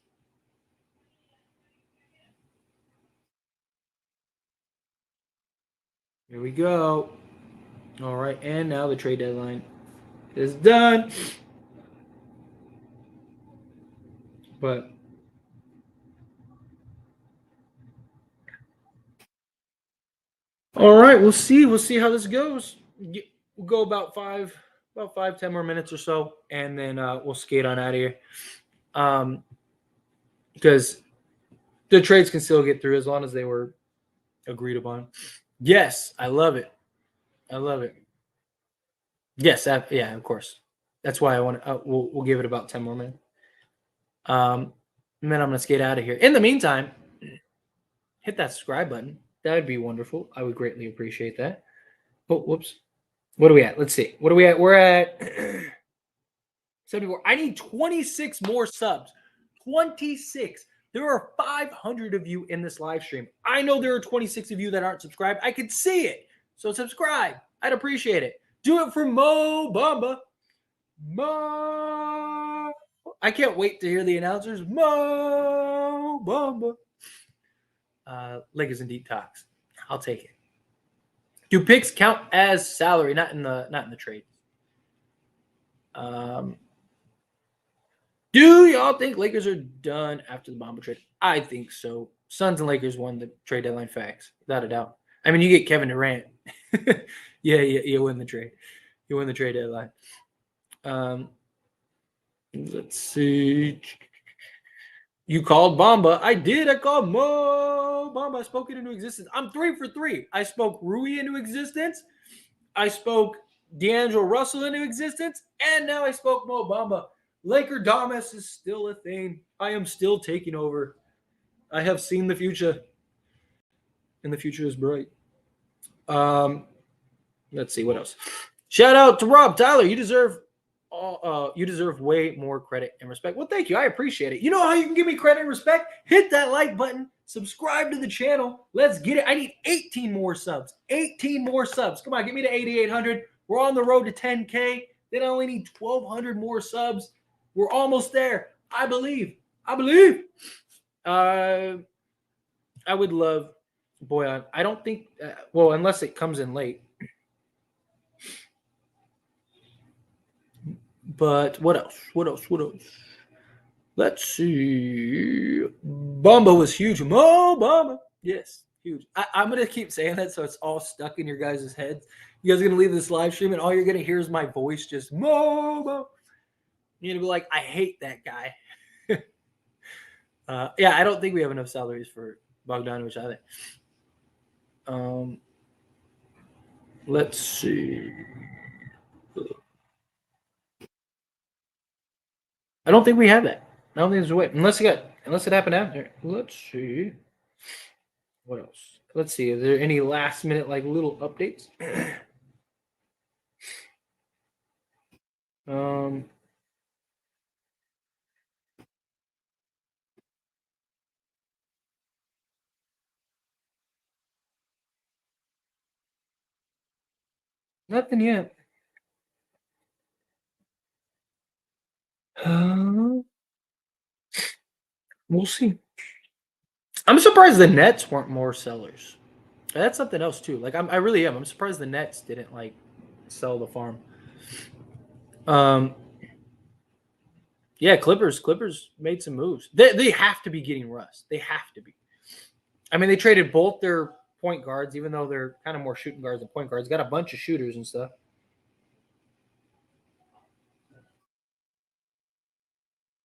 Here we go. All right, and now the trade deadline is done. But all right, we'll see. We'll see how this goes. We'll go about 10 more minutes or so, and then we'll skate on out of here. Because the trades can still get through as long as they were agreed upon. Yes, I love it. I love it. Yes, yeah, of course. That's why I want to. We'll give it about 10 more minutes. And then I'm gonna skate out of here. In the meantime, hit that subscribe button. That would be wonderful. I would greatly appreciate that. Oh, whoops. What are we at? Let's see. What are we at? We're at 74. I need 26 more subs. 26. There are 500 of you in this live stream. I know there are 26 of you that aren't subscribed. I can see it. So subscribe. I'd appreciate it. Do it for Mo Bamba. Mo. I can't wait to hear the announcers. Mo Bamba. Lakers and deep talks. I'll take it. Do picks count as salary? Not in the trade. Do y'all think Lakers are done after the Bamba trade? I think so. Suns and Lakers won the trade deadline, facts, without a doubt. I mean, you get Kevin Durant. yeah, you win the trade. You win the trade deadline. Let's see. You called Bamba. I did. I called Mo Bamba. I spoke it into existence. I'm 3 for 3. I spoke Rui into existence. I spoke D'Angelo Russell into existence. And now I spoke Mo Bamba. Laker Domus is still a thing. I am still taking over. I have seen the future. And the future is bright. Let's see what else. Shout out to Rob Tyler. You deserve way more credit and respect. Well, thank you. I appreciate it. You know how you can give me credit and respect? Hit that like button. Subscribe to the channel. Let's get it. I need 18 more subs. 18 more subs. Come on, get me to 8,800. We're on the road to 10K. Then I only need 1,200 more subs. We're almost there. I believe. I would love buyout. I don't think, unless it comes in late. But what else? Let's see. Bamba was huge. Mo Bamba. Yes, huge. I'm going to keep saying that so it's all stuck in your guys' heads. You guys are going to leave this live stream and all you're going to hear is my voice just Mo Bamba. You're going to be like, I hate that guy. Yeah, I don't think we have enough salaries for Bogdanovich either. Let's see. I don't think we have that. I don't think there's a way. Unless it happened after. Let's see. What else? Let's see. Is there any last minute little updates? Nothing yet. We'll see. I'm surprised the Nets weren't more sellers. That's something else too. I really am. I'm surprised the Nets didn't sell the farm. Yeah, Clippers made some moves. They have to be getting rust. They have to be. I mean, they traded both their point guards, even though they're kind of more shooting guards than point guards. Got a bunch of shooters and stuff.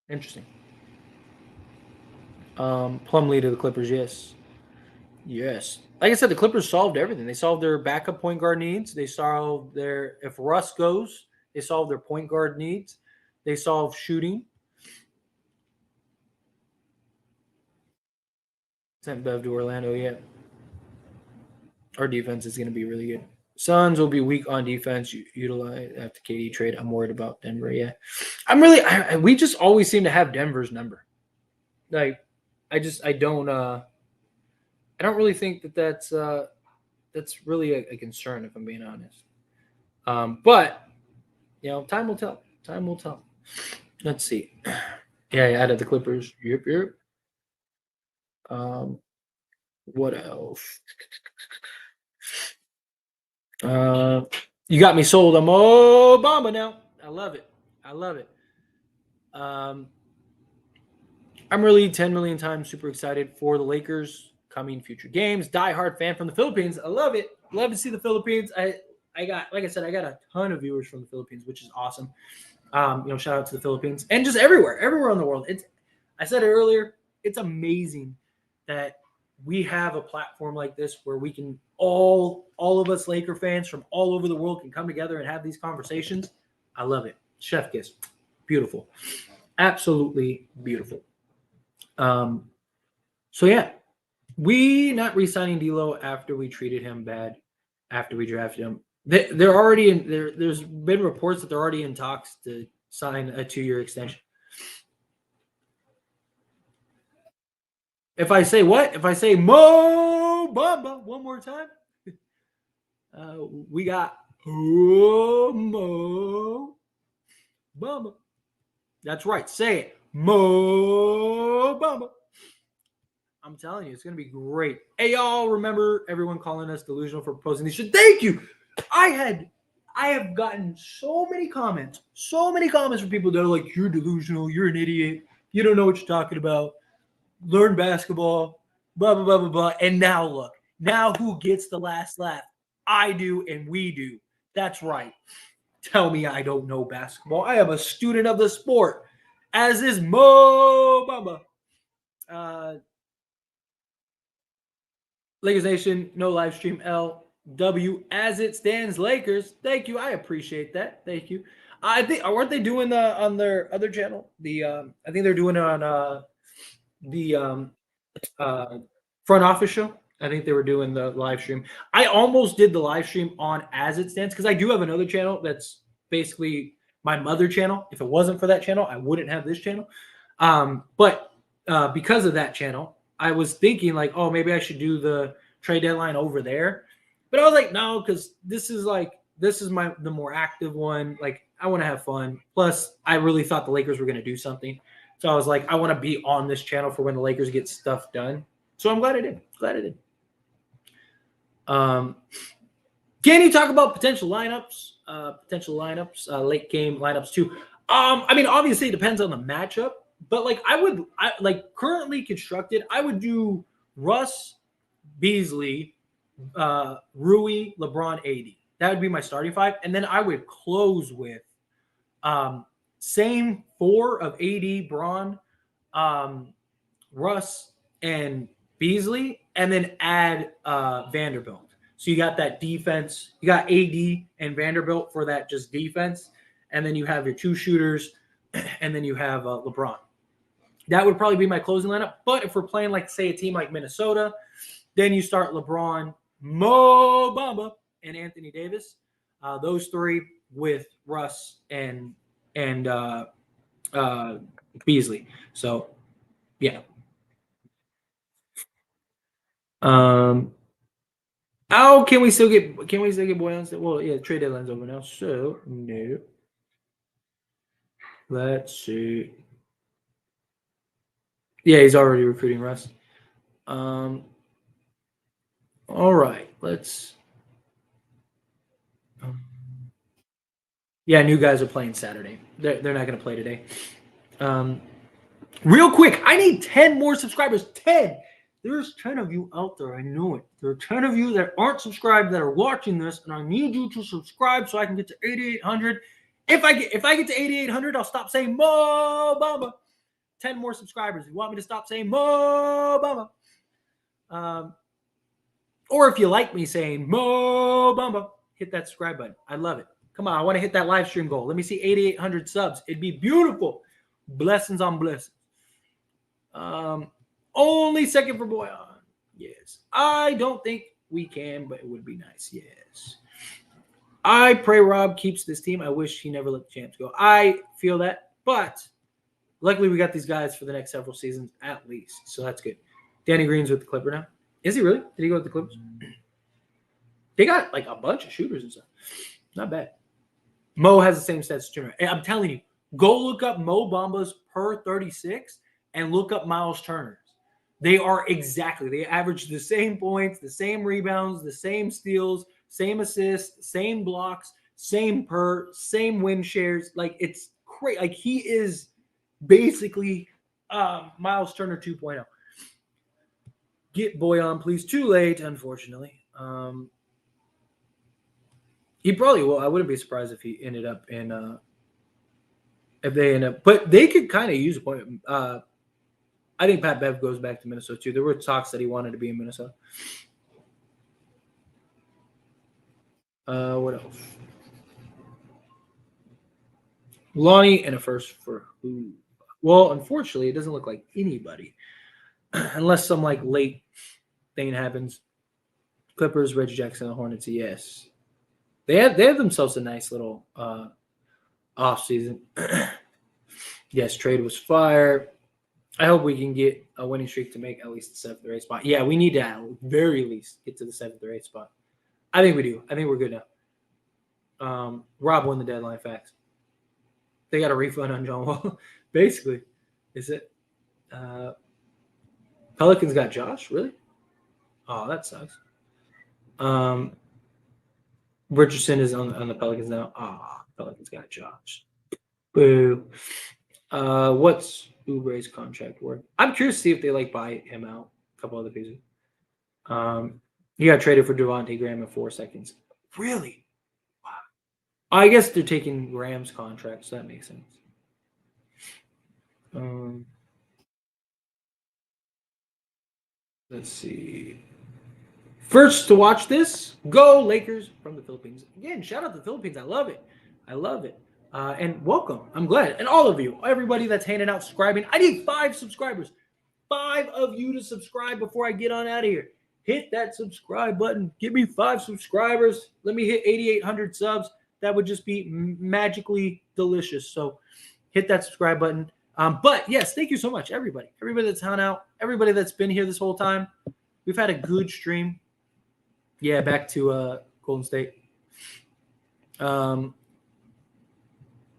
Interesting. Plumlee to the Clippers, yes. Yes. Like I said, the Clippers solved everything. They solved their backup point guard needs. They solved their, if Russ goes, they solved their point guard needs. They solved shooting. Sent Bev to Orlando, yeah. Our defense is going to be really good. Suns will be weak on defense. Utilize after KD trade. I'm worried about Denver. Yeah, I'm really. We just always seem to have Denver's number. Like, I don't really think that's really a concern, if I'm being honest. But time will tell. Time will tell. Let's see. Yeah, I added the Clippers. Yep. What else? You got me sold. I'm Obama now. I love it. I'm really 10 million times super excited for the Lakers coming future games. Die-hard fan from the Philippines. I love it. Love to see the Philippines. I got, like I said, I got a ton of viewers from the Philippines, which is awesome. Shout out to the Philippines and just everywhere in the world. I said it earlier. It's amazing that we have a platform like this where we can all of us Laker fans from all over the world can come together and have these conversations. I love it. Chef kiss. Beautiful. Absolutely beautiful. So yeah, we not re-signing D'Lo after we treated him bad, after we drafted him. They're already in there. There's been reports that they're already in talks to sign a 2-year extension. If I say what? If I say Mo Bamba one more time, we got Mo Bamba. That's right. Say it. Mo Bamba. I'm telling you, it's going to be great. Hey, y'all, remember everyone calling us delusional for proposing these shit? Thank you. I have gotten so many comments from people that are like, you're delusional, you're an idiot, you don't know what you're talking about, learn basketball, blah, blah, blah, blah, blah. And now look, now who gets the last laugh? I do and we do. That's right. Tell me I don't know basketball. I am a student of the sport, as is Mo Bamba. Lakers Nation, no live stream. LW as it stands. Lakers. Thank you. I appreciate that. Thank you. I think weren't they doing on their other channel? I think they're doing it on the front office show. I think they were doing the live stream. I almost did the live stream on as it stands because I do have another channel that's basically my mother channel. If it wasn't for that channel, I wouldn't have this channel. But because of that channel, I was thinking like, oh, maybe I should do the trade deadline over there. But I was like, no, because this is the more active one. Like, I want to have fun. Plus, I really thought the Lakers were going to do something. So I was like, I want to be on this channel for when the Lakers get stuff done. So I'm glad I did. Can you talk about potential lineups? Late game lineups too. I mean, obviously it depends on the matchup. But like currently constructed, I would do Russ, Beasley, Rui, LeBron, AD. That would be my starting five, and then I would close with same 4 of AD, Braun, Russ, and Beasley, and then add Vanderbilt. So you got that defense. You got AD and Vanderbilt for that just defense, and then you have your 2 shooters, and then you have LeBron. That would probably be my closing lineup. But if we're playing, like, say, a team like Minnesota, then you start LeBron, Mo Bamba, and Anthony Davis. Those 3 with Russ and Beasley. So, yeah. Can we still get Boyan? Well, yeah, trade deadline's over now. So, no. Let's see. Yeah, he's already recruiting Russ. All right, let's. Yeah, new guys are playing Saturday. They're not going to play today. Real quick, I need 10 more subscribers. 10. There's 10 of you out there. I know it. There are 10 of you that aren't subscribed that are watching this, and I need you to subscribe so I can get to 8,800. If I get to 8,800, I'll stop saying Mo Bamba. 10 more subscribers. You want me to stop saying Mo Bamba? Or if you like me saying Mo Bamba, hit that subscribe button. I love it. Come on, I want to hit that live stream goal. Let me see 8,800 subs. It'd be beautiful. Blessings on blessings. Only second for Boyan. Yes. I don't think we can, but it would be nice. Yes. I pray Rob keeps this team. I wish he never let the champs go. I feel that, but luckily we got these guys for the next several seasons at least, so that's good. Danny Green's with the Clipper now. Is he really? Did he go with the Clippers? They got like a bunch of shooters and stuff. Not bad. Mo has the same stats as Turner. I'm telling you, go look up Mo Bamba's per 36 and look up Miles Turner's. They are exactly. They average the same points, the same rebounds, the same steals, same assists, same blocks, same win shares. Like, it's crazy. Like, he is basically Miles Turner 2.0. Get Boyan, please. Too late, unfortunately. He probably will. I wouldn't be surprised if he ended up in if they end up, but they could kind of use a point. I think Pat Bev goes back to Minnesota too. There were talks that he wanted to be in Minnesota. What else? Lonnie and a first for who? Well, unfortunately, it doesn't look like anybody, unless some like late thing happens. Clippers, Reggie Jackson, the Hornets. Yes, they have themselves a nice little off season. Yes, trade was fire. I hope we can get a winning streak to make at least the 7th or 8th spot. Yeah, we need to at very least get to the 7th or 8th spot. I think we do. I think we're good now. Rob won the deadline. Facts. They got a refund on John Wall. Basically, is it? Pelicans got Josh. Really? Oh, that sucks. Richardson is on the Pelicans now. Pelicans got Josh. Boo. What's Oubre's contract worth? I'm curious to see if they like buy him out. A couple other pieces. He got traded for Devontae Graham in 4 seconds. Really? Wow. I guess they're taking Graham's contract, so that makes sense. Let's see. First to watch this, go Lakers from the Philippines. Again, shout out to the Philippines. I love it. I love it. And welcome. I'm glad. And all of you, everybody that's handing out subscribing. I need 5 subscribers. 5 of you to subscribe before I get on out of here. Hit that subscribe button. Give me 5 subscribers. Let me hit 8,800 subs. That would just be magically delicious. So hit that subscribe button. But yes, thank you so much, everybody. Everybody that's hung out. Everybody that's been here this whole time. We've had a good stream. Yeah, back to Golden State. Mo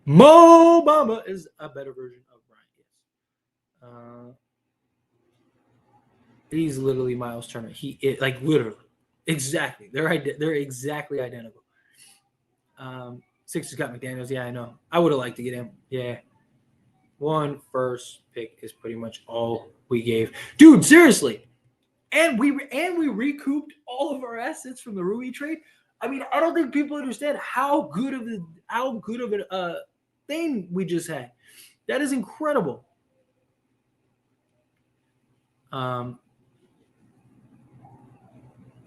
Bamba is a better version of Bryant. Yes. He's literally Miles Turner. He is, like, literally. Exactly. They're exactly identical. Sixers got McDaniels. Yeah, I know. I would have liked to get him. Yeah. 1 first pick is pretty much all we gave. Dude, seriously. And we recouped all of our assets from the Rui trade. I mean, I don't think people understand how good of a thing we just had. That is incredible.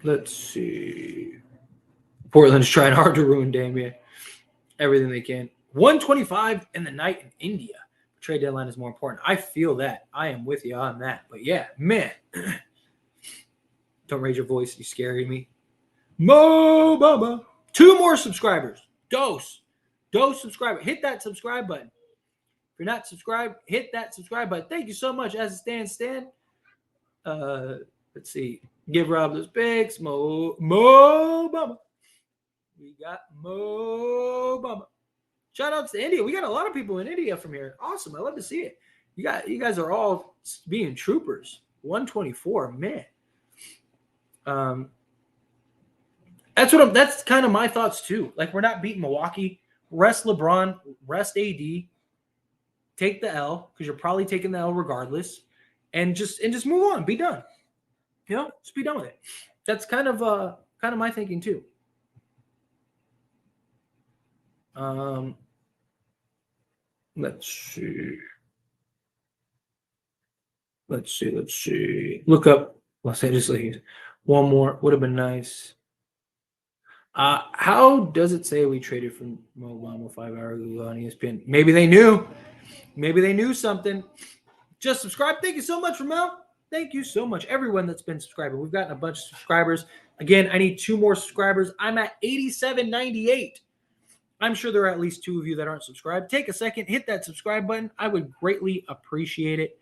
Let's see. Portland's trying hard to ruin Damian. Everything they can. 125 in the night in India. Trade deadline is more important. I feel that. I am with you on that. But yeah, man. Don't raise your voice. You're scaring me. Mo Bamba. 2 more subscribers. Dose subscriber. Hit that subscribe button. If you're not subscribed, hit that subscribe button. Thank you so much. As it stands, Stan. Let's see. Give Rob those picks. Mo Bamba. We got Mo Bamba. Shout outs to India. We got a lot of people in India from here. Awesome. I love to see it. You guys are all being troopers. 124, man. That's kind of my thoughts too. Like, we're not beating Milwaukee. Rest LeBron, rest AD. Take the L, because you're probably taking the L regardless, and just move on. Be done. You know, just be done with it. That's kind of my thinking too. Let's see. Look up Los Angeles Lakers. One more would have been nice. How does it say we traded from Mo Bamba 5 hours ago on ESPN? Maybe they knew. Maybe they knew something. Just subscribe. Thank you so much, Ramel. Thank you so much, everyone that's been subscribing. We've gotten a bunch of subscribers. Again, I need 2 more subscribers. I'm at 8798. I'm sure there are at least 2 of you that aren't subscribed. Take a second, hit that subscribe button. I would greatly appreciate it.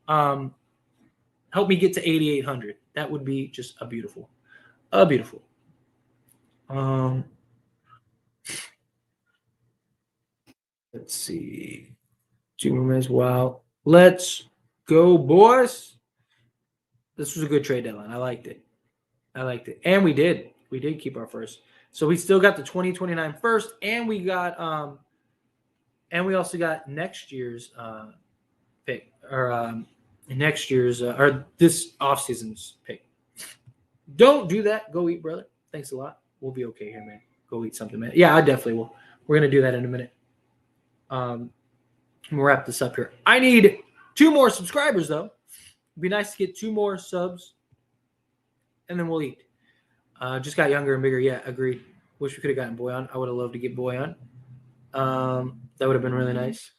Help me get to 8,800. That would be just a beautiful. Let's see. 2 more minutes. Wow. Let's go, boys. This was a good trade deadline. I liked it. And we did. We did keep our first. So we still got the 2029 first, and we got and we also got next year's pick, or next year's or this offseason's pick. Don't do that. Go eat, brother. Thanks a lot. We'll be okay here, man. Go eat something, man. Yeah, I definitely will. We're gonna do that in a minute. We'll wrap this up here. I need 2 more subscribers, though. It'd be nice to get 2 more subs, and then we'll eat. Just got younger and bigger. Yeah, agreed. Wish we could have gotten Boy on. I would have loved to get Boy on. That would have been really nice.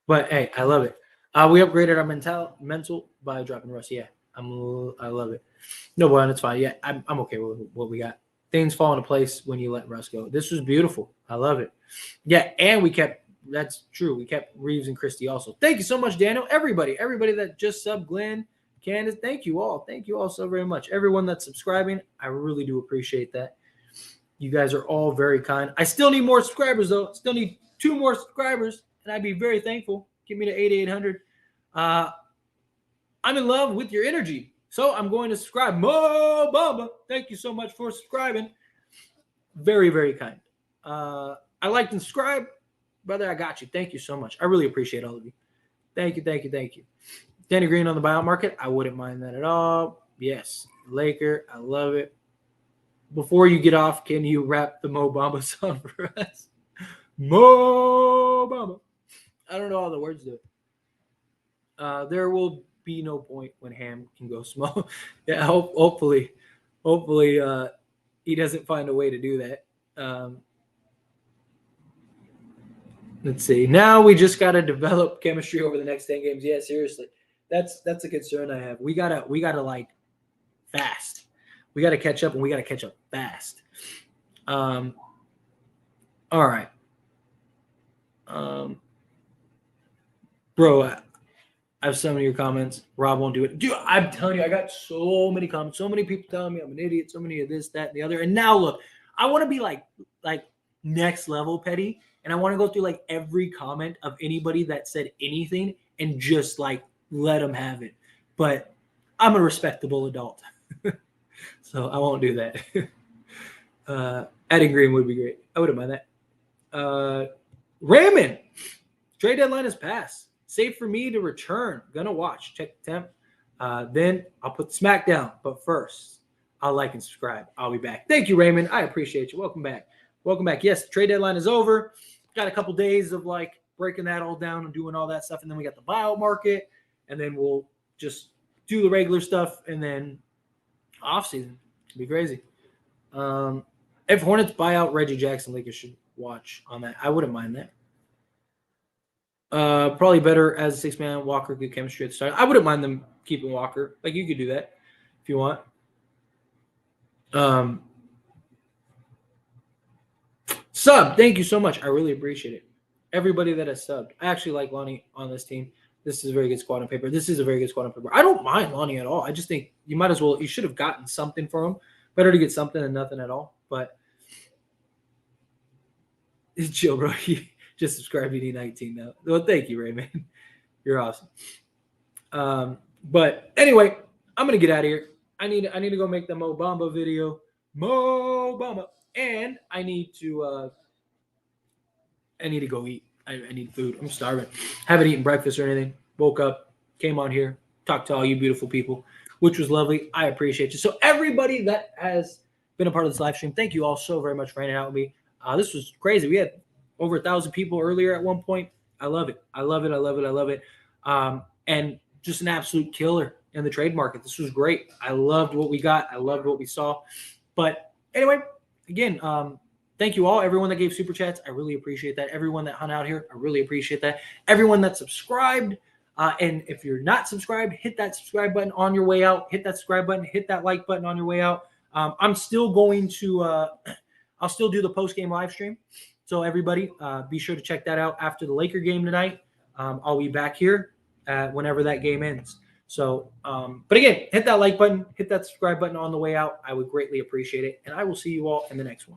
But hey, I love it. We upgraded our mental by dropping Russ. Yeah, I love it. No, Boy on, it's fine. Yeah, I'm okay with what we got. Things fall into place when you let Russ go. This was beautiful. I love it. Yeah, and we kept. That's true. We kept Reeves and Christie also. Thank you so much, Daniel. Everybody that just subbed, Glenn, Candace, thank you all. Thank you all so very much. Everyone that's subscribing, I really do appreciate that. You guys are all very kind. I still need more subscribers, though. Still need 2 more subscribers, and I'd be very thankful. Give me to 8,800. I'm in love with your energy, so I'm going to subscribe. Mo Bamba, thank you so much for subscribing. Very, very kind. I liked and subscribe. Brother, I got you. Thank you so much. I really appreciate all of you. Thank you. Danny Green on the buyout market. I wouldn't mind that at all. Yes. Laker. I love it. Before you get off, can you rap the Mo Bamba song for us? Mo Bamba. I don't know all the words to it. There will be no point when Ham can go small. Yeah, hopefully he doesn't find a way to do that. Let's see. Now we just got to develop chemistry over the next 10 games. Yeah, seriously. That's a concern I have. We gotta like fast. We gotta catch up, and we gotta catch up fast. All right. Bro, I have so many of your comments. Rob won't do it. Dude, I'm telling you, I got so many comments. So many people telling me I'm an idiot. So many of this, that, and the other. And now look, I want to be like next level petty. And I want to go through like every comment of anybody that said anything and just like let them have it. But I'm a respectable adult. So I won't do that. Adding Green would be great. I wouldn't mind that. Raymond, trade deadline has passed. Safe for me to return. Gonna watch. Check the temp. Then I'll put the SmackDown. But first, I'll like and subscribe. I'll be back. Thank you, Raymond. I appreciate you. Welcome back. Yes, the trade deadline is over. Got a couple days of like breaking that all down and doing all that stuff. And then we got the buyout market. And then we'll just do the regular stuff. And then off season. It'll be crazy. If Hornets buy out Reggie Jackson, Lakers should watch on that. I wouldn't mind that. Probably better as a 6-man. Walker, good chemistry at the start. I wouldn't mind them keeping Walker. Like, you could do that if you want. Sub, thank you so much. I really appreciate it. Everybody that has subbed. I actually like Lonnie on this team. This is a very good squad on paper. I don't mind Lonnie at all. I just think you might as well. You should have gotten something for him. Better to get something than nothing at all. But it's chill, bro. Just subscribe to D19 now. Well, thank you, Raymond. You're awesome. But anyway, I'm gonna get out of here. I need to go make the Mo Bamba video. Mo Bamba. And I need to go eat. I need food. I'm starving. Haven't eaten breakfast or anything. Woke up, came on here, talked to all you beautiful people, which was lovely. I appreciate you. So everybody that has been a part of this live stream, thank you all so very much for hanging out with me. This was crazy. We had over 1,000 people earlier at one point. I love it. And just an absolute killer in the trade market. This was great. I loved what we got. I loved what we saw. But anyway, again, thank you all. Everyone that gave super chats, I really appreciate that. Everyone that hung out here, I really appreciate that. Everyone that subscribed. And if you're not subscribed, hit that subscribe button on your way out. Hit that subscribe button. Hit that like button on your way out. I'm still going to I'll still do the post-game live stream. So everybody, be sure to check that out after the Laker game tonight. I'll be back here whenever that game ends. So, but again, hit that like button, hit that subscribe button on the way out. I would greatly appreciate it. And I will see you all in the next one.